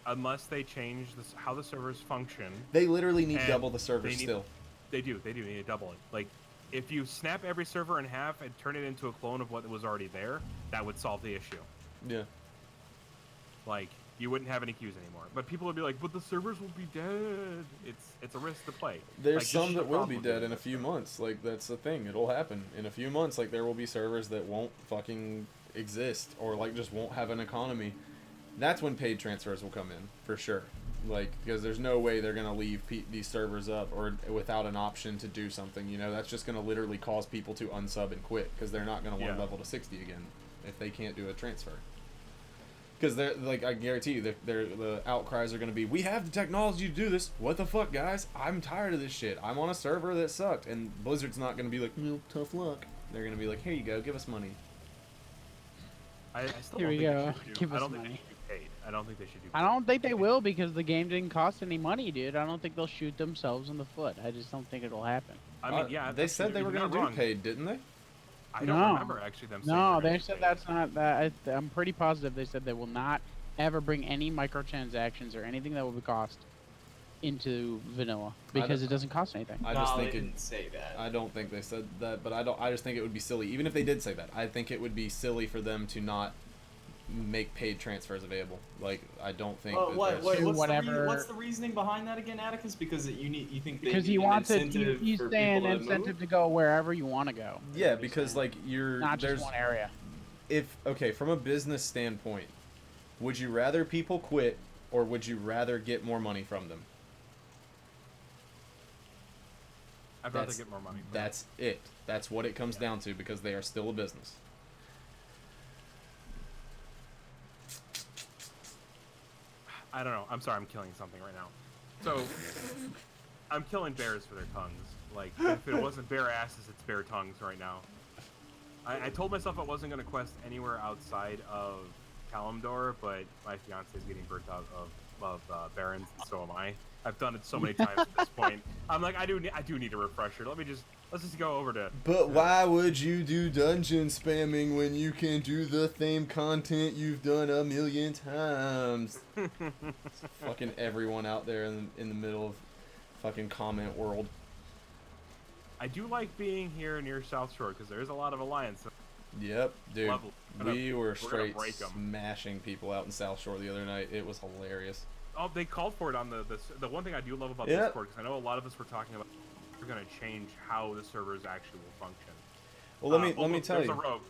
Unless they change how the servers function. They literally need double the servers still. They do need to double it. Like, if you snap every server in half and turn it into a clone of what was already there, that would solve the issue. Yeah. Like, you wouldn't have any queues anymore. But people would be like, but the servers will be dead. It's a risk to play. There's like, some that will be dead in a few months. Like, that's the thing. It'll happen. In a few months, like, there will be servers that won't fucking exist, or, like, just won't have an economy. That's when paid transfers will come in for sure. Like, because there's no way they're gonna leave these servers up or without an option to do something. You know, that's just gonna literally cause people to unsub and quit because they're not gonna want to level to 60 again if they can't do a transfer. Because they're like, I guarantee you, the outcries are gonna be, we have the technology to do this. What the fuck, guys? I'm tired of this shit. I'm on a server that sucked, and Blizzard's not gonna be like, no, tough luck. They're gonna be like, here you go, give us money. I still Here don't we think go. they should do. Give I us don't think they money. should do paid. I don't think they should do. I Paid. don't think they will because the game didn't cost any money, dude. I don't think they'll shoot themselves in the foot. I just don't think it'll happen. I mean, yeah. They said they were gonna do wrong. paid, didn't they? I don't No. remember actually them saying No, were gonna they do said paid. that's not that. I'm pretty positive they said they will not ever bring any microtransactions or anything that will be cost into vanilla because it doesn't cost anything. I just they think didn't say that. I don't think they said that, but I just think it would be silly. Even if they did say that, I think it would be silly for them to not make paid transfers available. Like, I don't think. What's the reasoning behind that again, Atticus? Because you think they Because need he an wants it. incentive He's for saying people an to incentive move? to go wherever you want to go. Yeah, because like Not just one area. Okay, from a business standpoint, would you rather people quit or would you rather get more money from them? I'd rather get more money. That's it. That's what it comes down to because they are still a business. I don't know. I'm sorry. I'm killing something right now. So, I'm killing bears for their tongues. Like, if it wasn't bear asses, it's bear tongues right now. I told myself I wasn't going to quest anywhere outside of Kalimdor, but my fiance is getting burnt out of Barrens, and so am I. I've done it so many times at this point. I'm like, I do need a refresher. Let's just go over to. But why would you do dungeon spamming when you can do the same content you've done a million times? Fucking everyone out there in the middle of fucking comment world. I do like being here near South Shore because there's a lot of Alliance. Yep, dude. We were gonna straight break 'em. smashing people out in South Shore the other night. It was hilarious. Oh, they called for it on the one thing I do love about Yep. Discord, because I know a lot of us were talking about we're going to change how the servers actually will function. Well, let me tell there's you. a rogue.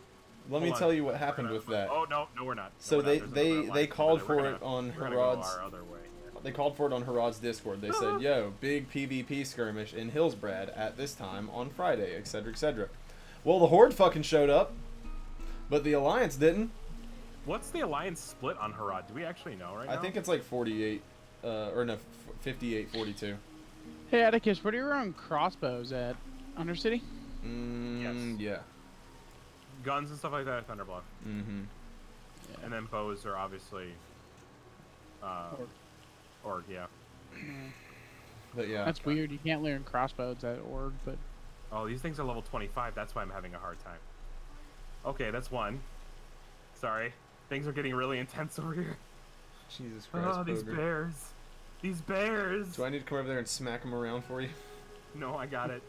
Let me Hold tell on. you what happened with that. Oh no, we're not. No, So we're not. There's another they line. called We're for gonna- it on we're gonna Harad's. go our other way. They called for it on Harad's Discord. They said, "Yo, big PvP skirmish in Hillsbrad at this time on Friday, etc., etc." Well, the Horde fucking showed up, but the Alliance didn't. What's the Alliance split on Harad? Do we actually know right now? I think it's like 48, or no, 58, 42. Hey Atticus, what are your own crossbows at Undercity? Yes. Yeah. Guns and stuff like that at Thunderbluff. Mm-hmm. And then bows are obviously Org, yeah. But yeah. That's weird. You can't learn crossbows at Org, but Oh, these things are level 25. That's why I'm having a hard time. Okay, that's one. Sorry. Things are getting really intense over here. Jesus Christ, Oh, these Pohgren. bears. These bears. Do I need to come over there and smack them around for you? No, I got it.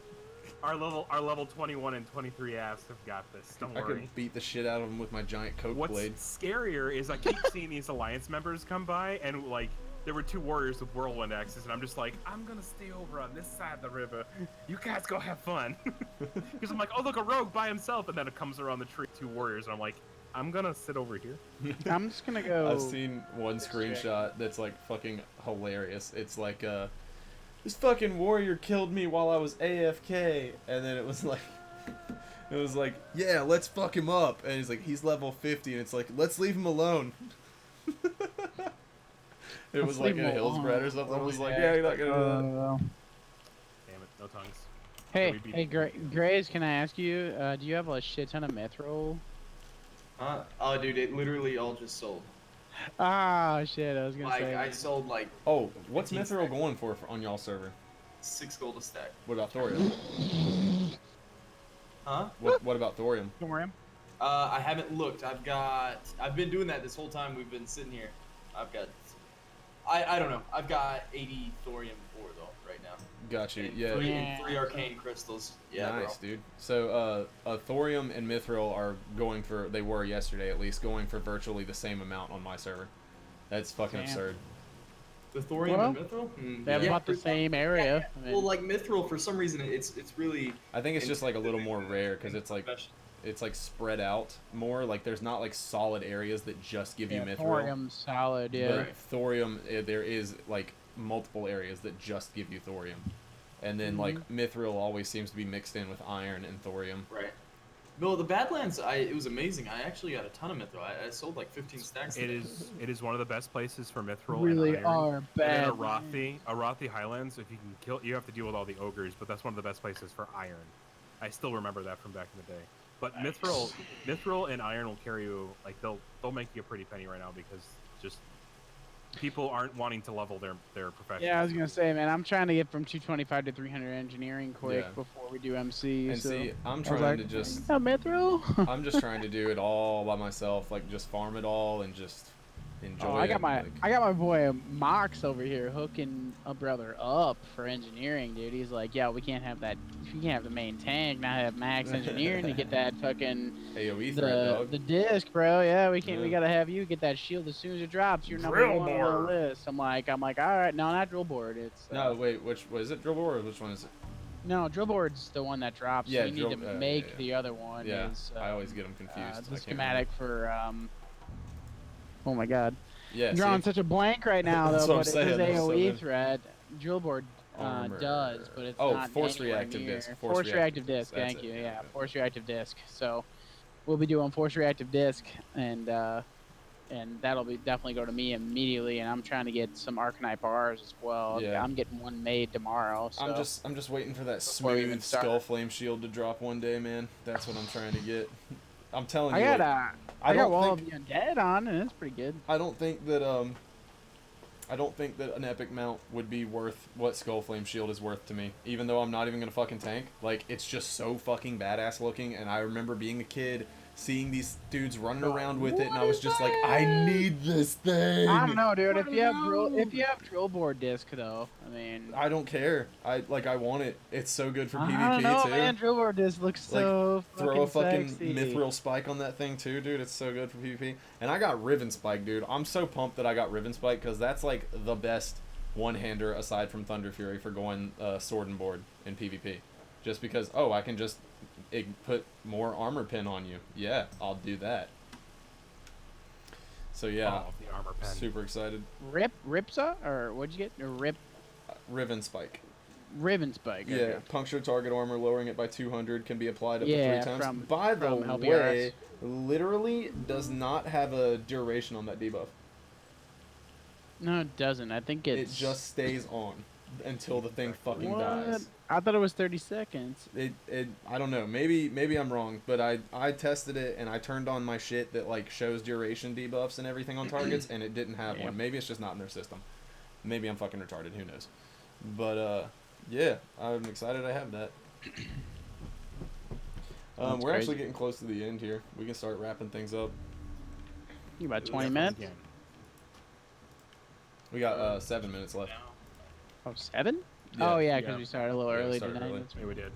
Our level 21 and 23 ass have got this. Don't I worry. could beat the shit out of them with my giant coke What's blade. scarier is I keep seeing these Alliance members come by, and like there were two warriors with whirlwind axes, and I'm just like, I'm gonna stay over on this side of the river. You guys go have fun. Because I'm like, oh look, a rogue by himself, and then it comes around the tree, two warriors, and I'm like, I'm gonna sit over here. I'm just gonna go. I've seen one screenshot that's like fucking hilarious. It's like, this fucking warrior killed me while I was AFK, and then it was like, yeah, let's fuck him up, and he's like, he's level 50, and it's like, let's leave him alone. It was like in Hillsbrad or something. I was like, yeah, you're not gonna do that. Damn it, no tongues. Hey, we beat hey, Grays, can I ask you, do you have a shit ton of mithril? Oh, dude, it literally all just sold. Ah, shit, I was gonna Like, say. I sold like Oh, what's 15 Mithril going for on y'all server? 6 gold a stack. What about thorium? Huh? What about thorium? Don't worry. I haven't looked. I've been doing that this whole time we've been sitting here. I don't know. I've got 80 thorium ore though right now. Got you. And Yeah. three arcane crystals. Yeah, Nice, bro. dude. So, thorium and mithril are going for, they were yesterday at least, going for virtually the same amount on my server. That's fucking Damn. absurd. The thorium Well, and mithril? They have Yeah, about the for- same area. Yeah, I mean, well, like mithril, for some reason, it's really. I think it's just like a little more rare because it's like, it's like spread out more. Like there's not like solid areas that just give you mithril. Thorium's solid, yeah. But thorium, there is like multiple areas that just give you thorium, and then like mithril always seems to be mixed in with iron and thorium. Right. No, the Badlands, it was amazing. I actually got a ton of mithril. I sold like 15 stacks. It is one of the best places for mithril Really and iron. are bad. And then Arathi Highlands, if you can kill, you have to deal with all the ogres, but that's one of the best places for iron. I still remember that from back in the day. But Nice. mithril and iron will carry you, like they'll make you a pretty penny right now because just people aren't wanting to level their profession. Yeah, I was gonna say, man, I'm trying to get from 225 to 300 engineering quick Yeah. before we do MC. And so see, I'm I was trying like, to just, "Oh, mithril." I'm just trying to do it all by myself, like just farm it all and just enjoy Oh, it. I got my boy Mox over here hooking a brother up for engineering, dude. He's like, yeah, we can't have that. We can't have the main tank. Now have max engineering to get that fucking AOE threat, dog. the disc, bro. Yeah, we can't. Yeah. We gotta have you get that shield as soon as it drops. You're number Drill one on board. the list. I'm like, all right, no, not drill board. It's No, wait, which was it? Drill board or which one is it? no, drill board's the one that drops. Yeah, so you need to drill- make yeah. the other one. Yeah, is, I always get them confused. the I can't schematic for oh my god. Yeah, I'm drawing see? such a blank right now, That's though, what but I'm it is saying, that's so AoE good. threat. Drill board Armor. does, but it's Oh, not force anywhere reactive near. disc. Force reactive disc, That's thank it, you. yeah, Yeah, yeah. force reactive disc. So we'll be doing force reactive disc, and that'll be definitely go to me immediately. And I'm trying to get some Arcanite bars as well. Yeah. I'm getting one made tomorrow. So. I'm just waiting for that Before we even smooth start. skull flame shield to drop one day, man. That's what I'm trying to get. I'm telling I you. got like, I got don't Wall think- of the Undead on, and it's pretty good. I don't think that an epic mount would be worth what Skull Flame Shield is worth to me. Even though I'm not even gonna fucking tank. Like, it's just so fucking badass looking, and I remember being a kid, seeing these dudes running around with it, and I was just like, I need this thing! I don't know, dude. I If you have don't know. drill board disc, though, I mean, I don't care. I want it. It's so good for I PvP don't know, too. man. Drill board disc looks Like, so Throw a fucking sexy. mithril spike on that thing too, dude. It's so good for PvP. And I got Riven Spike, dude. I'm so pumped that I got Riven Spike because that's like the best one-hander aside from Thunder Fury for going sword and board in PvP. Just because, I can just put more armor pin on you. Yeah, I'll do that. So yeah, Oh, the armor pen. super excited. Ripsa, or what'd you get? Riven Spike. Riven Spike. Yeah, okay. puncture target armor, lowering it by 200, can be applied up to Yeah, 3 times. from- By the from LBRS. way, literally does not have a duration on that debuff. No, it doesn't. I think It it's just stays on until the thing fucking What? dies. I thought it was 30 seconds. I don't know. Maybe I'm wrong, but I tested it and I turned on my shit that like shows duration debuffs and everything on targets, and it didn't have Yeah. one. Maybe it's just not in their system. Maybe I'm fucking retarded. Who knows? But yeah, I'm excited I have that. That's We're crazy. actually getting close to the end here. We can start wrapping things up. You about 20 Yeah, minutes? again. We got 7 minutes left. Oh, 7? Yeah. Oh yeah, because Yeah. we started a little Yeah, we early started tonight. early. That's Yeah, we did.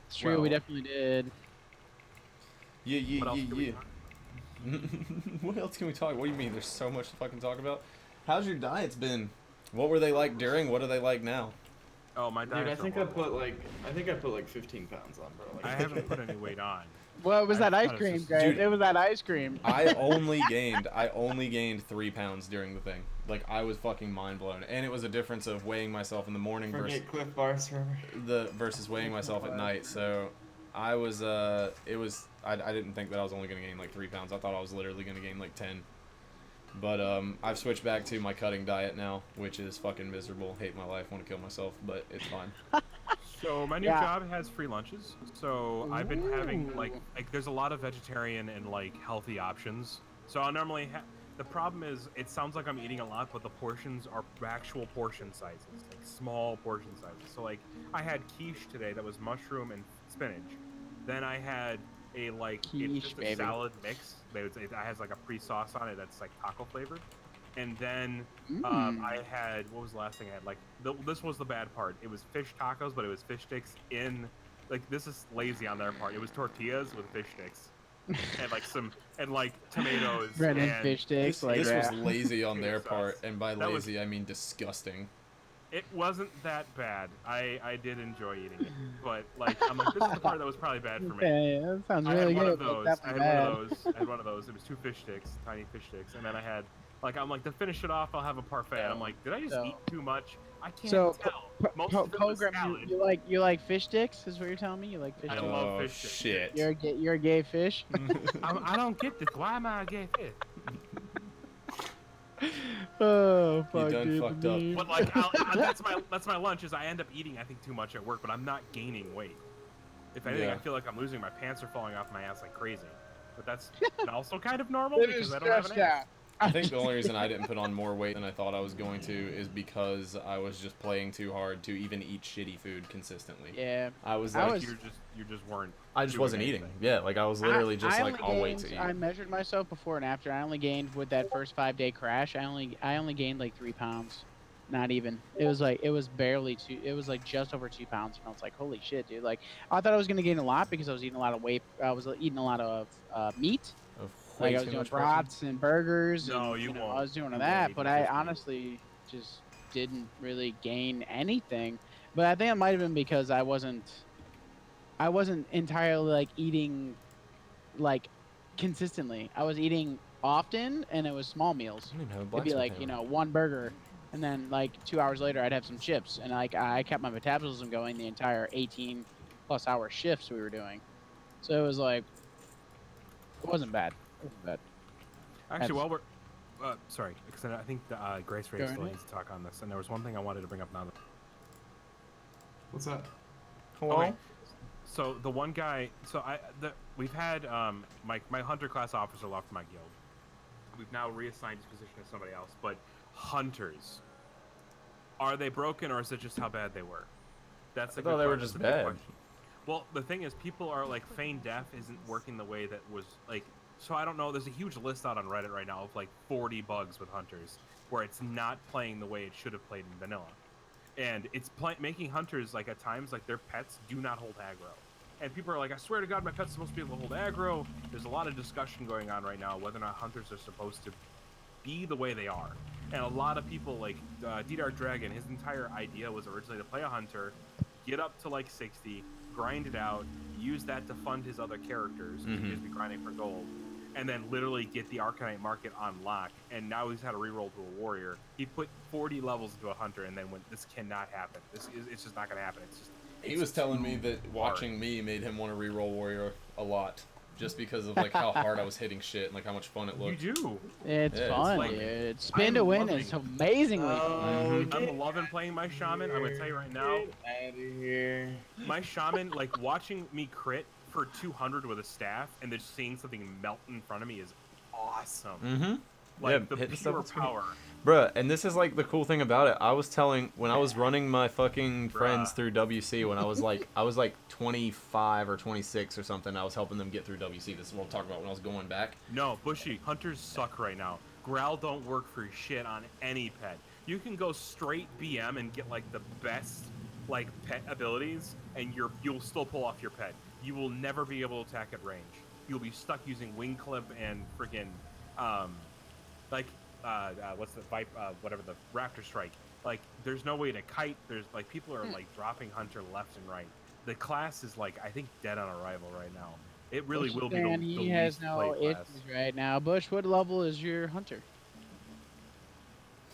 It's true. Well- We definitely did. Yeah, What else yeah, do we yeah. got? What else can we talk? What do you mean? There's so much to fucking talk about. How's your diets been? What were they like during? What are they like now? Oh, my Dude, diet. I think I put like 15 pounds on, bro. Like, I haven't put any weight on. Well, it was that I ice thought it was cream, just- guys. Dude. It was that ice cream. I only gained 3 pounds during the thing. Like, I was fucking mind blown, and it was a difference of weighing myself in the morning versus forget Cliff Bars forever. versus weighing myself at night. So I was I didn't think that I was only gonna gain like 3 pounds. I thought I was literally gonna gain like 10. But I've switched back to my cutting diet now, which is fucking miserable. Hate my life, want to kill myself, but it's fine. So my new Yeah. job has free lunches. So I've been having Ooh. like there's a lot of vegetarian and like healthy options. So I'll normally the problem is it sounds like I'm eating a lot, but the portions are actual portion sizes, like small portion sizes. So like I had quiche today that was mushroom and spinach. Then I had a Quiche, it's just a baby. salad mix. It has like a pre-sauce on it that's like taco flavored. And then I had, what was the last thing I had? Like, this was the bad part. It was fish tacos, but it was fish sticks in, like, this is lazy on their part. It was tortillas with fish sticks. and tomatoes. Brandon and fish sticks. This, Like this was that. lazy on their Sauce. part, and by That was- lazy I mean disgusting. It wasn't that bad. I did enjoy eating it, but like I'm like, this is the part that was probably bad for me. Okay, that sounds I really had one good. of but those. I definitely had one bad. of those. I had one of those. It was 2 fish sticks, tiny fish sticks, and then I had like I'm like to finish it off, I'll have a parfait. And I'm like, did I just eat too much? I can't So, tell. Most of it was Pohgren, salad. you like fish sticks? Is what you're telling me? You like fish I sticks? love Oh fish sticks. shit. You're a gay fish. I don't get this. Why am I a gay fish? Oh fuck, done dude. fucked up. But like that's my lunch. Is I end up eating I think too much at work, but I'm not gaining weight. If anything, I feel like I'm losing. My pants are falling off my ass like crazy. But that's also kind of normal because I don't have an ass. I think the only reason I didn't put on more weight than I thought I was going to is because I was just playing too hard to even eat shitty food consistently. Yeah. I was I like, was- you just weren't. I just doing wasn't eating. anything. Yeah, like I was literally just like, I'll wait to eat. I measured myself before and after. I only gained with that first 5-day crash. I only gained like 3 pounds. Not even. It was barely 2. It was like just over 2 pounds. And I was like, holy shit, dude. Like I thought I was gonna gain a lot because I was eating a lot of I was eating a lot of meat. Of Like way I was too doing much protein. brats and burgers. No, and, you know, won't. I was doing You that, won't but eat I this meat. honestly just didn't really gain anything. But I think it might have been because I wasn't entirely like eating like consistently. I was eating often and it was small meals. I don't even have a It'd be blacksmith like, hammer. one burger and then like 2 hours later I'd have some chips and like I kept my metabolism going the entire 18 plus hour shifts we were doing. So it was like it wasn't bad. It wasn't bad. Actually, while we're sorry, because I think GraysForDays Go still ahead. needs to talk on this, and there was one thing I wanted to bring up now. What's that? Hello? Okay. So the one guy, we've had my hunter class officer left my guild. We've now reassigned his position to somebody else. But hunters, are they broken or is it just how bad they were? That's I thought they were just bad. Well, the thing is, people are like Feign Deaf isn't working the way that was like. So I don't know. There's a huge list out on Reddit right now of like 40 bugs with hunters where it's not playing the way it should have played in vanilla. And it's making hunters, like, at times, like, their pets do not hold aggro. And people are like, I swear to God, my pet's supposed to be able to hold aggro. There's a lot of discussion going on right now whether or not hunters are supposed to be the way they are. And a lot of people, like, D-Dark Dragon, his entire idea was originally to play a hunter, get up to, like, 60, grind it out, use that to fund his other characters, because he'd just be grinding for gold, and then literally get the Arcanite market on lock, and now he's had a reroll to a warrior. He put 40 levels into a hunter, and then went, this cannot happen. It's just not going to happen. He was telling me that watching me made him want to reroll warrior a lot, just because of like how hard I was hitting shit and like how much fun it looked. You do. It's Yeah, fun, like- dude. Spin I'm to win loving- is amazingly fun. I'm loving playing my shaman. I'm gonna tell you right now, Get out of here. my shaman, like watching me crit for 200 with a staff and then just seeing something melt in front of me is awesome. Mm-hmm. Like Yeah, the hitting pure stuff is great. power. Bruh, and this is like the cool thing about it. I was telling when I was running my fucking friends Bruh. through WC when I was like 25 or 26 or something. I was helping them get through WC. This is what we'll talk about when I was going back. No, Bushy, hunters suck right now. Growl don't work for shit on any pet. You can go straight BM and get like the best like pet abilities, and you'll still pull off your pet. You will never be able to attack at range. You'll be stuck using wing clip and freaking what's the whatever the raptor strike. Like there's no way to kite. There's like people are like dropping hunter left and right. The class is like I think dead on arrival right now. It really will be the He has least no played class. issues right now. Bush, what level is your hunter?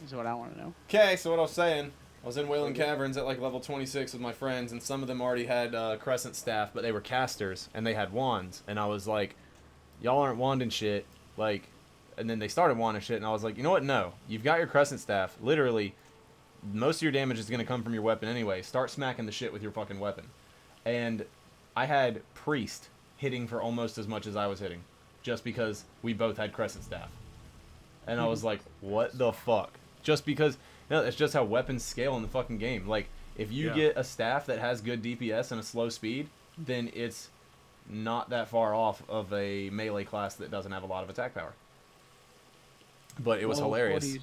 Is what I want to know. Okay, so what I was saying, I was in Wailing Caverns at like level 26 with my friends, and some of them already had crescent staff, but they were casters and they had wands, and I was like, y'all aren't wanding shit, like, and then they started wanding shit, and I was like, you know what? No, you've got your crescent staff. Literally, most of your damage is gonna come from your weapon anyway. Start smacking the shit with your fucking weapon. And I had priest hitting for almost as much as I was hitting, just because we both had crescent staff. And I was like, what the fuck? Just because, no, it's just how weapons scale in the fucking game. Like, if you get a staff that has good DPS and a slow speed, then it's not that far off of a melee class that doesn't have a lot of attack power. But it was Level hilarious. 40s.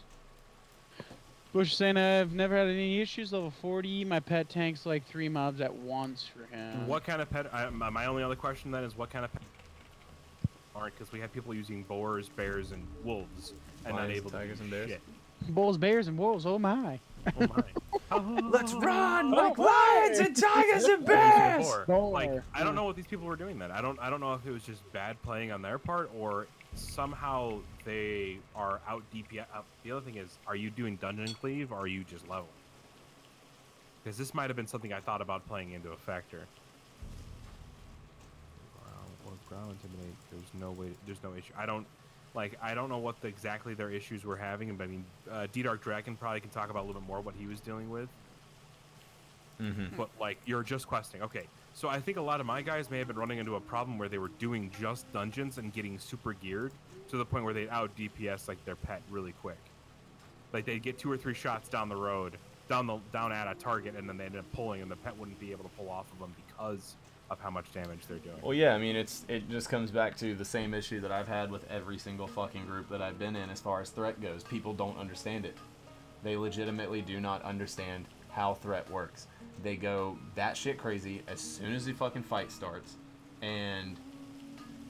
Bush saying I've never had any issues. Level 40, my pet tanks like 3 mobs at once for him. What kind of pet? My only other question then is what kind of pet? Alright, because we had people using boars, bears, and wolves, and not Lions, able to tigers, do and bears? shit. Bulls, bears, and wolves. Oh my. Oh my. Let's run like lions and tigers and Before. Don't Like, worry. I don't know what these people were doing then. I don't know if it was just bad playing on their part or somehow they are out DPS. The other thing is, are you doing dungeon cleave or are you just leveling? Because this might have been something I thought about playing into a factor. Ground intimidate. There's no way. There's no issue. I don't know what exactly their issues were having. But I mean, D-Dark Dragon probably can talk about a little bit more what he was dealing with. But like, you're just questing. Okay, so I think a lot of my guys may have been running into a problem where they were doing just dungeons and getting super geared to the point where they'd out DPS like their pet really quick. Like they'd get 2 or 3 shots down the road, down at a target, and then they ended up pulling, and the pet wouldn't be able to pull off of them because of how much damage they're doing. Well, yeah, I mean, it just comes back to the same issue that I've had with every single fucking group that I've been in as far as threat goes. People don't understand it. They legitimately do not understand how threat works. They go that shit crazy as soon as the fucking fight starts, and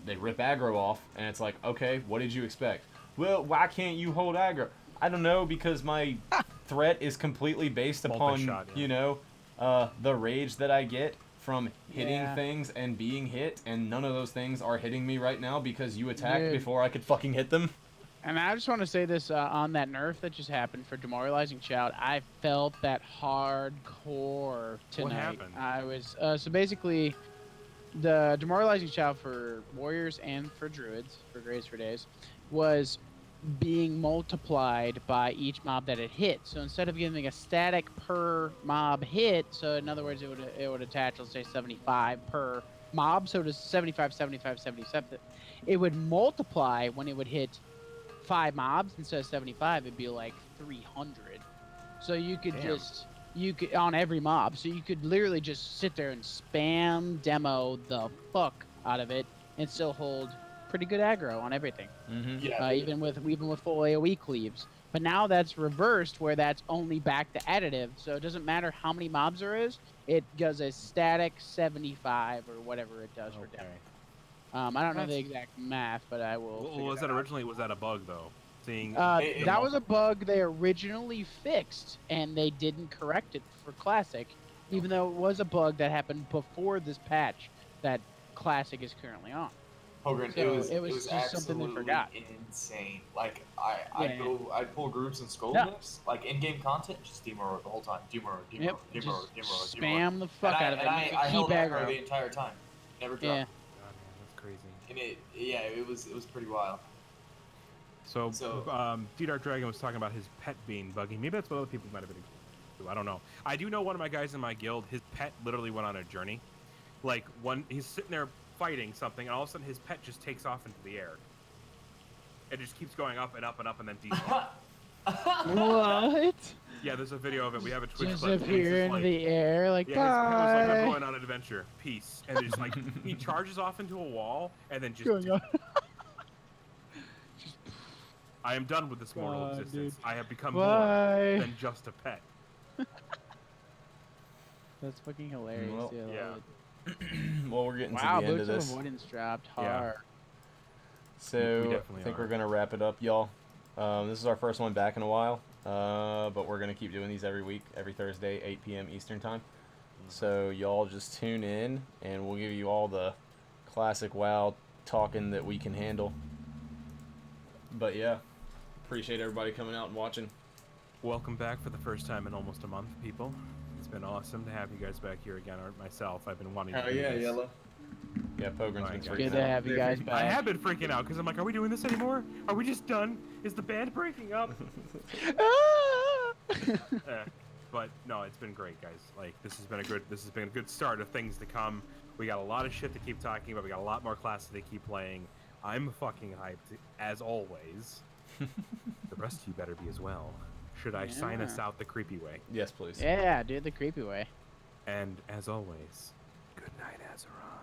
they rip aggro off, and it's like, okay, what did you expect? Well, why can't you hold aggro? I don't know, because my threat is completely based upon, the rage that I get from hitting things and being hit, and none of those things are hitting me right now because you attacked before I could fucking hit them. And I just want to say this on that nerf that just happened for demoralizing shout. I felt that hardcore tonight. What happened? I was so basically the demoralizing shout for warriors and for druids for GraysForDays was being multiplied by each mob that it hit. So instead of giving a static per mob hit, so in other words, it would attach, let's say 75 per mob. So it is 75, 75, 77. It would multiply when it would hit 5 mobs instead of 75. It'd be like 300. So you could on every mob. So you could literally just sit there and spam demo the fuck out of it and still hold pretty good aggro on everything. Yeah. Even with full AoE cleaves. But now that's reversed, where that's only back to additive. So it doesn't matter how many mobs there is. It does a static 75 or whatever it does for demo. I don't know the exact math, but I will. Well, was that a bug though? That was a bug they originally fixed, and they didn't correct it for Classic, even though it was a bug that happened before this patch that Classic is currently on. Pohgren, So it was just absolutely something they forgot. insane. Like I'd pull groups and skull nymphs, like in-game content, just demurrer the whole time. Demurrer. Spam the fuck out of it. And I keep held aggro aggro the entire time. Never dropped. Yeah. God, man, that's crazy. And it was pretty wild. So D-Dark Dragon was talking about his pet being buggy. Maybe that's what other people might have been into. I don't know. I do know one of my guys in my guild, his pet literally went on a journey. Like, he's sitting there fighting something, and all of a sudden his pet just takes off into the air. It just keeps going up and up and up and then defaults. What? Yeah, there's a video of it. We have a Twitch clip. Disappear into the air, like, yeah, bye. his pet was like, I'm going on an adventure. Peace. And it's like, he charges off into a wall, and then just... I am done with this mortal existence. Dude. I have become Bye. more than just a pet. That's fucking hilarious. Well, yeah. Well, we're getting to Wow, the end boots of of this. avoidance dropped hard. Yeah. So I think we're going to wrap it up, y'all. This is our first one back in a while, but we're going to keep doing these every week, every Thursday, 8 p.m. Eastern Time. So y'all just tune in, and we'll give you all the classic WoW talking that we can handle. But yeah, appreciate everybody coming out and watching. Welcome back for the first time in almost a month, people. It's been awesome to have you guys back here again. Myself, I've been wanting to do this. Yellow. Yeah, Pogren's been Good freaking to out. have you guys back. I have been freaking out because I'm like, are we doing this anymore? Are we just done? Is the band breaking up? But no, it's been great, guys. Like this has been a good start of things to come. We got a lot of shit to keep talking about. We got a lot more classes to keep playing. I'm fucking hyped as always. The rest of you better be as well. Should I sign us out the creepy way? Yes, please. Yeah, do it the creepy way. And as always, good night, Azeroth.